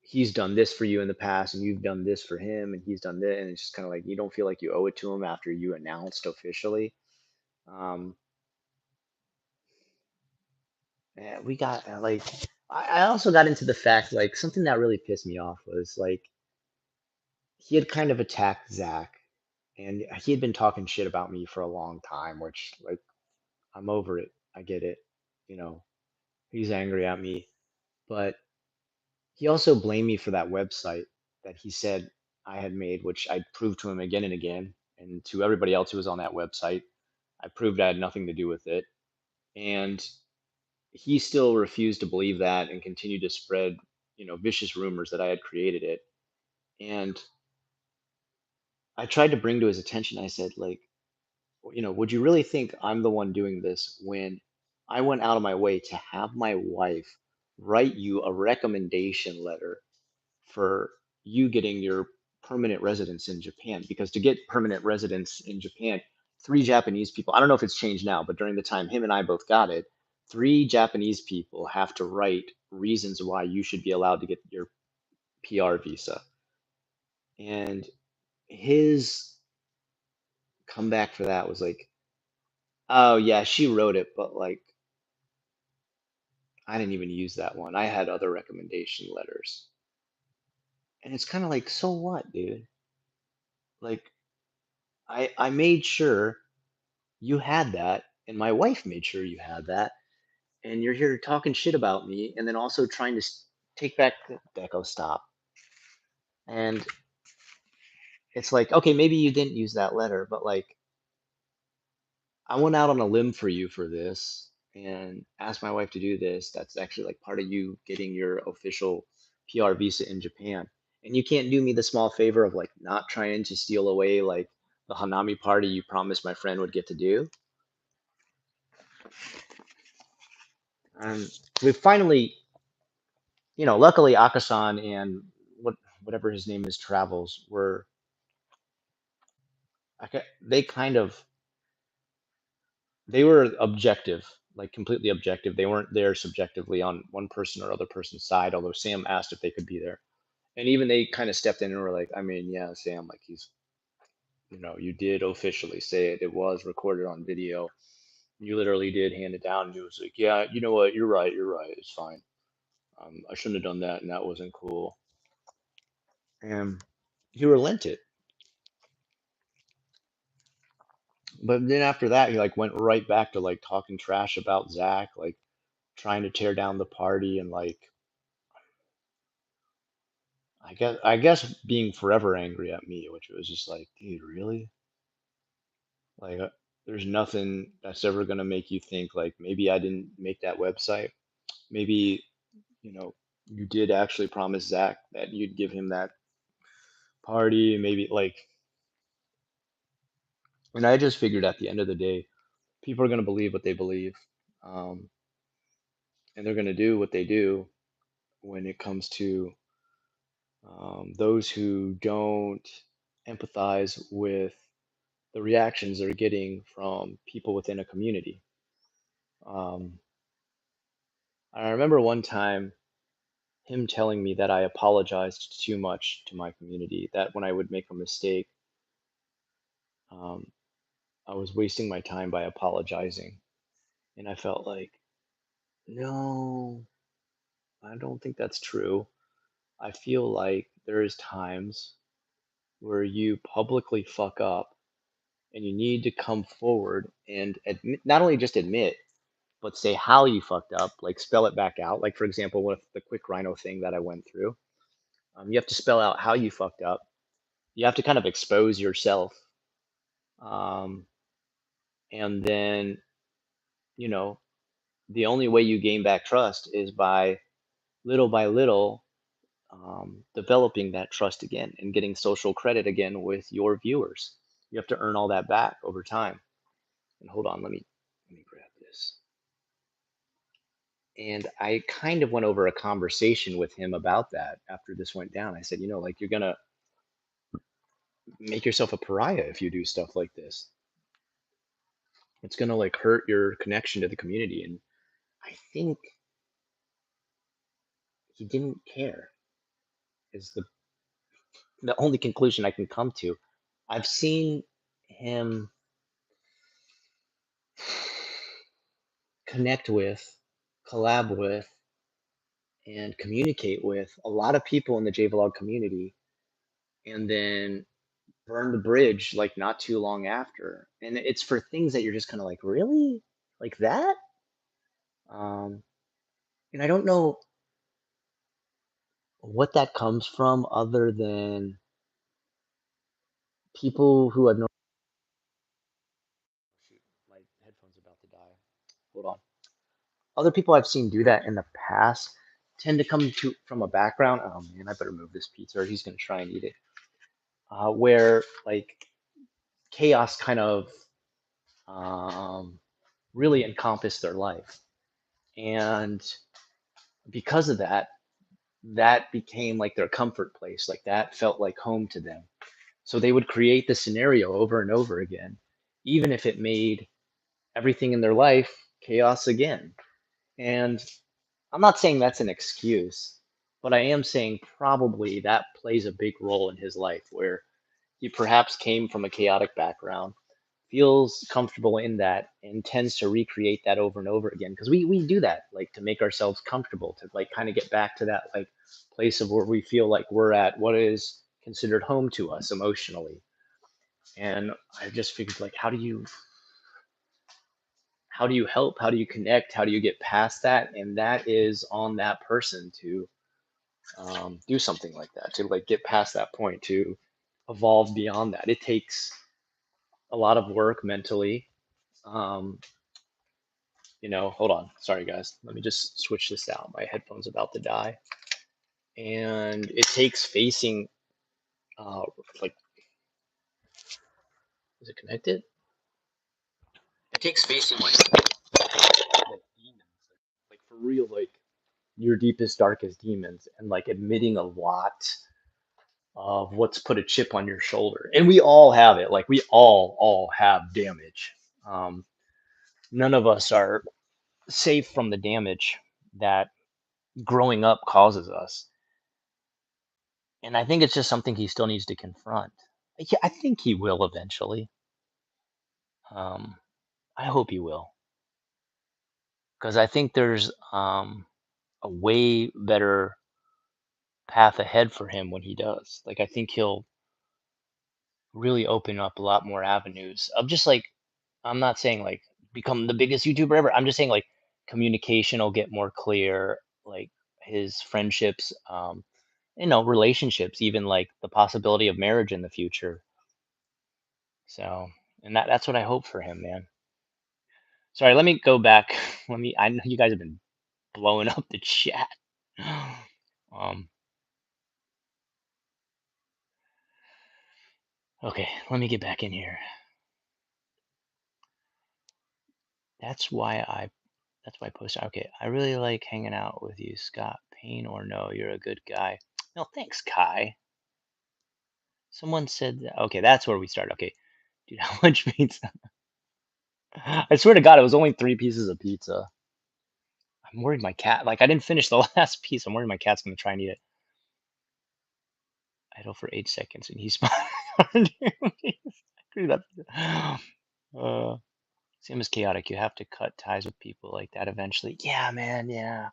Speaker 2: he's done this for you in the past and you've done this for him and he's done this. And it's just kind of like you don't feel like you owe it to him after you announced officially. Um, and we got like, I also got into the fact like something that really pissed me off was like he had kind of attacked Zach and he had been talking shit about me for a long time, which like I'm over it. I get it. You know, he's angry at me, but he also blamed me for that website that he said I had made, which I proved to him again and again, and to everybody else who was on that website. I proved I had nothing to do with it. And he still refused to believe that and continued to spread, vicious rumors that I had created it. And I tried to bring to his attention, I said, like, would you really think I'm the one doing this when I went out of my way to have my wife write you a recommendation letter for you getting your permanent residence in Japan? Because to get permanent residence in Japan, three Japanese people, I don't know if it's changed now, but during the time him and I both got it, three Japanese people have to write reasons why you should be allowed to get your PR visa. And his comeback for that was like, oh, yeah, she wrote it, but like, I didn't even use that one. I had other recommendation letters. And it's kind of like, so what, dude? Like, I made sure you had that, and my wife made sure you had that, and you're here talking shit about me, and then also trying to take back Deco stop. And it's like, okay, maybe you didn't use that letter, but like, I went out on a limb for you for this and asked my wife to do this. That's actually like part of you getting your official PR visa in Japan. And you can't do me the small favor of like not trying to steal away like the Hanami party you promised my friend would get to do. And we finally, luckily Akasan and whatever his name is, Travels, were they kind of they were objective, like completely objective. They weren't there subjectively on one person or other person's side, although Sam asked if they could be there. And even they kind of stepped in and were like, I mean, yeah, Sam, like you did officially say it. It was recorded on video. You literally did hand it down. And he was like, yeah, you know what? You're right. You're right. It's fine. I shouldn't have done that, and that wasn't cool. And he relented. But then after that, he like went right back to like talking trash about Zach, like trying to tear down the party, and like I guess being forever angry at me, which was just like, dude, really? Like, there's nothing that's ever gonna make you think like maybe I didn't make that website. Maybe, you know, you did actually promise Zach that you'd give him that party. Maybe like, and I just figured at the end of the day, people are gonna believe what they believe, um, and they're gonna do what they do when it comes to those who don't empathize with the reactions they're getting from people within a community. Um, I remember one time him telling me that I apologized too much to my community, that when I would make a mistake, um, I was wasting my time by apologizing. And I felt like, no, I don't think that's true. I feel like there's times where you publicly fuck up and you need to come forward and admit, not only just admit, but say how you fucked up, like spell it back out. Like, for example, with the quick rhino thing that I went through, you have to spell out how you fucked up. You have to kind of expose yourself. Um, and then, you know, the only way you gain back trust is by little, developing that trust again and getting social credit again with your viewers. You have to earn all that back over time. And hold on, let me grab this. And I kind of went over a conversation with him about that after this went down. I said, like you're gonna make yourself a pariah if you do stuff like this. It's gonna like hurt your connection to the community. And I think he didn't care is the only conclusion I can come to. I've seen him connect with, collab with, and communicate with a lot of people in the JVlog community, and then burn the bridge like not too long after. And it's for things that you're just kind of like, really? Like that? Um, and I don't know what that comes from other than people who have no. Shoot, my headphone's about to die. Hold on. Other people I've seen do that in the past tend to come to from a background. Oh man, I better move this pizza or he's gonna try and eat it. Where like chaos kind of um, really encompassed their life, and because of that, that became like their comfort place. Like that felt like home to them. So they would create the scenario over and over again, even if it made everything in their life chaos again. And I'm not saying that's an excuse, but I am saying probably that plays a big role in his life where he perhaps came from a chaotic background, feels comfortable in that, and tends to recreate that over and over again. Because we do that like to make ourselves comfortable, to like kind of get back to that like place of where we feel like we're at what is considered home to us emotionally. And I just figured like how do you help? How do you connect? How do you get past that? And that is on that person to do something like that, to like get past that point, to evolve beyond that. It takes a lot of work mentally. Um, hold on. Sorry, guys. Let me just switch this out. My headphone's about to die. And it takes facing, uh, like, is it connected? It takes facing like demons, like for real, like your deepest, darkest demons, and like admitting a lot of what's put a chip on your shoulder. And we all have it. Like we all have damage. Um, None of us are safe from the damage that growing up causes us. And I think it's just something he still needs to confront. Yeah, I think he will eventually. Um, I hope he will, because I think there's a way better path ahead for him when he does. Like, I think he'll really open up a lot more avenues of just like, I'm not saying like become the biggest YouTuber ever. I'm just saying like communication will get more clear, like his friendships.
Speaker 3: relationships, even like the possibility of marriage in the future. So, and that's what I hope for him, man. Sorry, let me go back. I know you guys have been blowing up the chat. Um, okay, let me get back in here. That's why I that's why I posted. Okay, I really like hanging out with you, Scott. Pain or no, you're a good guy. No, thanks, Kai. Someone said that. Okay, that's where we start. Okay, dude, how much pizza? I swear to God, it was only 3 pieces of pizza. I'm worried my cat. Like, I didn't finish the last piece. I'm worried my cat's gonna try and eat it. Idle for 8 seconds, and he's Screw that. Uh, Same as chaotic. You have to cut ties with people like that eventually. Yeah, man. Yeah.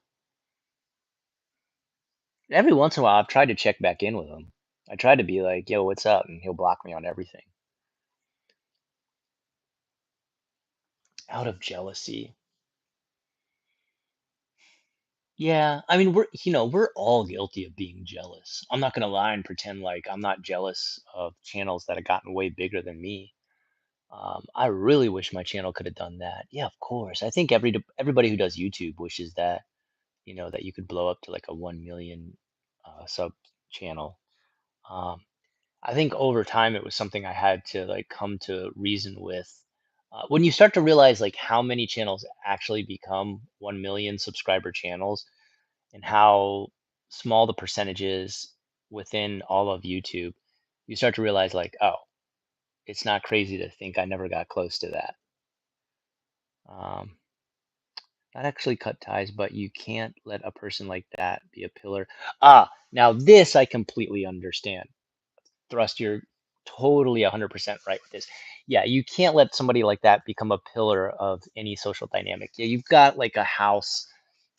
Speaker 3: Every once in a while, I've tried to check back in with him. I tried to be like, "Yo, what's up?" And he'll block me on everything out of jealousy. Yeah, I mean, we're all guilty of being jealous. I'm not gonna lie and pretend like I'm not jealous of channels that have gotten way bigger than me. I really wish my channel could have done that. Yeah, of course. I think everybody who does YouTube wishes that, that you could blow up to like a 1 million sub channel. Um, I think over time it was something I had to like come to reason with. When you start to realize like how many channels actually become 1 million subscriber channels and how small the percentage is within all of YouTube, you start to realize like, oh, it's not crazy to think I never got close to that. Um, Not actually cut ties, but you can't let a person like that be a pillar. Now this I completely understand. Thrust, you're totally 100% right with this. Yeah, you can't let somebody like that become a pillar of any social dynamic. Yeah, you've got like a house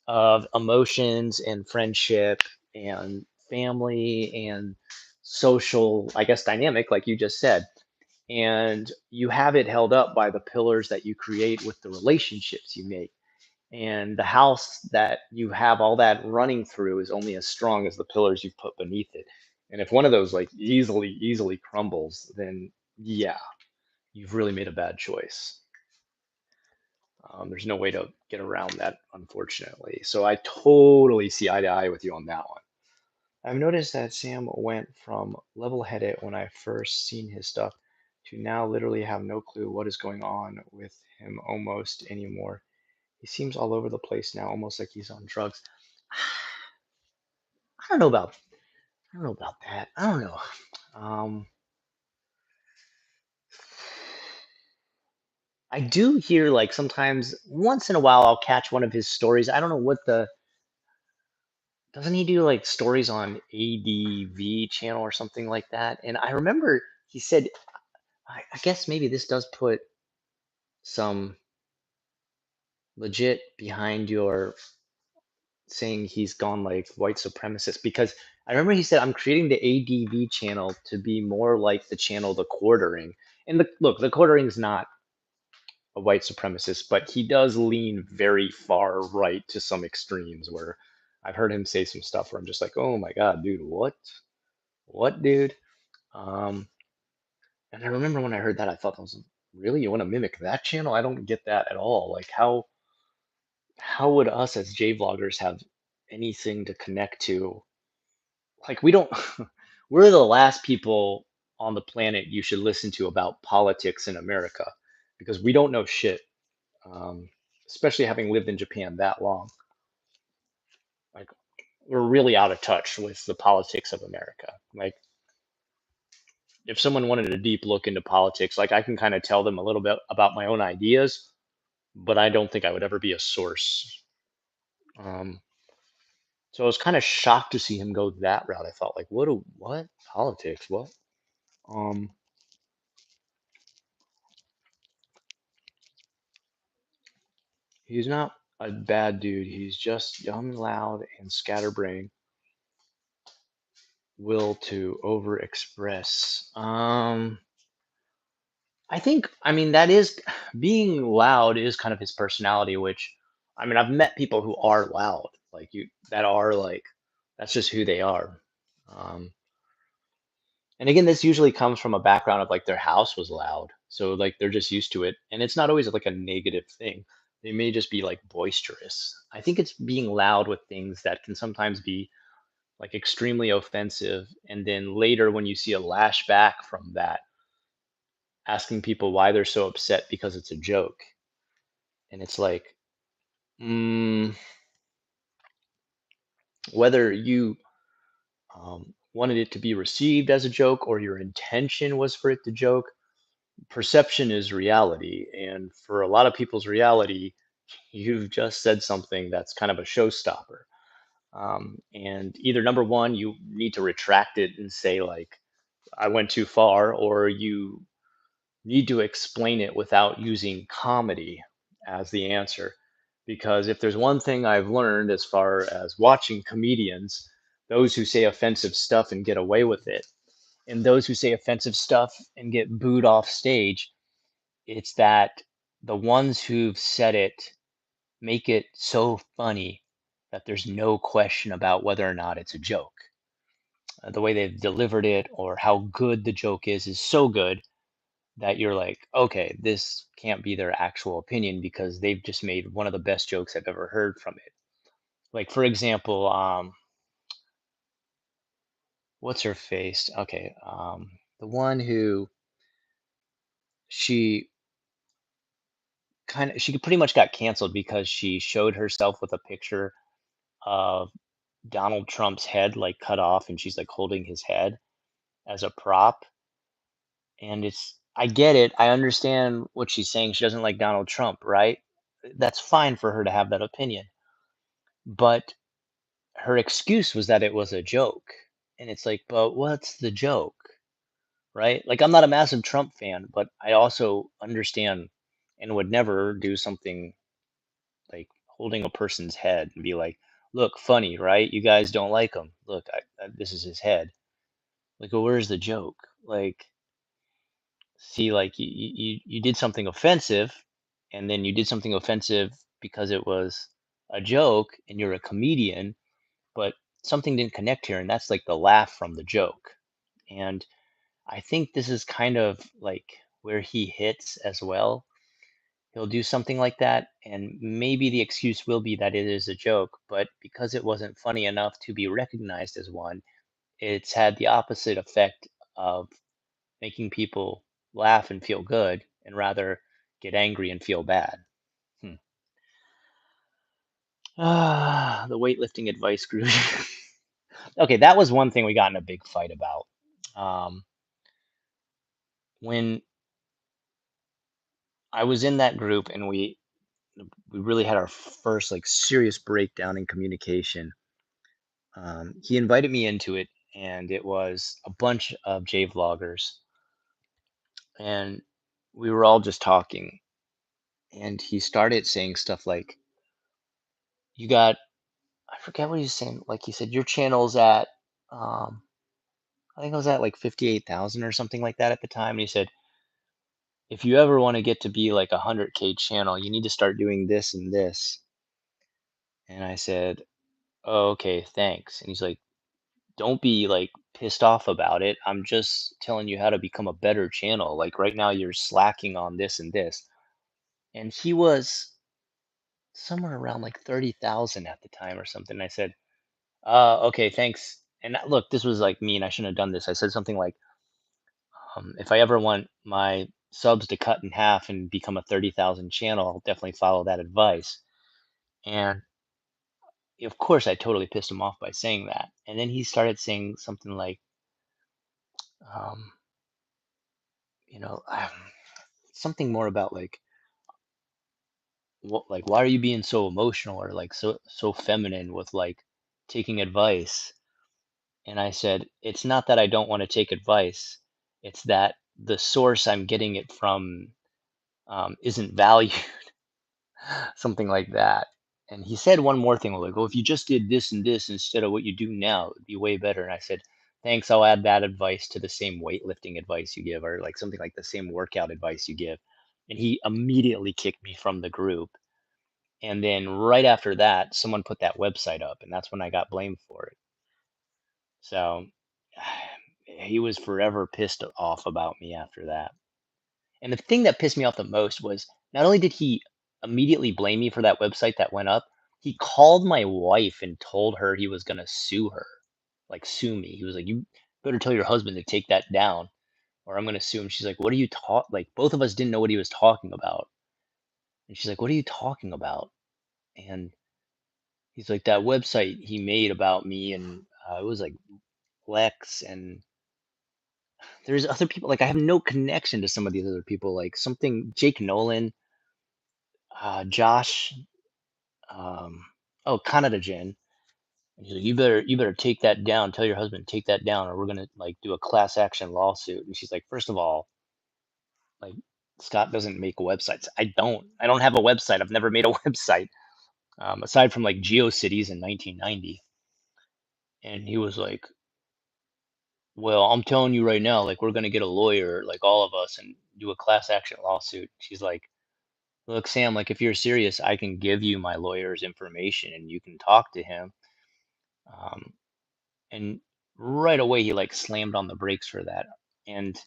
Speaker 3: of emotions and friendship and family and social, I guess, dynamic, like you just said. And you have it held up by the pillars that you create with the relationships you make. And the house that you have all that running through is only as strong as the pillars you've put beneath it. And if one of those like easily crumbles, then yeah, you've really made a bad choice. There's no way to get around that, unfortunately. So I totally see eye to eye with you on that one. I've noticed that Sam went from level-headed when I first seen his stuff to now literally have no clue what is going on with him almost anymore. He seems all over the place now, almost like he's on drugs. I don't know about I don't know about that. I don't know. Um, I do hear like sometimes once in a while I'll catch one of his stories. I don't know what the doesn't he do like stories on ADV channel or something like that? And I remember he said I guess maybe this does put some legit behind your saying he's gone like white supremacist because I remember he said I'm creating the ADV channel to be more like the channel the quartering. And the quartering is not a white supremacist, but he does lean very far right to some extremes where I've heard him say some stuff where I'm just like, oh my God, dude, what? What, dude? Um, and I remember when I heard that, I thought, really, you want to mimic that channel? I don't get that at all. Like, how would us as J vloggers have anything to connect to? Like, we don't, we're the last people on the planet you should listen to about politics in America because we don't know shit, um, especially having lived in Japan that long. Like we're really out of touch with the politics of America. Like if someone wanted a deep look into politics, like I can kind of tell them a little bit about my own ideas, but I don't think I would ever be a source. Um, so I was kind of shocked to see him go that route. I thought like, what politics? What? Um, he's not a bad dude. He's just young, loud, and scatterbrained. Will to overexpress. I mean, that is being loud is kind of his personality, which, I've met people who are loud, like you, that are like, that's just who they are. Um, and again, this usually comes from a background of like their house was loud, so like they're just used to it, and it's not always like a negative thing. They may just be like boisterous. I think it's being loud with things that can sometimes be like extremely offensive, and then later when you see a lash back from that, asking people why they're so upset because it's a joke, and it's like, mm, whether you wanted it to be received as a joke or your intention was for it to joke, perception is reality. And for a lot of people's reality, you've just said something that's kind of a showstopper. And either number one, you need to retract it and say, like, I went too far, or you need to explain it without using comedy as the answer. Because if there's one thing I've learned as far as watching comedians, those who say offensive stuff and get away with it, and those who say offensive stuff and get booed off stage, it's that the ones who've said it make it so funny that there's no question about whether or not it's a joke. The way they've delivered it or how good the joke is so good that you're like, okay, this can't be their actual opinion because they've just made one of the best jokes I've ever heard from it. Like for example, what's her face? Okay, the one who she she pretty much got canceled because she showed herself with a picture of Donald Trump's head like cut off, and she's like holding his head as a prop. And it's, I get it. I understand what she's saying. She doesn't like Donald Trump, right? That's fine for her to have that opinion. But her excuse was that it was a joke. And it's like, but what's the joke? Right? Like, I'm not a massive Trump fan, but I also understand and would never do something like holding a person's head and be like, look, funny, right? You guys don't like him. Look, this is his head. Like, well, where's the joke? Like, see, like you did something offensive, and then you did something offensive because it was a joke, and you're a comedian, but something didn't connect here, and that's like the laugh from the joke. And I think this is kind of like where he hits as well. He'll do something like that, and maybe the excuse will be that it is a joke, but because it wasn't funny enough to be recognized as one, it's had the opposite effect of making people laugh and feel good and rather get angry and feel bad. Hmm. The weightlifting advice group. Okay, that was one thing we got in a big fight about. Um, when I was in that group and we really had our first like serious breakdown in communication. He invited me into it, and it was a bunch of J vloggers, and we were all just talking. And he started saying stuff like, "You got," I forget what he was saying. Like he said, "Your channel's at," um, I think it was at like 58,000 or something like that at the time. And he said, "If you ever want to get to be like a 100K channel, you need to start doing this and this." And I said, "Oh, okay, thanks." And he's like, don't be like pissed off about it. I'm just telling you how to become a better channel. Like right now you're slacking on this and this. And he was somewhere around like 30,000 at the time or something. I said, okay, thanks." And look, this was like me and I shouldn't have done this. I said something like, if I ever want my subs to cut in half and become a 30,000 channel, I'll definitely follow that advice. And of course, I totally pissed him off by saying that. And then he started saying something like, um, you know, something more about like, what, like, why are you being so emotional or like so feminine with like taking advice? And I said, it's not that I don't want to take advice, it's that the source I'm getting it from isn't valued. Something like that. And he said one more thing like, "Oh, if you just did this and this instead of what you do now, it'd be way better." And I said, "Thanks, I'll add that advice to the same weightlifting advice you give, or like something like the same workout advice you give." And he immediately kicked me from the group. And then right after that, someone put that website up, and that's when I got blamed for it. So he was forever pissed off about me after that. And the thing that pissed me off the most was not only did he immediately blame me for that website that went up, he called my wife and told her he was gonna sue her, like sue me. He was like, "You better tell your husband to take that down, or I'm gonna sue him." She's like, "What are you talk?" Like both of us didn't know what he was talking about, and she's like, "What are you talking about?" And he's like, "That website he made about me, and it was like Lex, and there's other people. Like I have no connection to some of these other people, like something Jake Nolan, Josh." um, oh, Canada Jen. And he's like, you better take that down. Tell your husband take that down, or we're gonna like do a class action lawsuit. And she's like, first of all, like Scott doesn't make websites. I don't have a website. I've never made a website aside from like GeoCities in 1990. And he was like, well, I'm telling you right now, like we're gonna get a lawyer, like all of us, and do a class action lawsuit. She's like, look, Sam, like if you're serious, I can give you my lawyer's information and you can talk to him. Um, and right away he like slammed on the brakes for that, and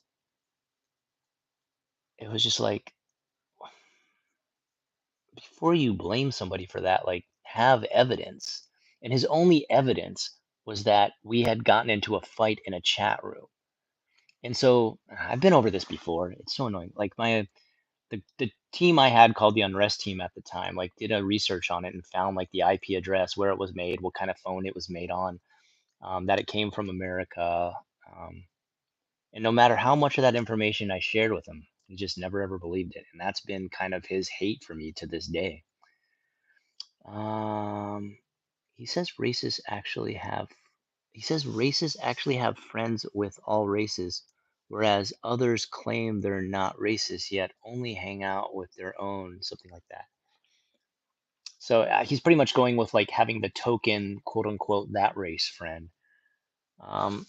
Speaker 3: it was just like, before you blame somebody for that, like have evidence. And his only evidence was that we had gotten into a fight in a chat room. And so I've been over this before. It's so annoying. Like the team I had called the Unrest team at the time, like did a research on it and found like the IP address, where it was made, what kind of phone it was made on, that it came from America. Um, And no matter how much of that information I shared with him, he just never ever believed it. And that's been kind of his hate for me to this day. Um, he says racists actually have he says racists actually have friends with all races, whereas others claim they're not racist yet only hang out with their own, something like that. So he's pretty much going with like having the token quote unquote that race friend. Um,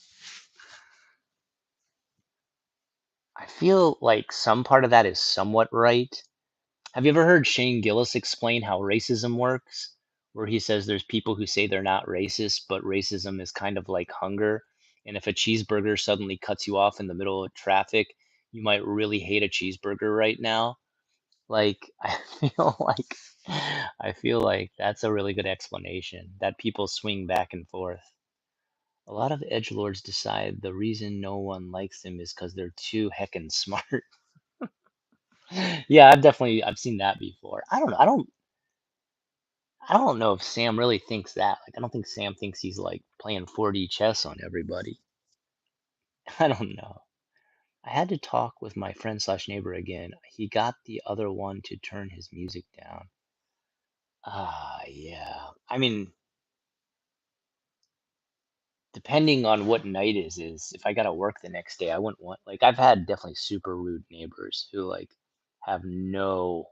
Speaker 3: I feel like some part of that is somewhat right. Have you ever heard Shane Gillis explain how racism works? Where he says there's people who say they're not racist, but racism is kind of like hunger. And if a cheeseburger suddenly cuts you off in the middle of traffic, you might really hate a cheeseburger right now. Like I feel like that's a really good explanation that people swing back and forth. A lot of edgelords decide the reason no one likes them is because they're too heckin' smart. Yeah, I've seen that before. I don't know if Sam really thinks that. Like, I don't think Sam thinks he's like playing 4D chess on everybody. I don't know. I had to talk with my friend slash neighbor again. He got the other one to turn his music down. Yeah. I mean, depending on what night is if I gotta work the next day, I wouldn't want like I've had definitely super rude neighbors who like have no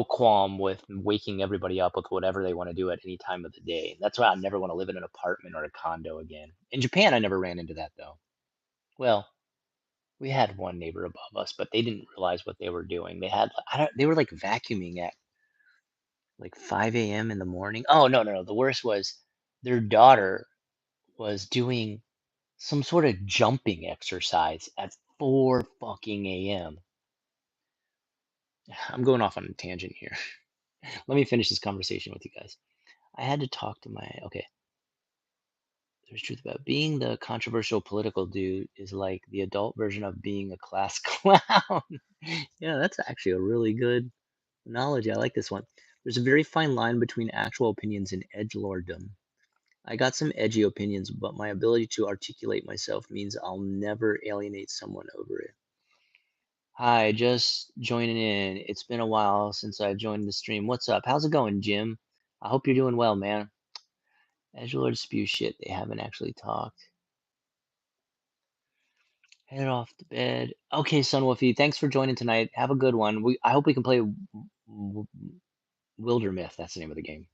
Speaker 3: qualm with waking everybody up with whatever they want to do at any time of the day. That's why I never want to live in an apartment or a condo again. In Japan, I never ran into that though. Well, we had one neighbor above us, but they didn't realize what they were doing. They were like vacuuming at like 5 a.m. in the morning. Oh, no, no, no. The worst was their daughter was doing some sort of jumping exercise at 4 fucking a.m. I'm going off on a tangent here. Let me finish this conversation with you guys. I had to talk to my okay. There's truth about being the controversial political dude is like the adult version of being a class clown. Yeah, that's actually a really good analogy. I like this one. There's a very fine line between actual opinions and edgelordom. I got some edgy opinions, but my ability to articulate myself means I'll never alienate someone over it. Hi, just joining in. It's been a while since I joined the stream. What's up? How's it going, Jim? I hope you're doing well, man. Edgelords spew shit. They haven't actually talked. Head off to bed. Okay, Sunwolfie, thanks for joining tonight. Have a good one. I hope we can play Wildermyth. That's the name of the game.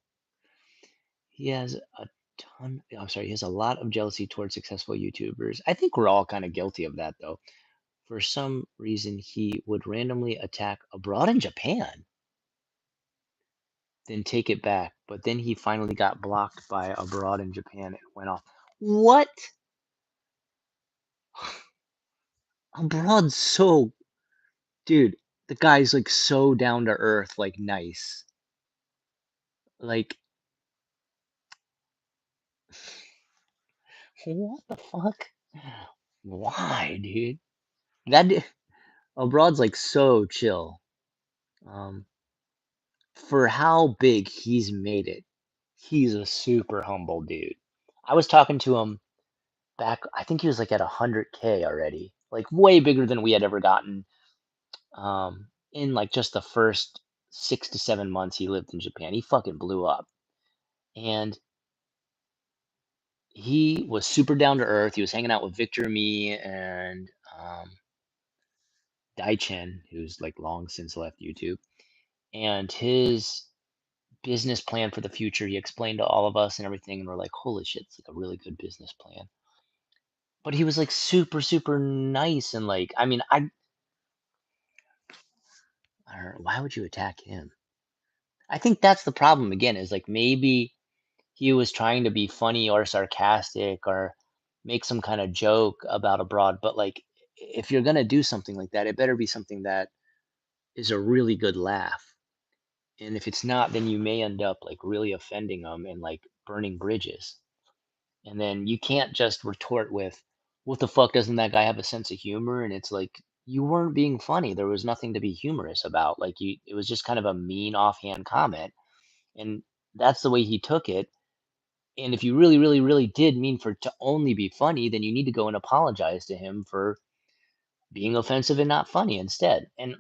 Speaker 3: He has a ton. I'm sorry. He has a lot of jealousy towards successful YouTubers. I think we're all kind of guilty of that, though. For some reason, he would randomly attack abroad in Japan, then take it back. But then he finally got blocked by abroad in Japan and went off. What? Abroad's so, dude, the guy's like so down to earth, like nice. Like, what the fuck? Why, dude? That Abroad's like so chill. Um, for how big he's made it, he's a super humble dude. I was talking to him back, I think he was like at 100K already, like way bigger than we had ever gotten. In like just the first 6 to 7 months he lived in Japan, he fucking blew up. And he was super down to earth. He was hanging out with Victor and me and Dai Chen, who's like long since left YouTube. And his business plan for the future, he explained to all of us and everything. And we're like, holy shit, it's like a really good business plan. But he was like super, super nice. And like, I mean, I don't know, why would you attack him? I think that's the problem again, is like maybe he was trying to be funny or sarcastic or make some kind of joke about abroad. But like, if you're gonna do something like that, it better be something that is a really good laugh. And if it's not, then you may end up like really offending them and like burning bridges. And then you can't just retort with, "What the fuck, doesn't that guy have a sense of humor?" And it's like, you weren't being funny. There was nothing to be humorous about. Like it was just kind of a mean offhand comment, and that's the way he took it. And if you really, really, really did mean for it to only be funny, then you need to go and apologize to him for being offensive and not funny instead. And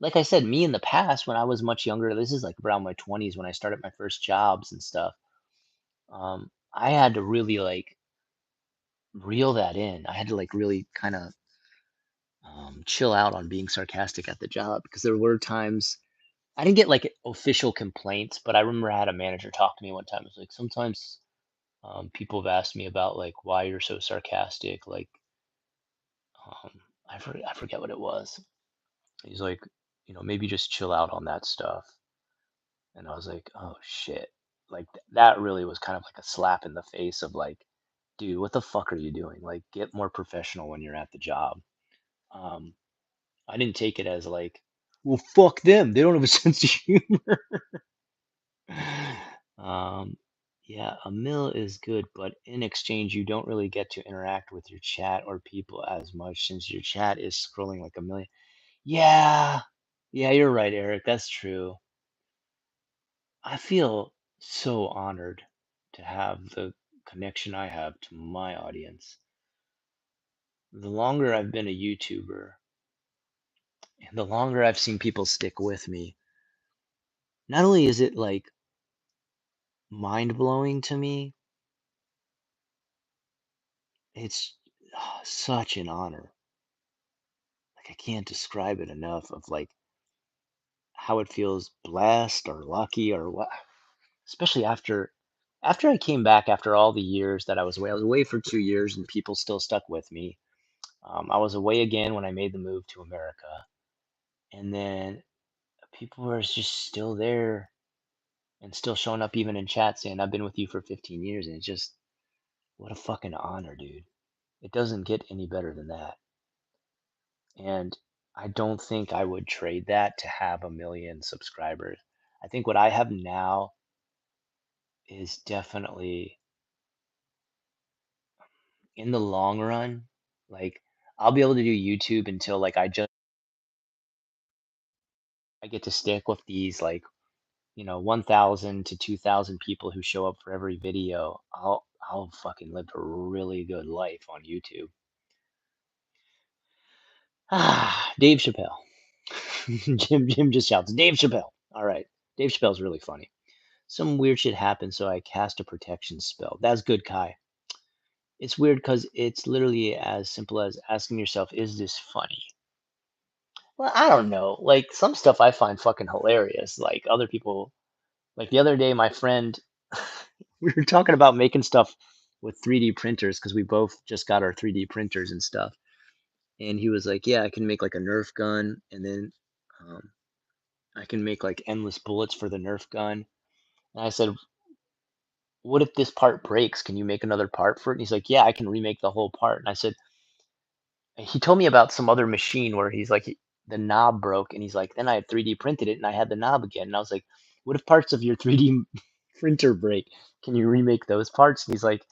Speaker 3: like I said, me in the past, when I was much younger, this is like around my 20s when I started my first jobs and stuff. I had to really like reel that in. I had to like really kind of chill out on being sarcastic at the job because there were times I didn't get like official complaints, but I remember I had a manager talk to me one time. It was like sometimes people have asked me about like why you're so sarcastic. Like um, I forget what it was. He's like, maybe just chill out on that stuff. And I was like, oh shit. Like that really was kind of like a slap in the face of like, dude, what the fuck are you doing? Like, get more professional when you're at the job. Um, I didn't take it as like, well, fuck them. They don't have a sense of humor. um, yeah, a mill is good, but in exchange, you don't really get to interact with your chat or people as much since your chat is scrolling like a million. Yeah, yeah, you're right, Eric. That's true. I feel so honored to have the connection I have to my audience. The longer I've been a YouTuber and the longer I've seen people stick with me, not only is it like mind blowing to me, it's such an honor. Like I can't describe it enough of like how it feels blessed or lucky or what, especially after I came back after all the years that I was away. I was away for 2 years and people still stuck with me. I was away again when I made the move to America, and then people were just still there and still showing up even in chat saying I've been with you for 15 years, and it's just what a fucking honor, dude. It doesn't get any better than that. And I don't think I would trade that to have a million subscribers. I think what I have now is definitely in the long run, like I'll be able to do YouTube until like I get to stick with these like 1,000 to 2,000 people who show up for every video. I'll fucking live a really good life on YouTube. Ah, Dave Chappelle. Jim just shouts, Dave Chappelle. All right. Dave Chappelle's really funny. Some weird shit happened, so I cast a protection spell. That's good, Kai. It's weird because it's literally as simple as asking yourself, is this funny? Well, I don't know. Like, some stuff I find fucking hilarious. Like, other people, like the other day, my friend, we were talking about making stuff with 3D printers because we both just got our 3D printers and stuff. And he was like, yeah, I can make like a Nerf gun, and then um, I can make like endless bullets for the Nerf gun. And I said, what if this part breaks? Can you make another part for it? And he's like, yeah, I can remake the whole part. And I said, he told me about some other machine where he's like, the knob broke, and he's like, then I had 3D printed it, and I had the knob again. And I was like, what if parts of your 3D printer break? Can you remake those parts? And he's like,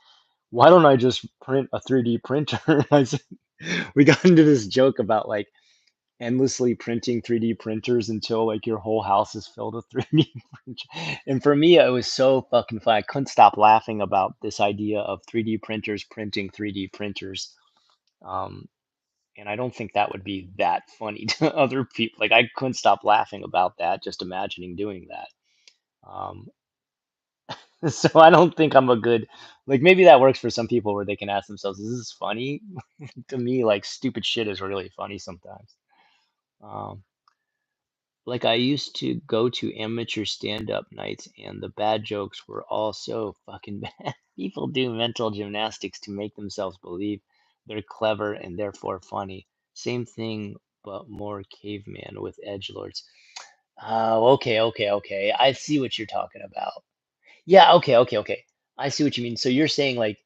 Speaker 3: why don't I just print a 3D printer? And I said, we got into this joke about like endlessly printing 3D printers until like your whole house is filled with 3D printers. And for me, it was so fucking fun. I couldn't stop laughing about this idea of 3D printers printing 3D printers. Um, and I don't think that would be that funny to other people. Like I couldn't stop laughing about that, just imagining doing that. Um, so I don't think I'm a good, like maybe that works for some people where they can ask themselves, is this funny? To me, like stupid shit is really funny sometimes. Um, like I used to go to amateur stand-up nights and the bad jokes were all so fucking bad. People do mental gymnastics to make themselves believe they're clever and therefore funny. Same thing, but more caveman with edgelords. Oh, okay. I see what you're talking about. Yeah, okay. I see what you mean. So you're saying like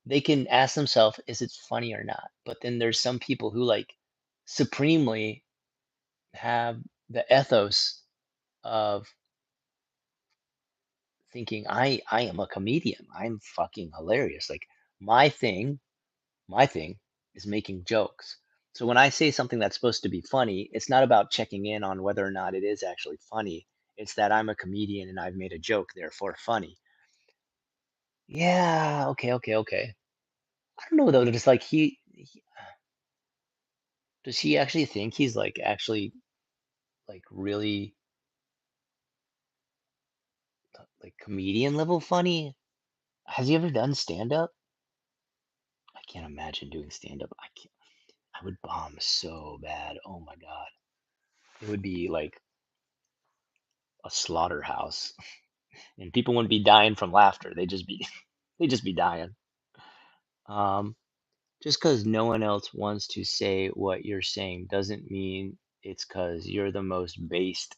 Speaker 3: they can ask themselves, is it funny or not? But then there's some people who like supremely have the ethos of thinking I am a comedian. I'm fucking hilarious. Like my thing, my thing is making jokes. So when I say something that's supposed to be funny, it's not about checking in on whether or not it is actually funny. It's that I'm a comedian and I've made a joke, therefore funny. Yeah, okay. I don't know though, just like he does he actually think he's like actually like really like comedian level funny? Has he ever done stand up? I can't imagine doing stand up. I would bomb so bad. Oh my God. It would be like a slaughterhouse. And people wouldn't be dying from laughter. They'd just be they'd just be dying. Um, just because no one else wants to say what you're saying doesn't mean it's because you're the most based.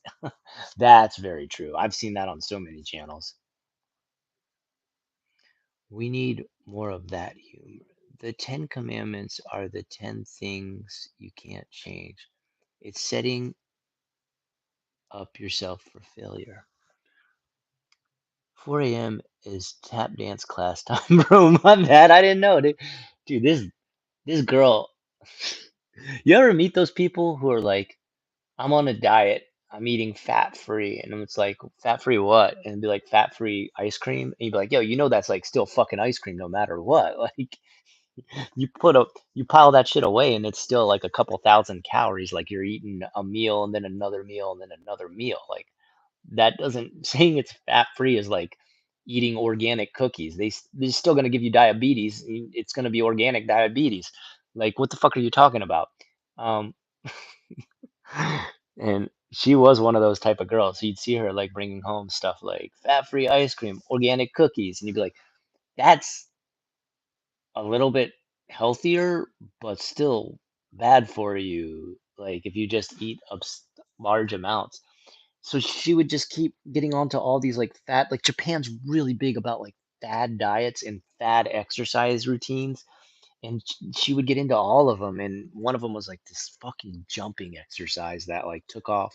Speaker 3: That's very true. I've seen that on so many channels. We need more of that humor. The Ten Commandments are the 10 things you can't change. It's setting up yourself for failure. 4 a.m. is tap dance class time, bro. My bad. I didn't know, dude. Dude, this girl. You ever meet those people who are like, I'm on a diet. I'm eating fat free, and it's like fat free what? And it'd be like fat free ice cream, and you'd be like, yo, you know that's like still fucking ice cream no matter what. Like you pile that shit away, and it's still like a couple thousand calories. Like you're eating a meal and then another meal and then another meal. Like that doesn't saying it's fat free is like eating organic cookies. They're still going to give you diabetes. It's going to be organic diabetes. Like what the fuck are you talking about? Um, and she was one of those type of girls. So you'd see her like bringing home stuff like fat free ice cream, organic cookies, and you'd be like, that's a little bit healthier, but still bad for you. Like if you just eat large amounts. So she would just keep getting onto all these like fad, like Japan's really big about like fad diets and fad exercise routines. And she would get into all of them. And one of them was like this fucking jumping exercise that like took off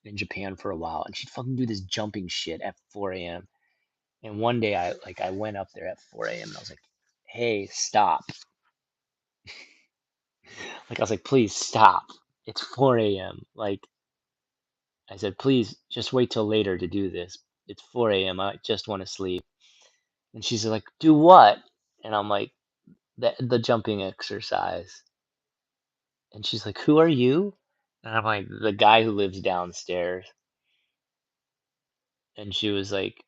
Speaker 3: in Japan for a while. And she'd fucking do this jumping shit at 4 a.m. And one day I went up there at 4 a.m. and I was like, hey, stop. Like I was like, please stop. It's 4 a.m. Like I said, please just wait till later to do this. It's 4 a.m. I just want to sleep. And she's like, do what? And I'm like, the jumping exercise. And she's like, who are you? And I'm like, the guy who lives downstairs. And she was like,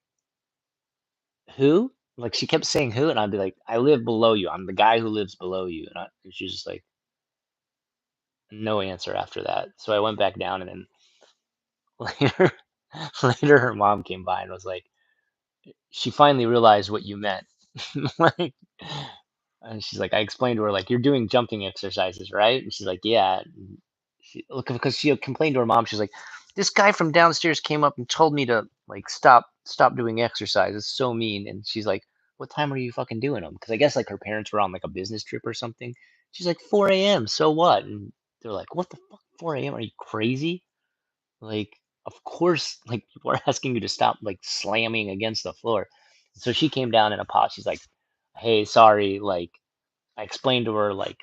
Speaker 3: who? Like she kept saying who, and I'd be like, I live below you. I'm the guy who lives below you. And she's just like, no answer after that. So I went back down, and then later, later her mom came by and was like, she finally realized what you meant. Like, and she's like, I explained to her like, you're doing jumping exercises, right? And she's like, yeah. And look, because she had complained to her mom. She's like, this guy from downstairs came up and told me to like stop stop doing exercise. It's so mean." And she's like, "What time are you fucking doing them?" Because I guess like her parents were on like a business trip or something. She's like, "4 a.m. So what?" And they're like, "What the fuck? 4 a.m. Are you crazy?" Like, of course, like people are asking you to stop like slamming against the floor. So she came down in a pot. She's like, "Hey, sorry. Like, I explained to her like,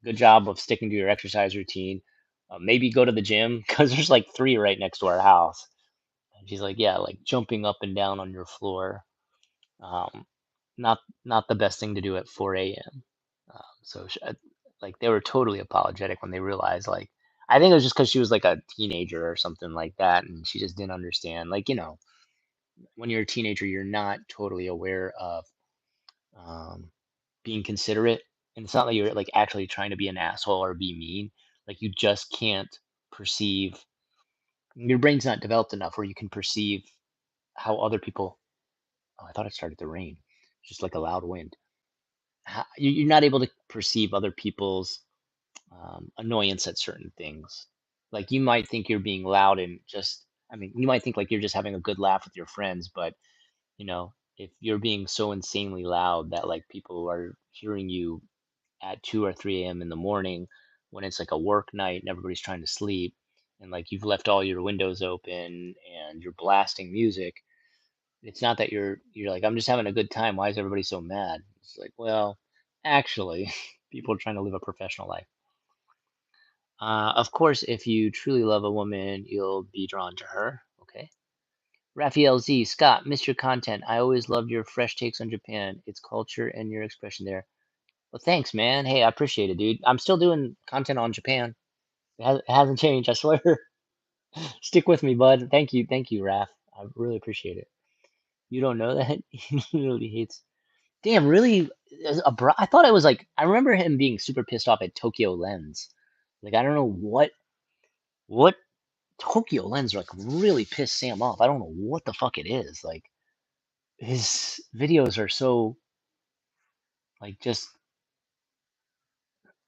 Speaker 3: good job of sticking to your exercise routine. Maybe go to the gym because there's like three right next to our house." And she's like, "Yeah, like jumping up and down on your floor, um, not the best thing to do at 4 a.m." Like they were totally apologetic when they realized like I think it was just because she was like a teenager or something like that, and she just didn't understand. Like when you're a teenager, you're not totally aware of um, being considerate, and it's not like you're like actually trying to be an asshole or be mean. Like you just can't perceive. Your brain's not developed enough where you can perceive how other people. Oh, I thought it started to rain. Just like a loud wind. You're not able to perceive other people's annoyance at certain things. Like you might think you're being loud and just, I mean, you might think like you're just having a good laugh with your friends, but if you're being so insanely loud that like people are hearing you at 2 or 3 a.m. in the morning when it's like a work night and everybody's trying to sleep, and like you've left all your windows open and you're blasting music. It's not that you're like, I'm just having a good time. Why is everybody so mad? It's like, well, actually, people are trying to live a professional life. Of course, if you truly love a woman, you'll be drawn to her. Okay. Raphael Z. Scott, missed your content. I always loved your fresh takes on Japan, its culture, and your expression there. Well, thanks, man. Hey, I appreciate it, dude. I'm still doing content on Japan. It hasn't changed, I swear. Stick with me, bud. Thank you, Raph. I really appreciate it. You don't know that? He really hates. Damn, really? I thought it was like I remember him being super pissed off at Tokyo Lens. Like I don't know what Tokyo Lens like really pissed Sam off. I don't know what the fuck it is. Like his videos are so like just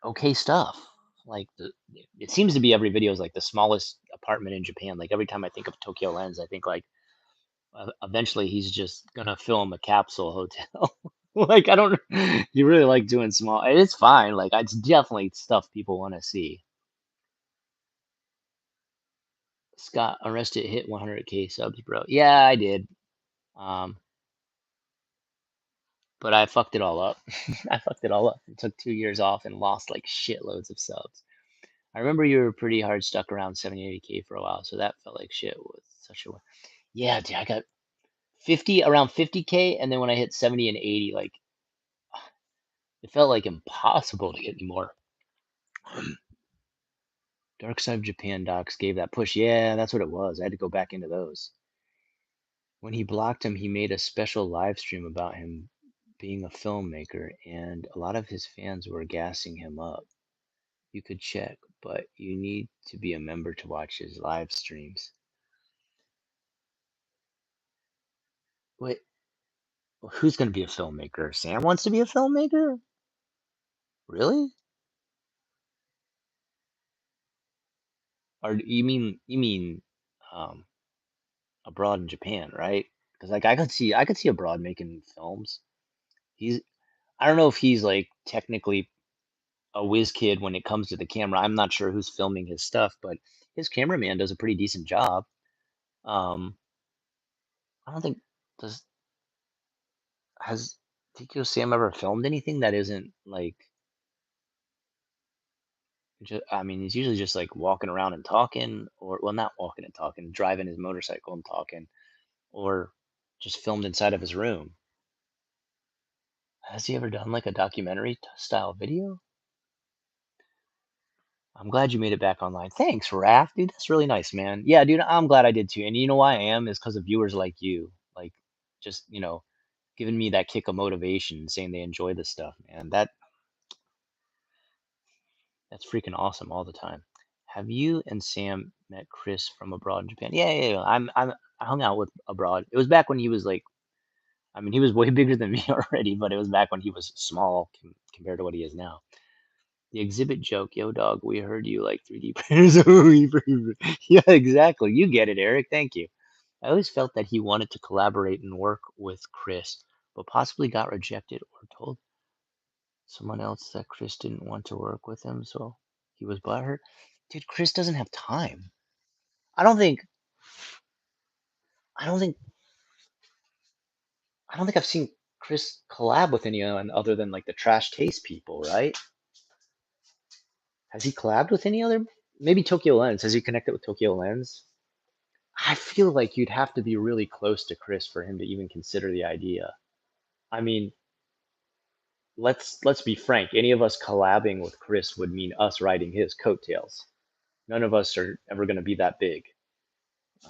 Speaker 3: okay stuff. Like it seems to be every video is like the smallest apartment in Japan. Like every time I think of Tokyo Lens, I think like eventually he's just gonna film a capsule hotel. Like I don't. You really like doing small. It's fine. Like it's definitely stuff people want to see. Scott Unrested hit 100K subs, bro. Yeah, I did. Um, but I fucked it all up. I fucked it all up. It took 2 years off and lost like shitloads of subs. I remember you were pretty hard stuck around 70, 80K for a while, so that felt like shit was such a. Yeah, dude, I got 50 around 50K, and then when I hit 70 and 80, like it felt like impossible to get any more. Dark Side of Japan docs gave that push. Yeah, that's what it was. I had to go back into those. When he blocked him, he made a special live stream about him being a filmmaker, and a lot of his fans were gassing him up. You could check, but you need to be a member to watch his live streams. Wait, who's going to be a filmmaker? Sam wants to be a filmmaker? Really? Or you mean um, abroad in Japan, right? Because like I could see abroad making films. He's I don't know if he's like technically a whiz kid when it comes to the camera. I'm not sure who's filming his stuff, but his cameraman does a pretty decent job. Um, I don't think does has Tikio Sam ever filmed anything that isn't like I mean, he's usually just like walking around and talking, or well, not walking and talking, driving his motorcycle and talking, or just filmed inside of his room. Has he ever done like a documentary style video? I'm glad you made it back online. Thanks, Raph, dude. That's really nice, man. Yeah, dude, I'm glad I did too. And you know why I am is because of viewers like you, like just giving me that kick of motivation, saying they enjoy this stuff, man. That's freaking awesome all the time. Have you and Sam met Chris from abroad in Japan? Yeah, yeah, yeah. I hung out with abroad. It was back when he was like, I mean, he was way bigger than me already, but it was back when he was small compared to what he is now. The exhibit joke, yo, dog. We heard you like 3D printers. Yeah, exactly. You get it, Eric. Thank you. I always felt that he wanted to collaborate and work with Chris, but possibly got rejected or told someone else that Chris didn't want to work with him, so he was butthurt. Dude, Chris doesn't have time. I don't think I don't think I don't think I've seen Chris collab with anyone other than like the Trash Taste people, right? Has he collabed with any other? Maybe Tokyo Lens. Has he connected with Tokyo Lens? I feel like you'd have to be really close to Chris for him to even consider the idea. I mean, let's be frank. Any of us collabing with Chris would mean us riding his coattails. None of us are ever going to be that big.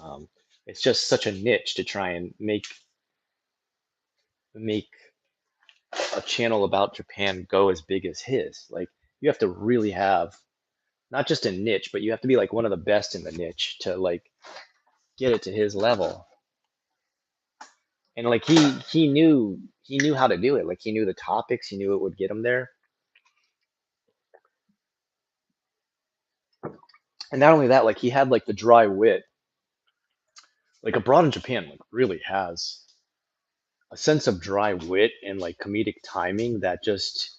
Speaker 3: Um, it's just such a niche to try and make a channel about Japan go as big as his. Like you have to really have not just a niche, but you have to be like one of the best in the niche to like get it to his level. And like he knew how to do it. Like he knew the topics, he knew it would get him there. And not only that, like he had like the dry wit. Like abroad in Japan, like really has a sense of dry wit and like comedic timing that just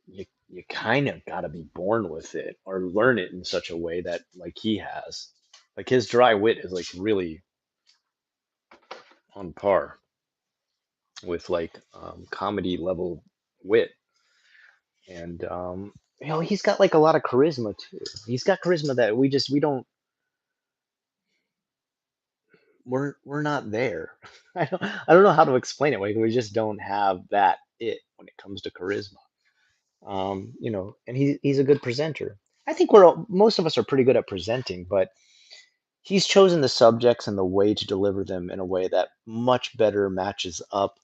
Speaker 3: you kind of got to be born with it or learn it in such a way that like he has. Like his dry wit is like really on par with like comedy level wit. And he's got like a lot of charisma too. He's got charisma that we don't we're not there. I don't know how to explain it. Like we just don't have that it when it comes to charisma. And he's a good presenter. I think most of us are pretty good at presenting, but he's chosen the subjects and the way to deliver them in a way that much better matches up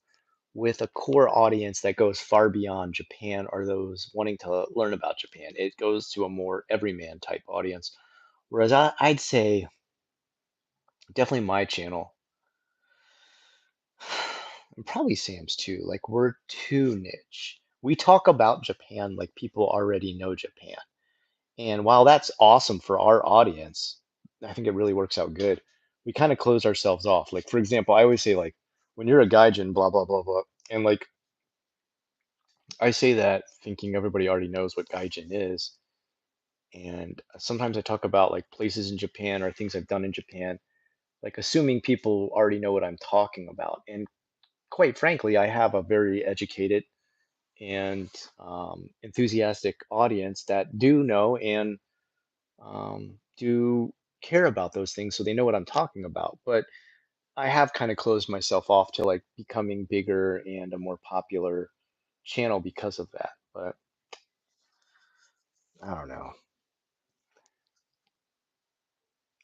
Speaker 3: with a core audience that goes far beyond Japan or those wanting to learn about Japan. It goes to a more everyman type audience. Whereas I'd say definitely my channel, and probably Sam's too, like we're too niche. We talk about Japan like people already know Japan. And while that's awesome for our audience, I think it really works out good. We kind of close ourselves off. Like, for example, I always say, like, when you're a gaijin, blah, blah, blah, blah. And, like, I say that thinking everybody already knows what gaijin is. And sometimes I talk about, like, places in Japan or things I've done in Japan, like, assuming people already know what I'm talking about. And quite frankly, I have a very educated and enthusiastic audience that do know and do care about those things so they know what I'm talking about. But I have kind of closed myself off to like becoming bigger and a more popular channel because of that. But I don't know.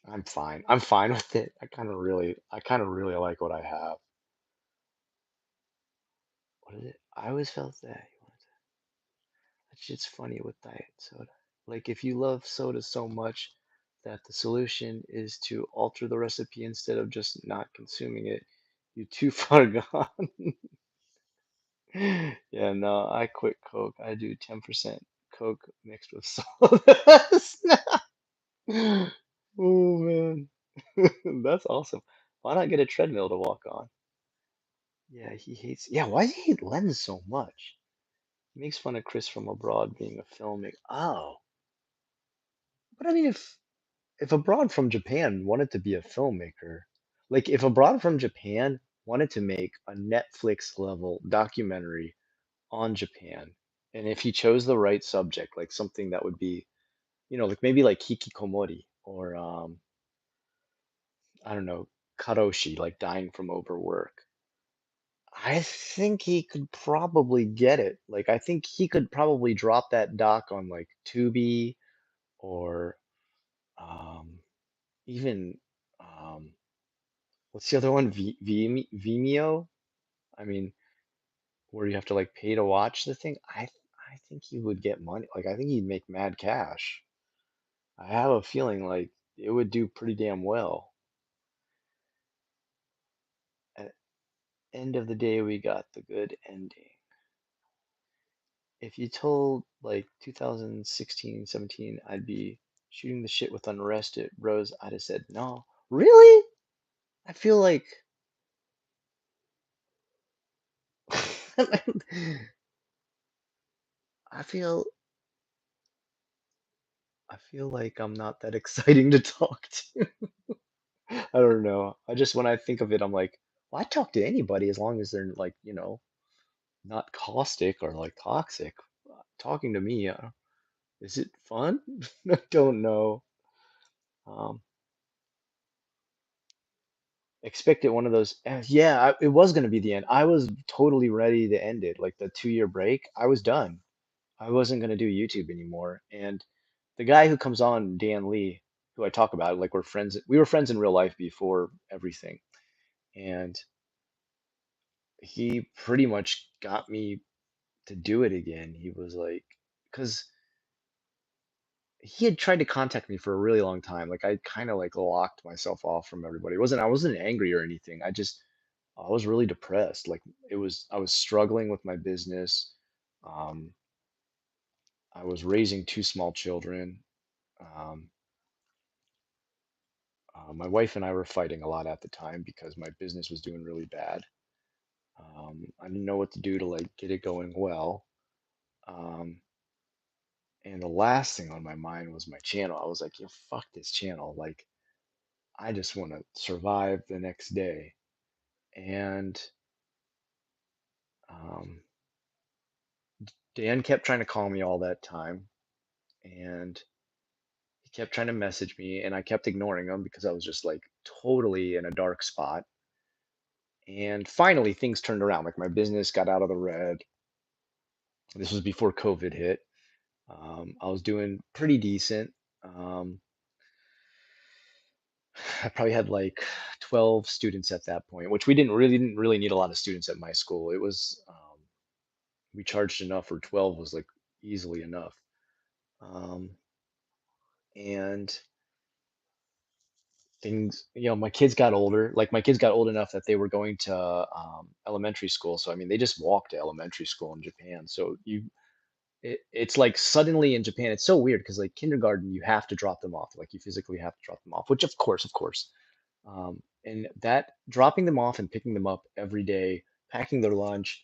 Speaker 3: I'm fine. I'm fine with it. I kind of really like what I have. What is it? I always felt that. That shit's funny with diet soda. Like if you love soda so much that the solution is to alter the recipe instead of just not consuming it, you're too far gone. Yeah, no, I quit Coke. I do 10% Coke mixed with sodas. Oh man. That's awesome. Why not get a treadmill to walk on? Yeah, he hates. Yeah, why does he hate Lens so much? He makes fun of Chris from abroad being a filmmaker. Oh, but I mean, if abroad from Japan wanted to be a filmmaker, like if abroad from Japan wanted to make a Netflix level documentary on Japan, and if he chose the right subject, like something that would be, like maybe like hikikomori or I don't know, karoshi, like dying from overwork. I think he could probably get it. Like I think he could probably drop that doc on like Tubi or um, even what's the other one? Vimeo? I mean, where you have to like pay to watch the thing. I think he would get money. Like I think he'd make mad cash. I have a feeling like it would do pretty damn well. At end of the day, we got the good ending. If you told like 2016, 17, I'd be shooting the shit with Unrested Rose, I'd have said no. Really? feel like I feel I feel like I'm not that exciting to talk to. I don't know. I just when I think of it, I'm like, well, I talk to anybody as long as they're like, not caustic or like toxic. Talking to me, is it fun? I don't know. Um, expected one of those. Yeah, it was gonna be the end. I was totally ready to end it. Like the 2-year break, I was done. I wasn't gonna do YouTube anymore. And the guy who comes on, Dan Lee, who I talk about, like we're friends. We were friends in real life before everything, and he pretty much got me to do it again. He was like, because he had tried to contact me for a really long time. Like I kind of like locked myself off from everybody. I wasn't angry or anything. I was really depressed. Like I was struggling with my business. Um, I was raising two small children. Um, my wife and I were fighting a lot at the time because my business was doing really bad. I didn't know what to do to like get it going well. Um, and the last thing on my mind was my channel. I was like, yo, fuck this channel. Like, I just want to survive the next day. And um, Dan kept trying to call me all that time, and he kept trying to message me, and I kept ignoring him because I was just like totally in a dark spot. And finally, things turned around. Like my business got out of the red. This was before COVID hit. I was doing pretty decent. Um, I probably had like 12 students at that point, which we didn't really need a lot of students at my school. It was we charged enough, or 12 was like easily enough. Um, and things, my kids got older. Like my kids got old enough that they were going to elementary school. So I mean, they just walked to elementary school in Japan. So it's like suddenly in Japan, it's so weird because like kindergarten, you have to drop them off. Like you physically have to drop them off, which of course. And that dropping them off and picking them up every day, packing their lunch,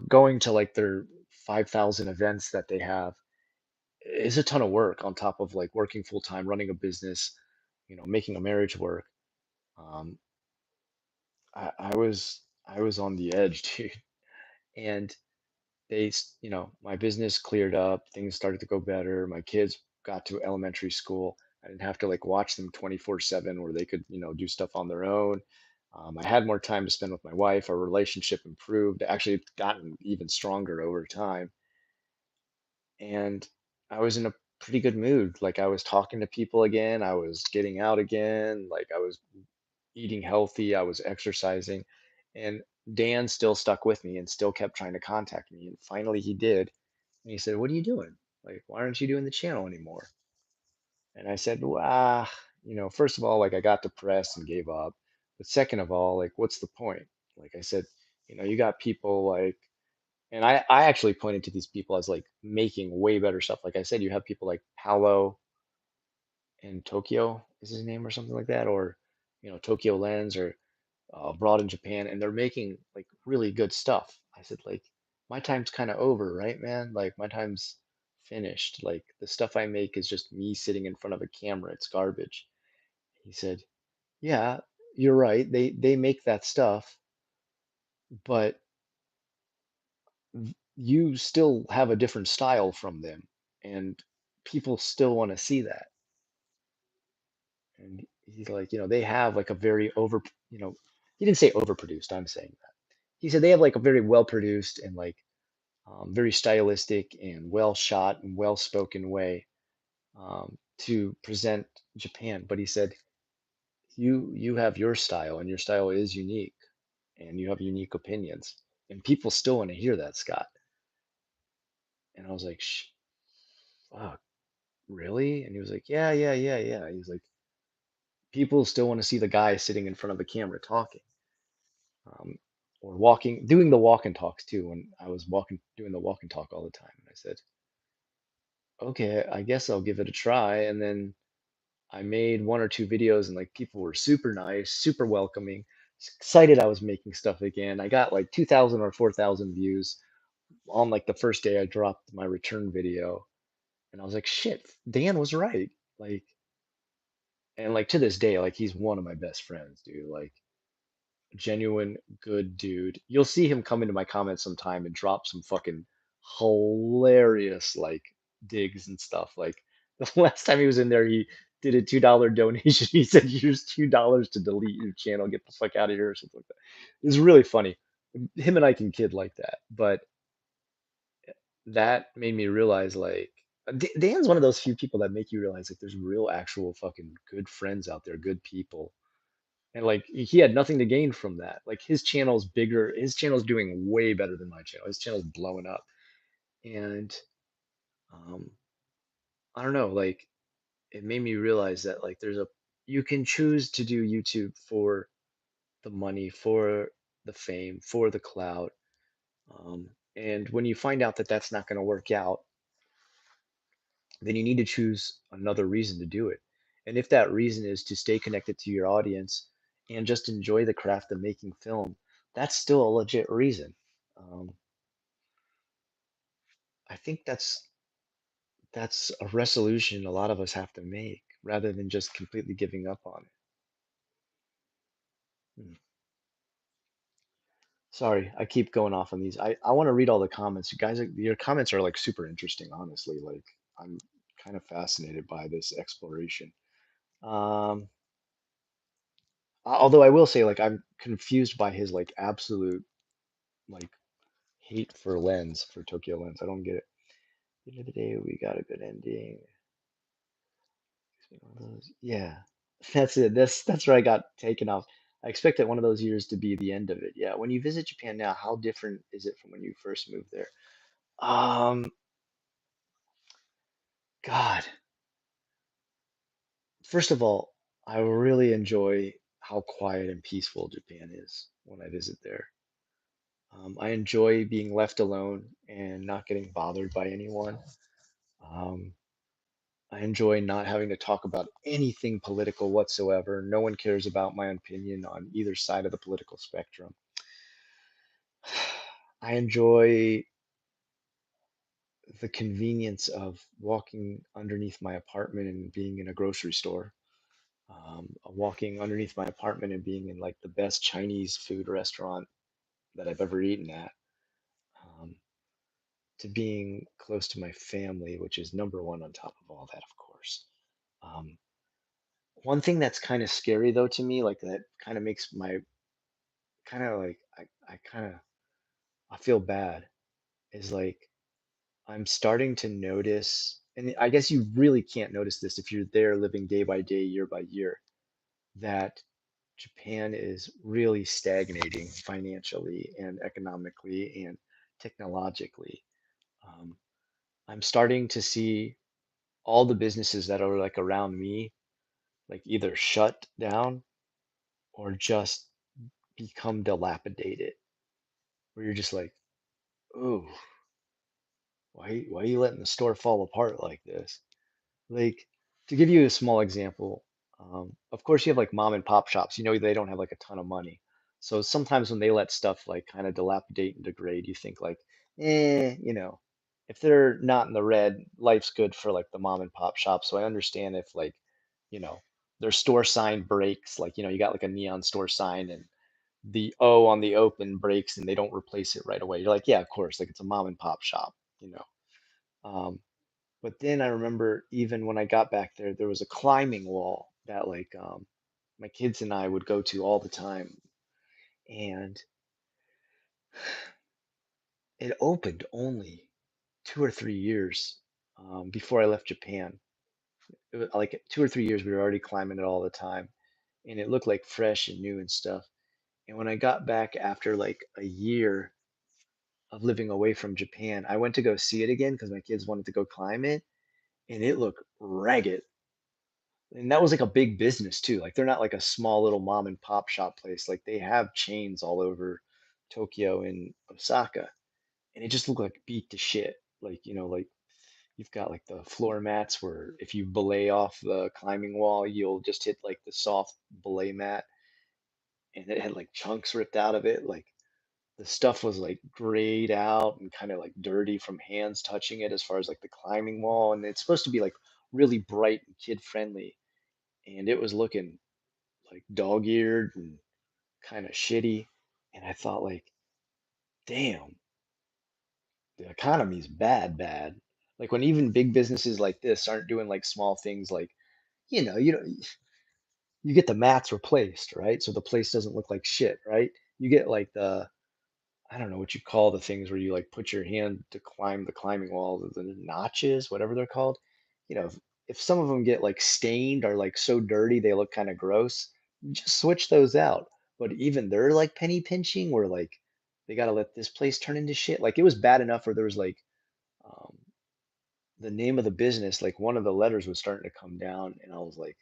Speaker 3: going to like their 5,000 events that they have is a ton of work on top of like working full time, running a business, making a marriage work. Um, I was on the edge, dude. And my business cleared up, things started to go better. My kids got to elementary school. I didn't have to like watch them 24/7 where they could, do stuff on their own. I had more time to spend with my wife. Our relationship improved. Actually, it's gotten even stronger over time. And I was in a pretty good mood. Like I was talking to people again. I was getting out again. Like I was eating healthy, I was exercising, and Dan still stuck with me and still kept trying to contact me. And finally he did. And he said, "What are you doing? Like, why aren't you doing the channel anymore?" And I said, "Well, first of all, like I got depressed and gave up. But second of all, like, what's the point?" Like I said, you got people like, and I actually pointed to these people as like making way better stuff. Like I said, you have people like Paolo in Tokyo is his name or something like that, or Tokyo Lens or abroad in Japan, and they're making like really good stuff. I said, like, my time's kind of over, right, man? Like, my time's finished. Like, the stuff I make is just me sitting in front of a camera. It's garbage. He said, yeah, you're right. They make that stuff, but you still have a different style from them, and people still want to see that. And he's like, they have like a very he didn't say overproduced. I'm saying that. He said they have like a very well produced and like very stylistic and well shot and well spoken way to present Japan. But he said, you have your style, and your style is unique, and you have unique opinions, and people still want to hear that, Scott." And I was like, fuck, really?" And he was like, "Yeah, yeah, yeah, yeah." He's like, "People still want to see the guy sitting in front of the camera talking." Um, or walking, doing the walk and talks too. When I was doing the walk and talk all the time, and I said, okay, I guess I'll give it a try. And then
Speaker 1: I made one or two videos and like people were super nice, super welcoming, excited I was making stuff again. I got like 2,000 or 4,000 views on like the first day I dropped my return video. And I was like, shit, Dan was right. Like, and like to this day, like he's one of my best friends, dude. Like, genuine good dude. You'll see him come into my comments sometime and drop some fucking hilarious like digs and stuff. Like the last time he was in there, he did a $2 donation. He said, "Here's $2 to delete your channel. Get the fuck out of here," or something like that. It's really funny. Him and I can kid like that, but that made me realize like Dan's one of those few people that make you realize like there's real actual fucking good friends out there, good people, and like he had nothing to gain from that. Like his channel's bigger, his channel's doing way better than my channel. His channel's blowing up. And um I don't know, like it made me realize that like you can choose to do YouTube for the money, for the fame, for the clout. And when you find out that that's not going to work out, then you need to choose another reason to do it. And if that reason is to stay connected to your audience and just enjoy the craft of making film, that's still a legit reason. Um, I think that's a resolution a lot of us have to make rather than just completely giving up on it. Hmm. Sorry, I keep going off on these. I want to read all the comments. You guys, your comments are like super interesting, honestly. Like I'm kind of fascinated by this exploration. Um, although I will say, like, I'm confused by his like absolute like hate for Lens for Tokyo Lens. I don't get it. At the end of the day, we got a good ending. One of those, yeah, that's it. That's where I got taken off. I expected one of those years to be the end of it. Yeah, when you visit Japan now, how different is it from when you first moved there? Um, God, first of all, I really enjoy how quiet and peaceful Japan is when I visit there. I enjoy being left alone and not getting bothered by anyone. Um, I enjoy not having to talk about anything political whatsoever. No one cares about my opinion on either side of the political spectrum. I enjoy the convenience of walking underneath my apartment and being in a grocery store. Walking underneath my apartment and being in like the best Chinese food restaurant that I've ever eaten at. Um, to being close to my family, which is number one on top of all that, of course. Um, one thing that's kind of scary though to me, like that kind of makes my kind of like I kind of I feel bad is like I'm starting to notice, and I guess you really can't notice this if you're there living day by day, year by year, that Japan is really stagnating financially and economically and technologically. Um, I'm starting to see all the businesses that are like around me, like either shut down or just become dilapidated, where you're just like, oh, why are you letting the store fall apart like this? Like, to give you a small example, of course you have like mom and pop shops, you know they don't have like a ton of money. So sometimes when they let stuff like kind of dilapidate and degrade, you think like, if they're not in the red, life's good for like the mom and pop shop. So I understand if like, you know, their store sign breaks, like, you got like a neon store sign and the O on the open breaks and they don't replace it right away. You're like, yeah, of course, like it's a mom and pop shop, you know. Um, but then I remember even when I got back there, there was a climbing wall that like my kids and I would go to all the time, and it opened only 2 or 3 years before I left Japan. It was like 2 or 3 years we were already climbing it all the time, and it looked like fresh and new and stuff. And when I got back after like a year of living away from Japan, I went to go see it again because my kids wanted to go climb it, and it looked ragged. And that was like a big business too. Like they're not like a small little mom and pop shop place. Like they have chains all over Tokyo and Osaka. And it just looked like beat to shit. Like, you've got like the floor mats where if you belay off the climbing wall, you'll just hit like the soft belay mat, and it had like chunks ripped out of it. Like the stuff was like grayed out and kind of like dirty from hands touching it as far as like the climbing wall. And it's supposed to be like really bright and kid friendly. And it was looking like dog-eared and kind of shitty. And I thought like, damn, the economy's bad, bad. Like when even big businesses like this aren't doing like small things like, you know, you get the mats replaced, right? So the place doesn't look like shit, right? You get like the I don't know what you call the things where you like put your hand to climb the climbing wall, the notches, whatever they're called. If some of them get like stained or like so dirty they look kind of gross, just switch those out. But even they're like penny pinching where like they gotta let this place turn into shit. Like it was bad enough where there was like um, the name of the business, like one of the letters was starting to come down, and I was like,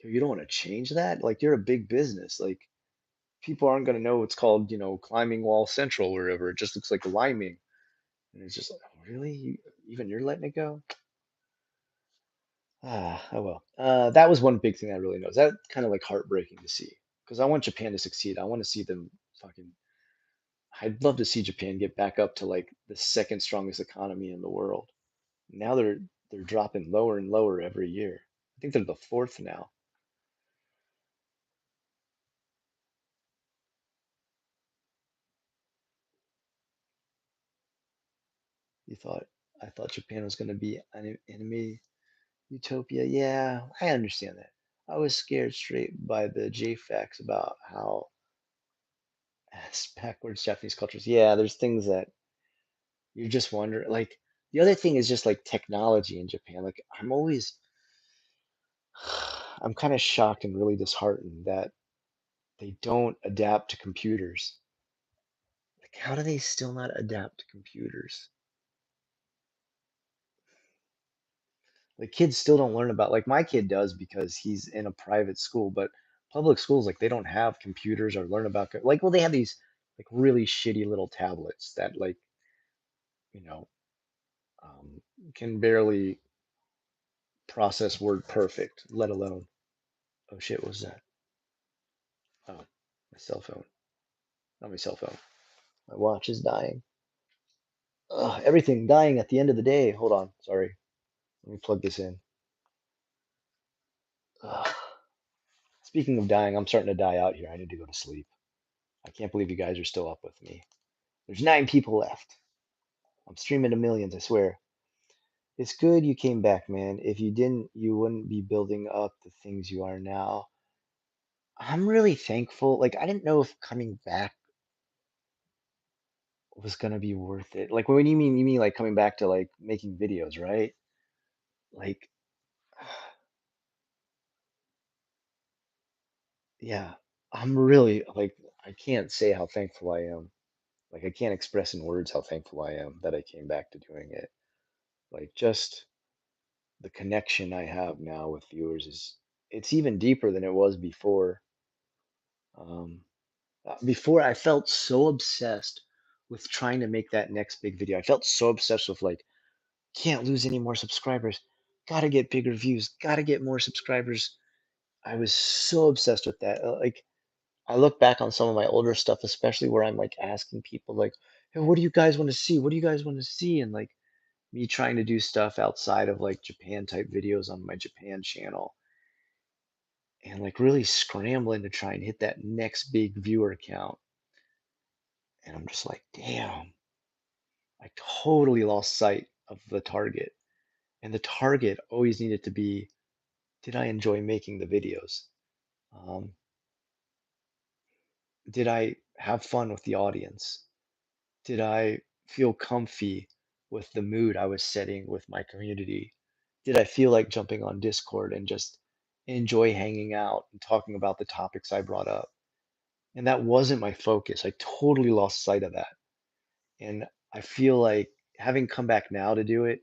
Speaker 1: yo, you don't want to change that? Like you're a big business. Like people aren't gonna know it's called, Climbing Wall Central or wherever. It just looks like liming. And it's just like, "Oh, really? Even you're letting it go? Oh well. That was one big thing I really noticed. That kind of like heartbreaking to see because I want Japan to succeed. I want to see them fucking. I'd love to see Japan get back up to like the second strongest economy in the world. Now they're dropping lower and lower every year. I think they're the fourth now. You thought I thought Japan was going to be an enemy utopia. Yeah, I understand that. I was scared straight by the JFAQs about how backwards Japanese cultures. Yeah, there's things that you just wonder. Like the other thing is just like technology in Japan. Like I'm kind of shocked and really disheartened that they don't adapt to computers. Like, how do they still not adapt to computers? Like kids still don't learn about like my kid does because he's in a private school, but public schools like they don't have computers or learn about like well they have these like really shitty little tablets that like you know um, can barely process word perfect, let alone oh shit, what was that? Oh, my cell phone. Not my cell phone. My watch is dying. Ugh, everything dying at the end of the day. Hold on, sorry. Let me plug this in. Ugh. Speaking of dying, I'm starting to die out here. I need to go to sleep. I can't believe you guys are still up with me. There's 9 people left. I'm streaming to millions, I swear. It's good you came back, man. If you didn't, you wouldn't be building up the things you are now. I'm really thankful. Like, I didn't know if coming back was gonna be worth it. Like, when you mean like coming back to like making videos, right? Like, yeah, I'm really like, I can't say how thankful I am. Like, I can't express in words how thankful I am that I came back to doing it. Like, just the connection I have now with viewers it's even deeper than it was before. Um, Before I felt so obsessed with trying to make that next big video. I felt so obsessed with like, can't lose any more subscribers, gotta get bigger views, gotta get more subscribers. I was so obsessed with that. Like, I look back on some of my older stuff, especially where I'm like asking people like, hey, what do you guys want to see? What do you guys want to see? And like me trying to do stuff outside of like Japan type videos on my Japan channel and like really scrambling to try and hit that next big viewer count. And I'm just like, damn, I totally lost sight of the target. And the target always needed to be, did I enjoy making the videos? Um, did I have fun with the audience? Did I feel comfy with the mood I was setting with my community? Did I feel like jumping on Discord and just enjoy hanging out and talking about the topics I brought up? And that wasn't my focus. I totally lost sight of that. And I feel like having come back now to do it,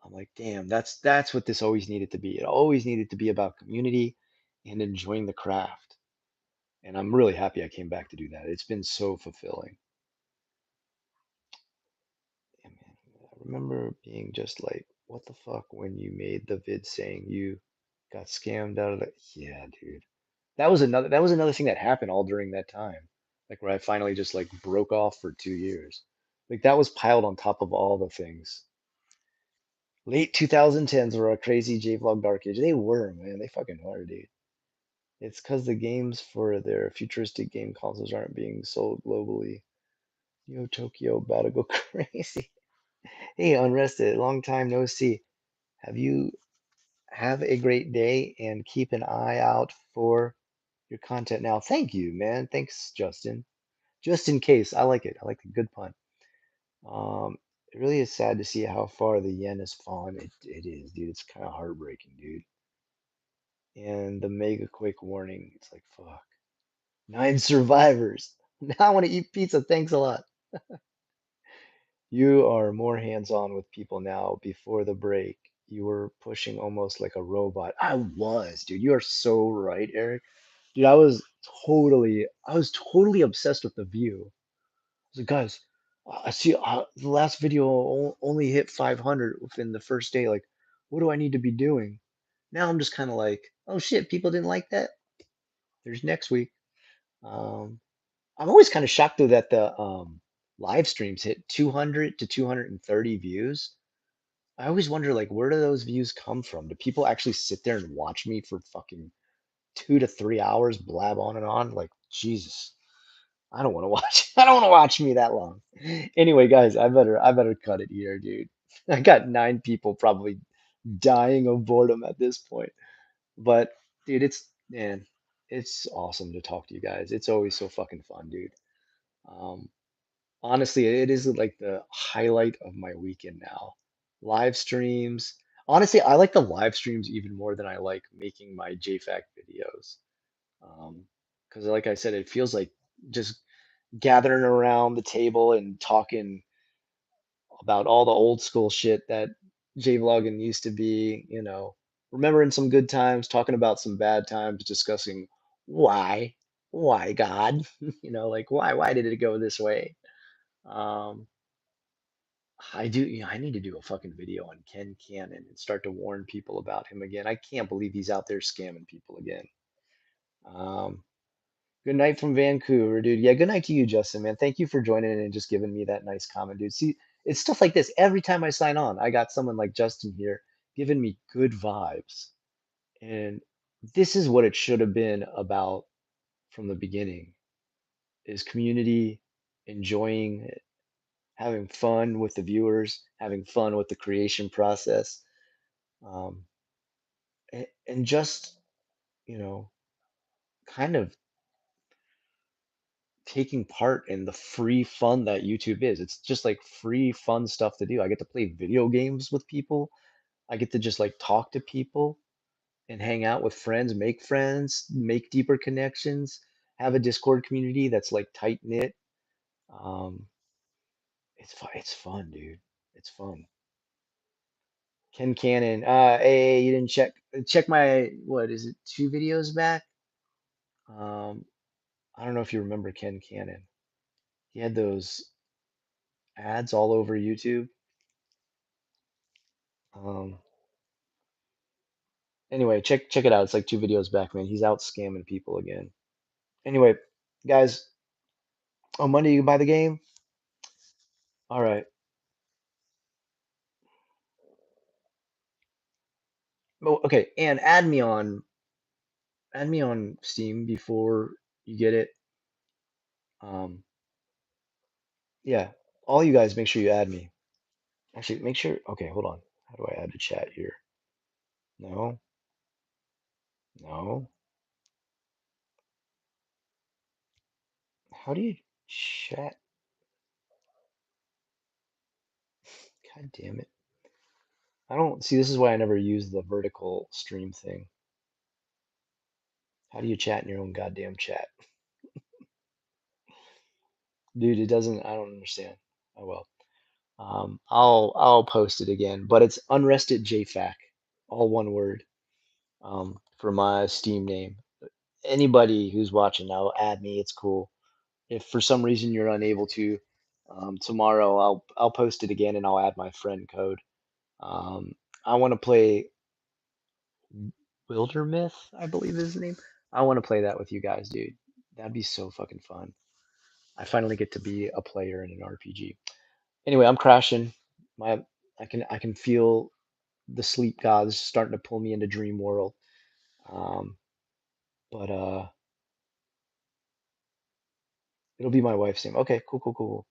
Speaker 1: I'm like, damn, that's what this always needed to be. It always needed to be about community and enjoying the craft. And I'm really happy I came back to do that. It's been so fulfilling. Yeah, man. I remember being just like
Speaker 2: What the fuck when you made the vid saying you got scammed out of the, yeah, dude. That was another thing that happened all during that time. Like where I finally just like broke off for 2 years. Like that was piled on top of all the things. Late 2010s were a crazy J-Vlog dark age. They were, man. They fucking were, dude. It's because the games for their futuristic game consoles aren't being sold globally. Yo, Tokyo about to go crazy. Hey, Unrested, long time no see. Have you have a great day and keep an eye out for your content now. Thank you, man. Thanks, Justin. Just in case, I like it. I like the good pun. Um, it really is sad to see how far the yen has fallen. It is, dude. It's kind of heartbreaking, dude. And the mega quake warning. It's like, fuck. 9 survivors. Now I want to eat pizza. Thanks a lot. You are more hands-on with people now. Before the break, you were pushing almost like a robot. I was, dude. You are so right, Eric. Dude, I was totally obsessed with the view. I was like, guys, I see the last video only hit 500 within the first day. Like, what do I need to be doing? Now I'm just kind of like, oh shit, people didn't like that. There's next week. Um, I'm always kind of shocked though that the live streams hit 200 to 230 views. I always wonder like, where do those views come from? Do people actually sit there and watch me for fucking 2 to 3 hours blab on and on? Like, Jesus. I don't want to watch. I don't want to watch me that long. Anyway, guys, I better cut it here, dude. I got 9 people probably dying of boredom at this point. But dude, it's awesome to talk to you guys. It's always so fucking fun, dude. Um, Honestly, it is like the highlight of my weekend now. Live streams. Honestly, I like the live streams even more than I like making my JFAC videos. Because like I said, it feels like just gathering around the table and talking about all the old school shit that J-vlogging used to be, remembering some good times, talking about some bad times, discussing why, why God, like why did it go this way? Um, I need to do a fucking video on Ken Cannon and start to warn people about him again. I can't believe he's out there scamming people again. Um, Good night from Vancouver, dude. Yeah, good night to you, Justin, man. Thank you for joining in and just giving me that nice comment, dude. See, it's stuff like this. Every time I sign on, I got someone like Justin here giving me good vibes. And this is what it should have been about from the beginning is community, enjoying it, having fun with the viewers, having fun with the creation process, um, and just, you know, kind of taking part in the free fun that YouTube is. It's just like free fun stuff to do. I get to play video games with people. I get to just like talk to people and hang out with friends, make deeper connections, have a Discord community that's like tight knit. Um, it's fun, dude. It's fun. Ken Cannon. Hey, you didn't check my what is it? 2 videos back. Um, I don't know if you remember Ken Cannon. He had those ads all over YouTube. Um, Anyway, check it out. It's like 2 videos back, man. He's out scamming people again. Anyway, guys, on Monday you can buy the game. All right. Oh, okay, and add me on Steam before you get it. Um, yeah, all you guys make sure you add me. Actually, make sure. Okay, hold on. How do I add to chat here? No, no. How do you chat? God damn it. I don't see. This is why I never use the vertical stream thing. How do you chat in your own goddamn chat? Dude, it doesn't. I don't understand. Oh well. I'll post it again, but it's Unrested JFAC, all one word, for my Steam name. Anybody who's watching now, add me. It's cool. If for some reason you're unable to, tomorrow I'll post it again and I'll add my friend code.
Speaker 3: Um, I want to play Wildermyth, I believe is the name. I want to play that with you guys, dude. That'd be so fucking fun. I finally get to be a player in an RPG. Anyway, I'm crashing. My I can feel the sleep gods starting to pull me into dream world. Um, but it'll be my wife's name. Okay, cool, cool, cool.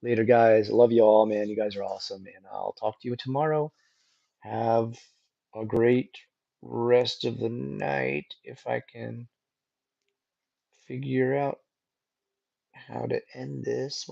Speaker 3: Later, guys. Love you all, man. You guys are awesome, and I'll talk to you tomorrow. Have a great rest of the night if I can figure out how to end this.